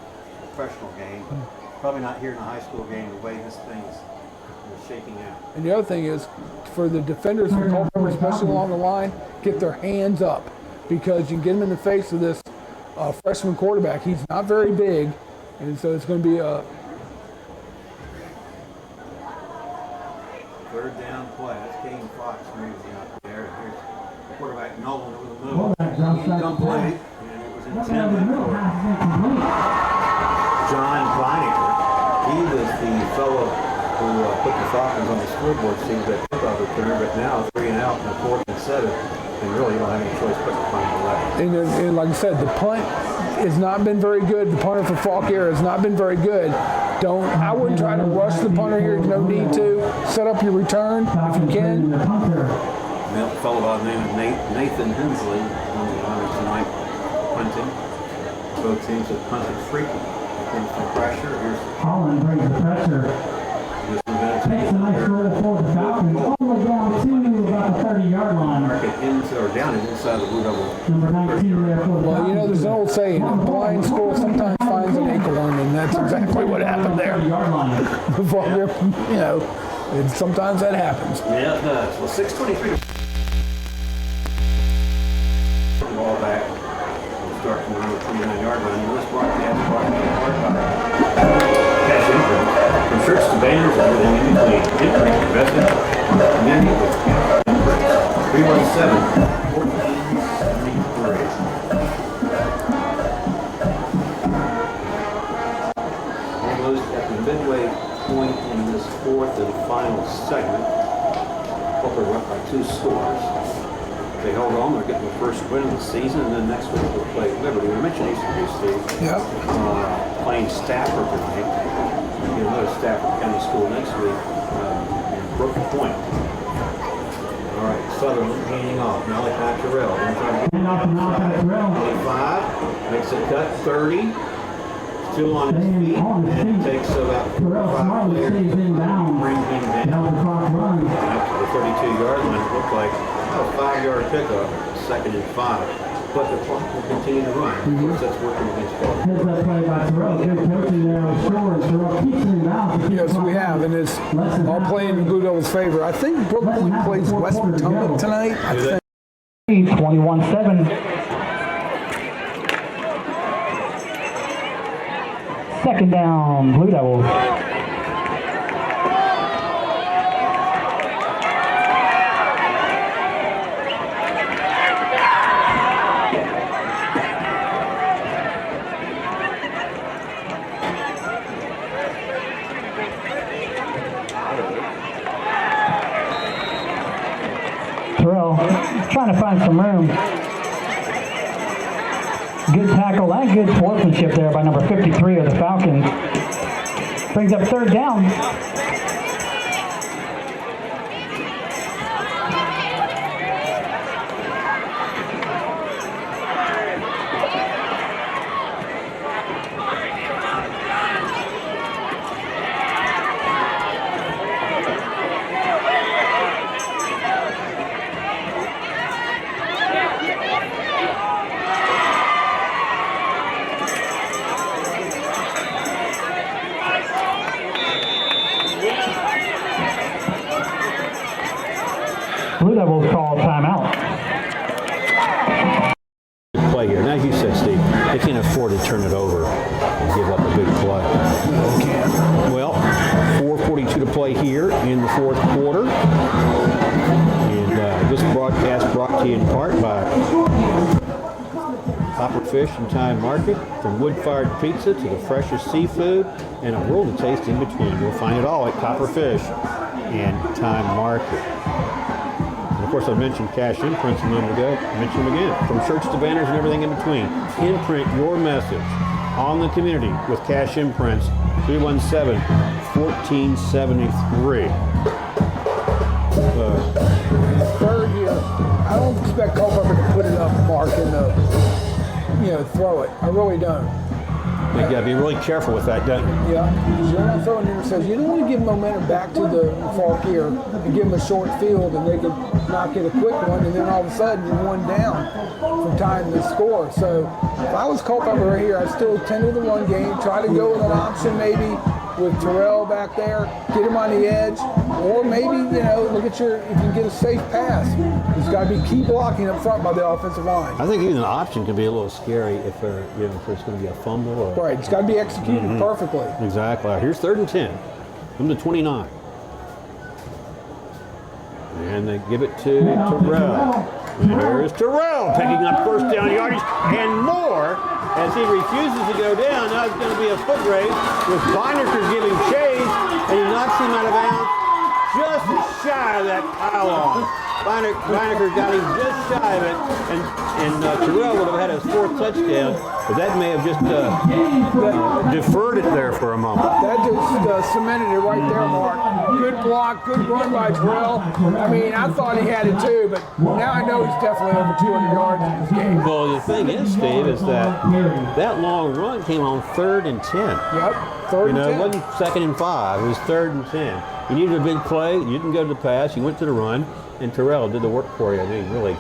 professional game, but probably not here in a high school game the way this thing's shaking out. And the other thing is, for the defenders for Culpeper, especially along the line, get their hands up because you can get them in the face of this freshman quarterback. He's not very big, and so it's going to be a 3rd down play. That's Kane Fox moving out there. And here's the quarterback Nolan over the middle. Incomplete. And it was intended for John Vinegar. He was the fellow who put the Falcons on the scoreboard, seems that kickoff return, but now 3 and out and 4th and 7. And really you don't have any choice but to find the way. And like I said, the punt has not been very good. The punter for Fauquier has not been very good. I wouldn't try to rush the punter here. There's no need to. Set up your return if you can. A fellow by the name of Nathan Hensley on the honor tonight. punting. Both teams have punted frequently. Looking for pressure. Here's Holland brings the pressure. this event. Takes a nice roll for the Falcons all the way down to about the 30-yard line. Market into or down and inside the Blue Devil. Number 19 there for the Well, Falcons. there's an old saying, a blind squirrel sometimes finds an acorn, and that's exactly what happened there. 30-yard line. And sometimes that happens. Yeah, it does. Well, 6:23. Ball back. We'll start from the 29-yard line. And this broadcast brought to you by Cash Insurance. From shirts to banners and everything in between. Insurance invested. Community with Cash Insurance. 317-1473. Almost at the midway point in this fourth and final segment. Culpeper up by 2 scores. They held on, they're getting the first win of the season, and then next week they'll play Liberty. We mentioned Eastern Steve. Yep. Playing Stafford tonight. We'll get another Stafford County School next week in Brook Point. All right, Southern handing off. Malachi Terrell. Hand off to Malachi Terrell. 25, makes a cut, 30. Still on his Staying feet, on his and it feet. takes about Terrell 5 smartly players stays in bounds. bring him And down. how the clock runs. Up to the 32-yard line, it looked like a 5-yard pickup, 2nd and 5. But the clock will continue to run. Of course, that's working against Florida. Heads up play by Terrell. Good coaching there on shore. And Terrell keeps it in bounds. Yes, we have, and it's all playing in Blue Devils' favor. I think Brook Point plays West Potomac tonight. I think. 21-7. Second down, Blue Devils. Terrell trying to find some room. Good tackle and good sportsmanship there by number 53 of the Falcons. Brings up third down. Blue Devils call timeout. Play here. Now, as you said, Steve, they can't afford to turn it over and give up a big play. Well, 4:42 to play here in the fourth quarter. And this broadcast brought to you in part by Copperfish and Time Market. From wood-fired pizza to the freshest seafood and a world of taste in between. You'll find it all at Copperfish and Time Market. Of course, I mentioned Cash Imprints a moment ago. I mentioned them again. From shirts to banners and everything in between. Imprint your message on the community with Cash Imprints. 317-1473. Third here, I don't expect Culpeper to put it up, Mark, and throw it. I really don't. You got to be really careful with that, don't you? Yeah, because you're not throwing interceptions. You don't want to give momentum back to the Fauquier and give them a short field and they can not get a quick one, and then all of a sudden you're one down from time to score. So if I was Culpeper right here, I'd still tend to the run game, try to go with an option maybe with Terrell back there, get him on the edge, or maybe, look at if you can get a safe pass. There's got to be key blocking up front by the offensive line. I think even an option can be a little scary if there's going to be a fumble. Or, Right, it's got to be executed perfectly. Exactly. Here's 3rd and 10 from the 29. And they give it to Terrell. And here's Terrell picking up first down yardage and more as he refuses to go down. Now it's going to be a foot race with Beinerker giving chase, and he knocks him out of bounds just shy of that pylon. Reinecker got him just shy of it, and Terrell would have had his 4th touchdown, but that may have just deferred it there for a moment. That just cemented it right there, Mark. Good block, good run by Terrell. I mean, I thought he had it too, but now I know he's definitely over 200 yards in this game. Well, the thing is, Steve, is that long run came on 3rd and 10. Yep, 3rd and 10. It wasn't 2nd and 5. It was 3rd and 10. You needed a big play. You didn't go to the pass. You went to the run, and Terrell did the work for you. I mean, really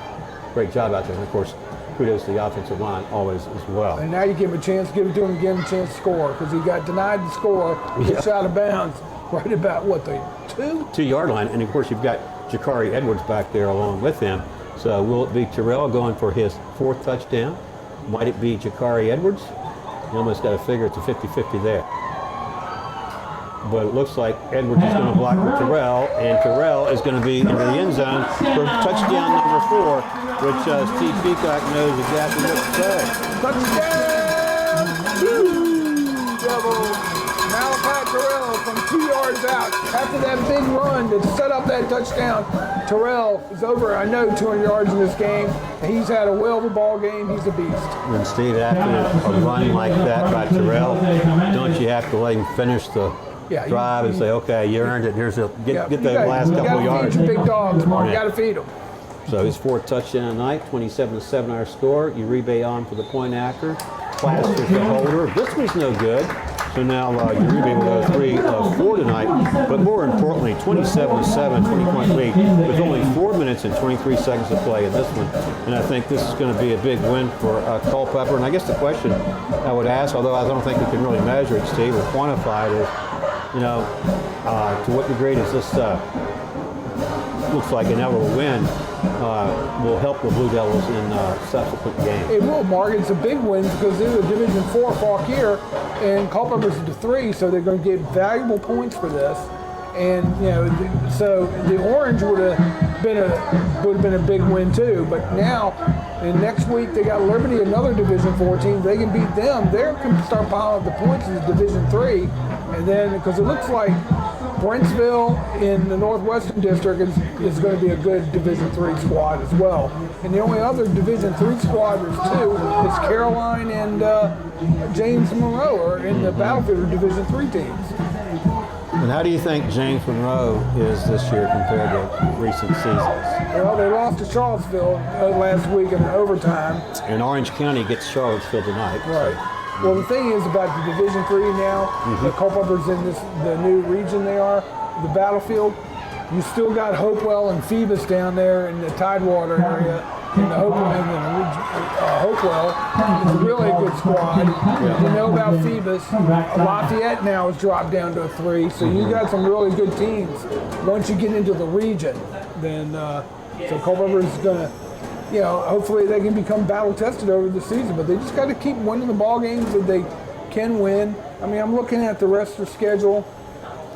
great job out there. And, of course, kudos to the offensive line always as well. And now you give him a chance, give it to him and give him a chance to score because he got denied the score, just out of bounds, right about, what, the 2-yard line. And, of course, you've got Jakari Edwards back there along with him. So will it be Terrell going for his 4th touchdown? Might it be Jakari Edwards? You almost got to figure it's a 50-50 there. But it looks like Edwards is going to block for Terrell, and Terrell is going to be into the end zone for touchdown number 4, which Steve Peacock knows exactly what to say. Touchdown! Devils! Malachi Terrell from 2 yards out. After that big run to set up that touchdown, Terrell is over, I know, 200 yards in this game. He's had a whale of a ball game. He's a beast. And Steve, after a run like that by Terrell, don't you have to let him finish the drive and say, okay, you earned it. Here's a get the last couple of yards. You got to feed your big dogs, Mark. You got to feed them. So his 4th touchdown tonight, 27-7 our score. Uribe on for the point after. Plaster's the holder. This one's no good. So now Uribe will go 3 of 4 tonight. But more importantly, 27-7, 20-point lead with only 4 minutes and 23 seconds to play in this one. And I think this is going to be a big win for Culpeper. And I guess the question I would ask, although I don't think we can really measure it, Steve, or quantify it, is, to what degree does this looks like an inevitable win will help the Blue Devils in subsequent games? It will, Mark. It's a big win because they're the Division 4 Fauquier, and Culpeper's the 3, so they're going to get valuable points for this. And so the Orange would have been a big win too. But now, and next week they got Liberty, another Division 4 team. They can beat them. They can start piling up the points in the Division 3, and then because it looks like Brentsville in the Northwestern District is going to be a good Division 3 squad as well. And the only other Division 3 squad there's 2 is Caroline and James Monroe are in the Battlefield Division 3 teams. And how do you think James Monroe is this year compared to recent seasons? Well, they lost to Charlottesville last week in overtime. And Orange County gets Charlottesville tonight. Right. Well, the thing is about the Division 3 now, the Culpeper's in the new region they are, the Battlefield. You still got Hopewell and Phoebus down there in the Tidewater area. And Hopewell is really a good squad. You know about Phoebus. Lafayette now has dropped down to a 3, so you got some really good teams. Once you get into the region, then so Culpeper is going to, hopefully they can become battle tested over the season, but they just got to keep winning the ball games that they can win. I mean, I'm looking at the rest of their schedule.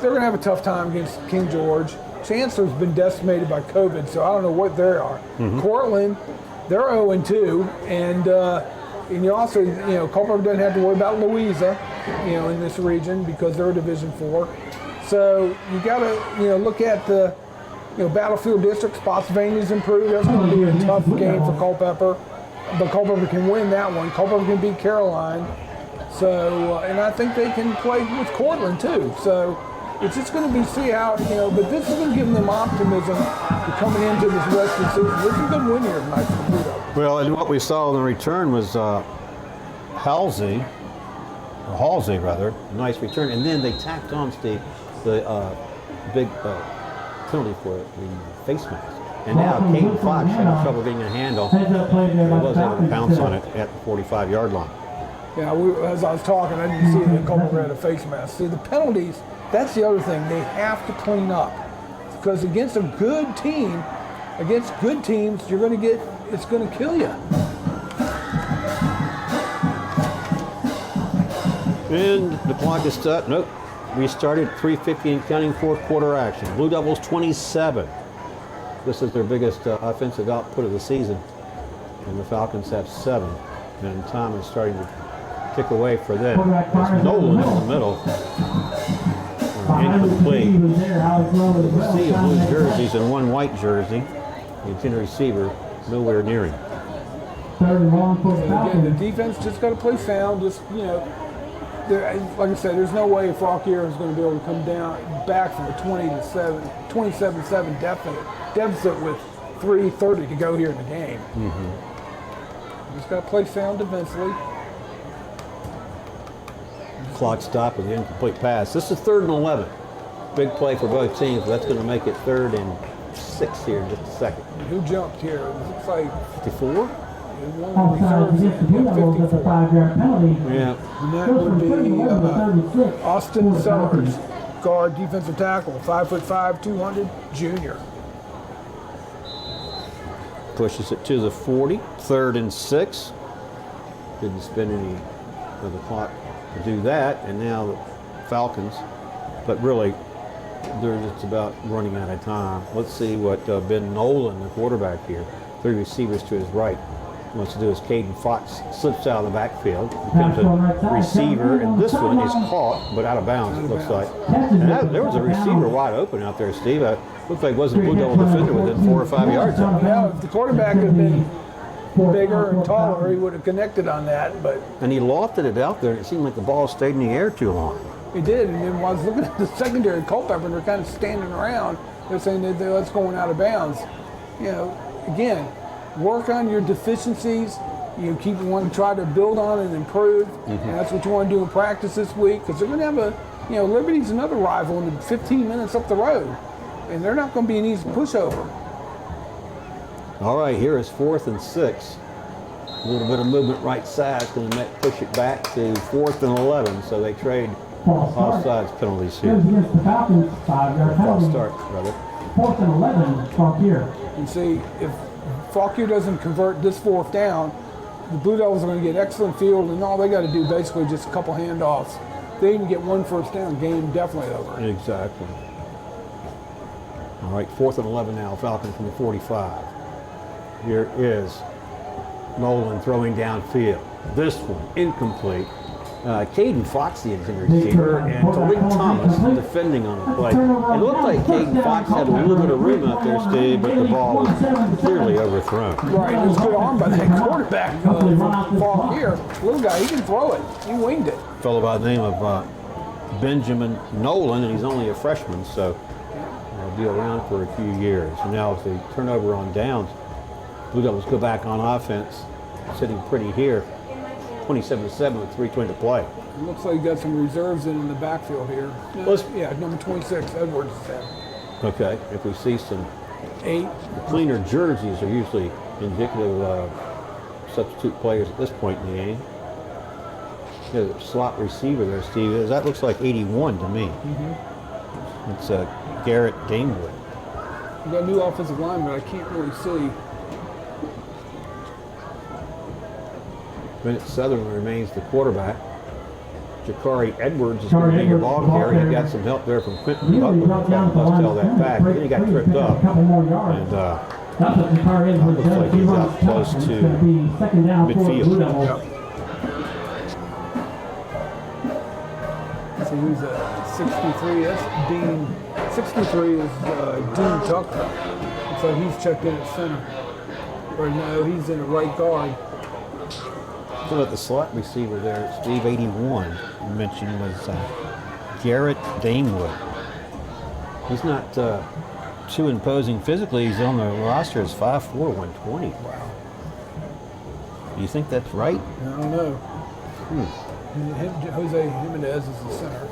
They're going to have a tough time against King George. Chancellor's been decimated by COVID, so I don't know what they are. Cortland, they're 0-2, and you also, Culpeper doesn't have to worry about Louisa, in this region because they're a Division 4. So you got to, look at the, Battlefield District. Spotsylvania's improved. That's going to be a tough game for Culpeper, but Culpeper can win that one. Culpeper can beat Caroline. So, and I think they can play with Cortland too. So. It's just going to be see how, but this is going to give them optimism coming into this rest of the season. This is a good win here tonight for the Blue Devils. Well, and what we saw in the return was Halsey, nice return. And then they tacked on, Steve, the big penalty for the face mask. And now Caden Fox had trouble getting a handle. He was able to pounce on it at the 45-yard line. Yeah, as I was talking, I didn't see that Culpeper had a face mask. See, the penalties, that's the other thing they have to clean up. Because against a good team, against good teams, you're going to get, it's going to kill you. And the clock is set. Nope. We started 3:50 and counting, fourth quarter action. Blue Devils 27. This is their biggest offensive output of the season. And the Falcons have 7. And time is starting to tick away for them. It's Nolan in the middle. Incomplete. A sea of blue jerseys and one white jersey. The intended receiver nowhere near him. Third and long for the Again, Falcons. the defense just got to play sound. Just, you know, like I said, there's no way Fauquier is going to be able to come down back from a 27-7 deficit with 3:30 to go here in the game. Just got to play sound defensively. Clock stop with the incomplete pass. This is 3rd and 11. Big play for both teams, but that's going to make it 3rd and 6 here in just a second. Who jumped here? It looks like 54? one of the Offside reserves against the Blue in Devils, that's a 54. 5-yard penalty. Yeah. And that Goes would from be 31 to 36. Austin For the Sellers, Falcons. guard, defensive tackle, 5'5", 200, junior. Pushes it to the 40. 3rd and 6. Didn't spend any of the clock to do that. And now the Falcons, but really, they're just about running out of time. Let's see what Ben Nolan, the quarterback here, 3 receivers to his right, wants to do is Caden Fox slips out of the backfield, becomes a receiver, and this one is caught, but out of bounds, it looks like. And there was a receiver wide open out there, Steve. Looked like it wasn't a Blue Devil defender within 4 or 5 yards of him. Yeah, if the quarterback had been bigger and taller, he would have connected on that, but And he lofted it out there, and it seemed like the ball stayed in the air too long. he did. And then while I was looking at the secondary, Culpeper, and they're kind of standing around, they're saying that that's going out of bounds. You know, again, work on your deficiencies. You want to try to build on and improve, and that's what you want to do in practice this week, because they're going to have Liberty's another rival in 15 minutes up the road, and they're not going to be an easy pushover. All right, here is 4th and 6. A little bit of movement right side is going to push it back to 4th and 11, so they trade offsides penalties here. Goes against the Falcons, 5-yard False penalty. start, brother. 4th and 11, Fauquier. And see, if Fauquier doesn't convert this 4th down, the Blue Devils are going to get excellent field, and all they got to do basically just a couple handoffs. They even get 1 first down, game definitely over. Exactly. All right, 4th and 11 now, Falcons from the 45. Here is Nolan throwing downfield. This one, incomplete. Caden Fox, the intended receiver, and Tariq Thomas defending on the play. It looked like Caden Fox had a little bit of room out there, Steve, but the ball was clearly overthrown. Right, it was a good arm by that quarterback from Fauquier. Little guy, he can throw it. He winged it. A fellow by the name of Benjamin Nolan, and he's only a freshman, so he'll be around for a few years. And now with the turnover on downs, Blue Devils go back on offense, sitting pretty here, 27-7 with 3:20 to play. It looks like you got some reserves in the backfield here. Yeah, number 26, Edwards is there. Okay, if we see some 8. cleaner jerseys are usually indicative of substitute players at this point in the game. There's a slot receiver there, Steve. That looks like 81 to me. It's Garrett Damewood. You got a new offensive lineman, I can't really see. Bennett Sutherland remains the quarterback. Jakari Edwards is going to be your ball carrier. He got some help there from Quentin Butler. Lost all that back. Then he got tripped up. And That's what Jakari Edwards looks does. like He he's runs out close tough, and to it's going to be 2nd down for the midfield. Blue Devils. So who's that? 63, that's Dean. 63 is Dean Tucker. Looks like he's checked in at center. Or no, he's in the right guard. So at the slot receiver there, Steve, 81, you mentioned was Garrett Damewood. He's not too imposing physically. He's on the roster as 5'4", 120. Wow. Do you think that's right? I don't know. Jose Jimenez is the center.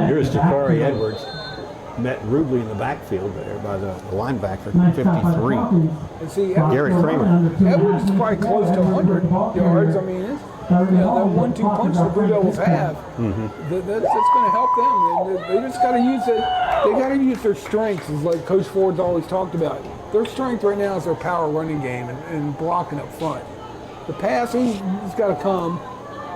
Here's Jakari Edwards. Met rudely in the backfield there by the linebacker, 53. And see, Garrett Kramer. Edwards is probably close to 100 yards. I mean, it's, that 1-2 punch the Blue Devils have, that's going to help them. They just got to use it. They got to use their strengths, as like Coach Ford's always talked about. Their strength right now is their power running game and blocking up front. The passing has got to come,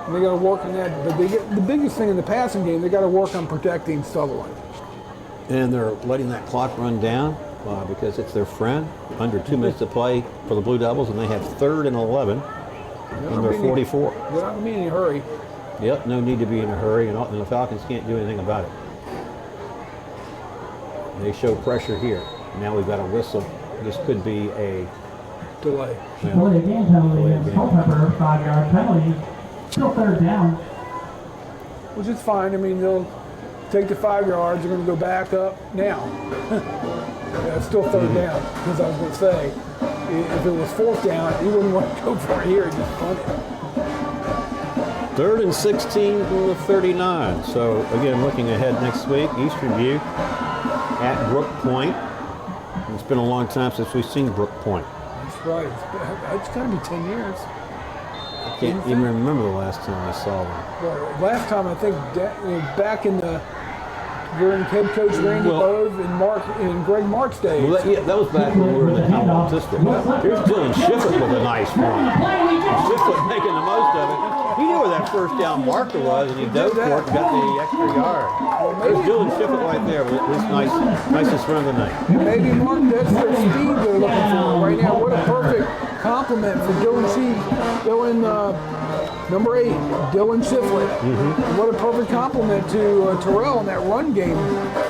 and they got to work on that. But the biggest thing in the passing game, they got to work on protecting Sutherland. And they're letting that clock run down because it's their friend. Under 2 minutes to play for the Blue Devils, and they have 3rd and 11 in their 44. They're not going to be in any hurry. Yep, no need to be in a hurry, and the Falcons can't do anything about it. They show pressure here. Now we've got a whistle this could be a delay. Delay of game penalty. Culpeper, 5-yard penalty. Still third down. Which is fine. I mean, they'll take the 5 yards. They're going to go back up now. Yeah, it's still third down. Because I was going to say, if it was fourth down, you wouldn't want to go for it here and just punt it. 3rd and 16 from the 39. So again, looking ahead next week, Eastern View at Brook Point. It's been a long time since we've seen Brook Point. That's right. It's got to be 10 years. I can't even remember the last time I saw them. Well, last time I think back in the during head coach Randy Bove and Greg Mark's days. Well, that was back when we were in the Hamilton District. Here's Dylan Shiflett with a nice run. Shiflett making the most of it. He knew where that first down marker was, and he dove for it and got the extra yard. There's Dylan Shiflett right there with his nicest run of the night. Maybe, Mark, that's their speed they're looking for right now. What a perfect compliment for number 8, Dylan Shiflett. What a perfect compliment to Terrell in that run game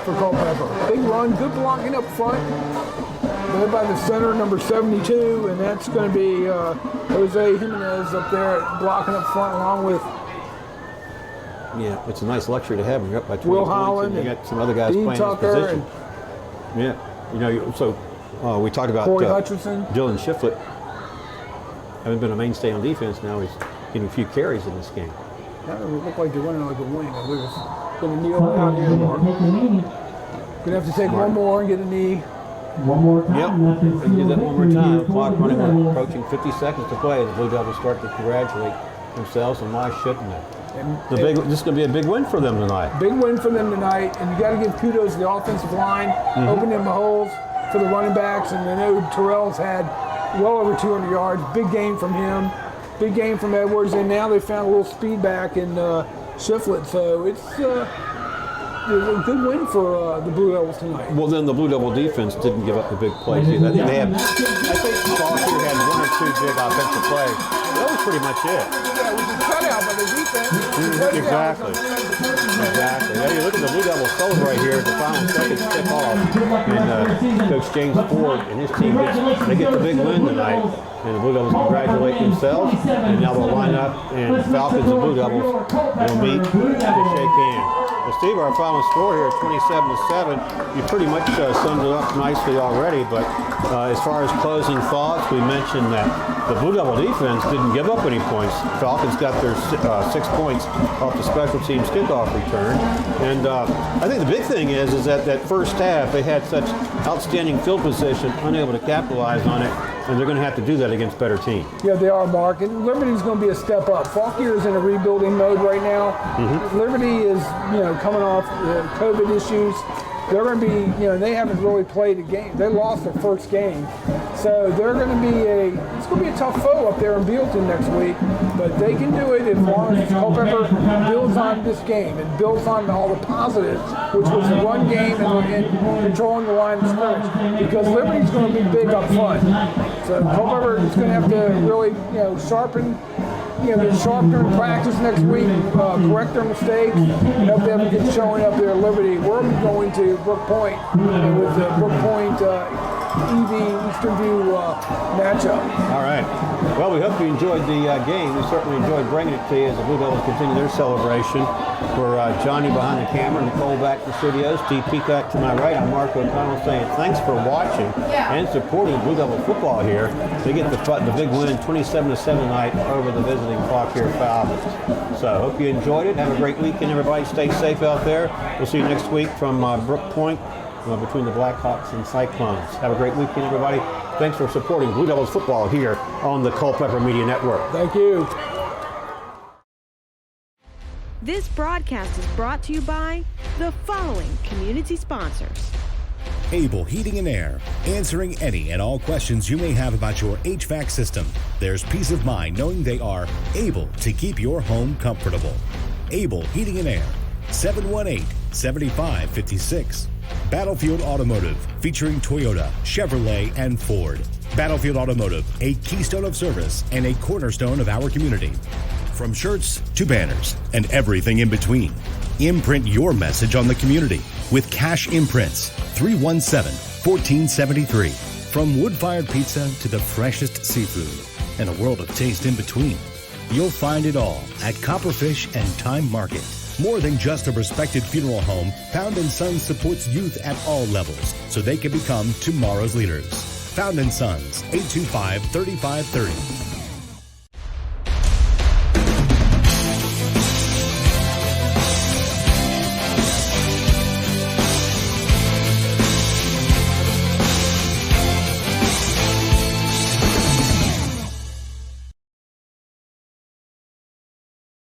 for Culpeper. Big run, good blocking up front. Led by the center, number 72, and that's going to be Jose Jimenez up there blocking up front along with it's a nice luxury to have when you're up by 20 Will points Holland and you got some other guys Dean playing Tucker his position. So we talked about Corey Hutchinson. Dylan Shiflett having been a mainstay on defense. Now he's getting a few carries in this game. That would look like they're running like a wing. They're going to kneel out here, Mark. Going to have to take one more and get a knee. One more time. Yep, we can do that one more time. Clock running, we're approaching 50 seconds to play. The Blue Devils start to congratulate themselves, and why shouldn't they? This is going to be a big win for them tonight. Big win for them tonight, and you got to give kudos to the offensive line, opening the holes for the running backs, and I know Terrell's had well over 200 yards. Big game from him, big game from Edwards, and now they found a little speed back in Shiflett, so it's a good win for the Blue Devils tonight. Well, then the Blue Devil defense didn't give up the big plays either. I think Fauquier had 1 or 2 big offensive plays. That was pretty much it. Yeah, it was a shutout by the defense. Exactly. Now you look at the Blue Devils celebrate here at the final seconds tip off, and Coach James Ford and his team get the big win tonight. And the Blue Devils congratulate themselves, and now they'll line up, and Falcons and Blue Devils will meet to shake hands. Well, Steve, our final score here, 27-7. You pretty much summed it up nicely already, but as far as closing thoughts, we mentioned that the Blue Devil defense didn't give up any points. Falcons got their 6 points off the special teams kickoff return. And I think the big thing is that first half, they had such outstanding field position, unable to capitalize on it, and they're going to have to do that against better teams. Yeah, they are, Mark. And Liberty's going to be a step up. Fauquier is in a rebuilding mode right now. Liberty is, coming off COVID issues. They're going to be, they haven't really played a game. They lost their first game. So they're going to be it's going to be a tough foe up there in Bealeton next week. But they can do it as long as Culpeper builds on this game and builds on all the positives, which was the run game and controlling the line of scrimmage. Because Liberty's going to be big up front. So Culpeper is going to have to really, sharpen. Get sharper in practice next week, correct their mistakes, and hope they have a good showing up there at Liberty. We're going to Brook Point with the Brook Point EV Eastern View matchup. All right. Well, we hope you enjoyed the game. We certainly enjoyed bringing it to you as the Blue Devils continue their celebration. For Johnny behind the camera, Nicole back in the studios, Steve Peacock to my right, I'm Mark O'Connell saying thanks for watching and supporting Blue Devil football here. They get the big win 27-7 tonight over the visiting Fauquier Falcons. So hope you enjoyed it. Have a great weekend, everybody. Stay safe out there. We'll see you next week from Brook Point between the Blackhawks and Cyclones. Have a great weekend, everybody. Thanks for supporting Blue Devils football here on the Culpeper Media Network. Thank you. This broadcast is brought to you by the following community sponsors. Able Heating and Air, answering any and all questions you may have about your HVAC system. There's peace of mind knowing they are able to keep your home comfortable. Able Heating and Air, 718-7556. Battlefield Automotive, featuring Toyota, Chevrolet, and Ford. Battlefield Automotive, a keystone of service and a cornerstone of our community. From shirts to banners and everything in between. Imprint your message on the community with Cash Imprints, 317-1473. From wood-fired pizza to the freshest seafood and a world of taste in between, you'll find it all at Copperfish and Time Market. More than just a respected funeral home, Found & Sons supports youth at all levels so they can become tomorrow's leaders. Found & Sons, 825-3530.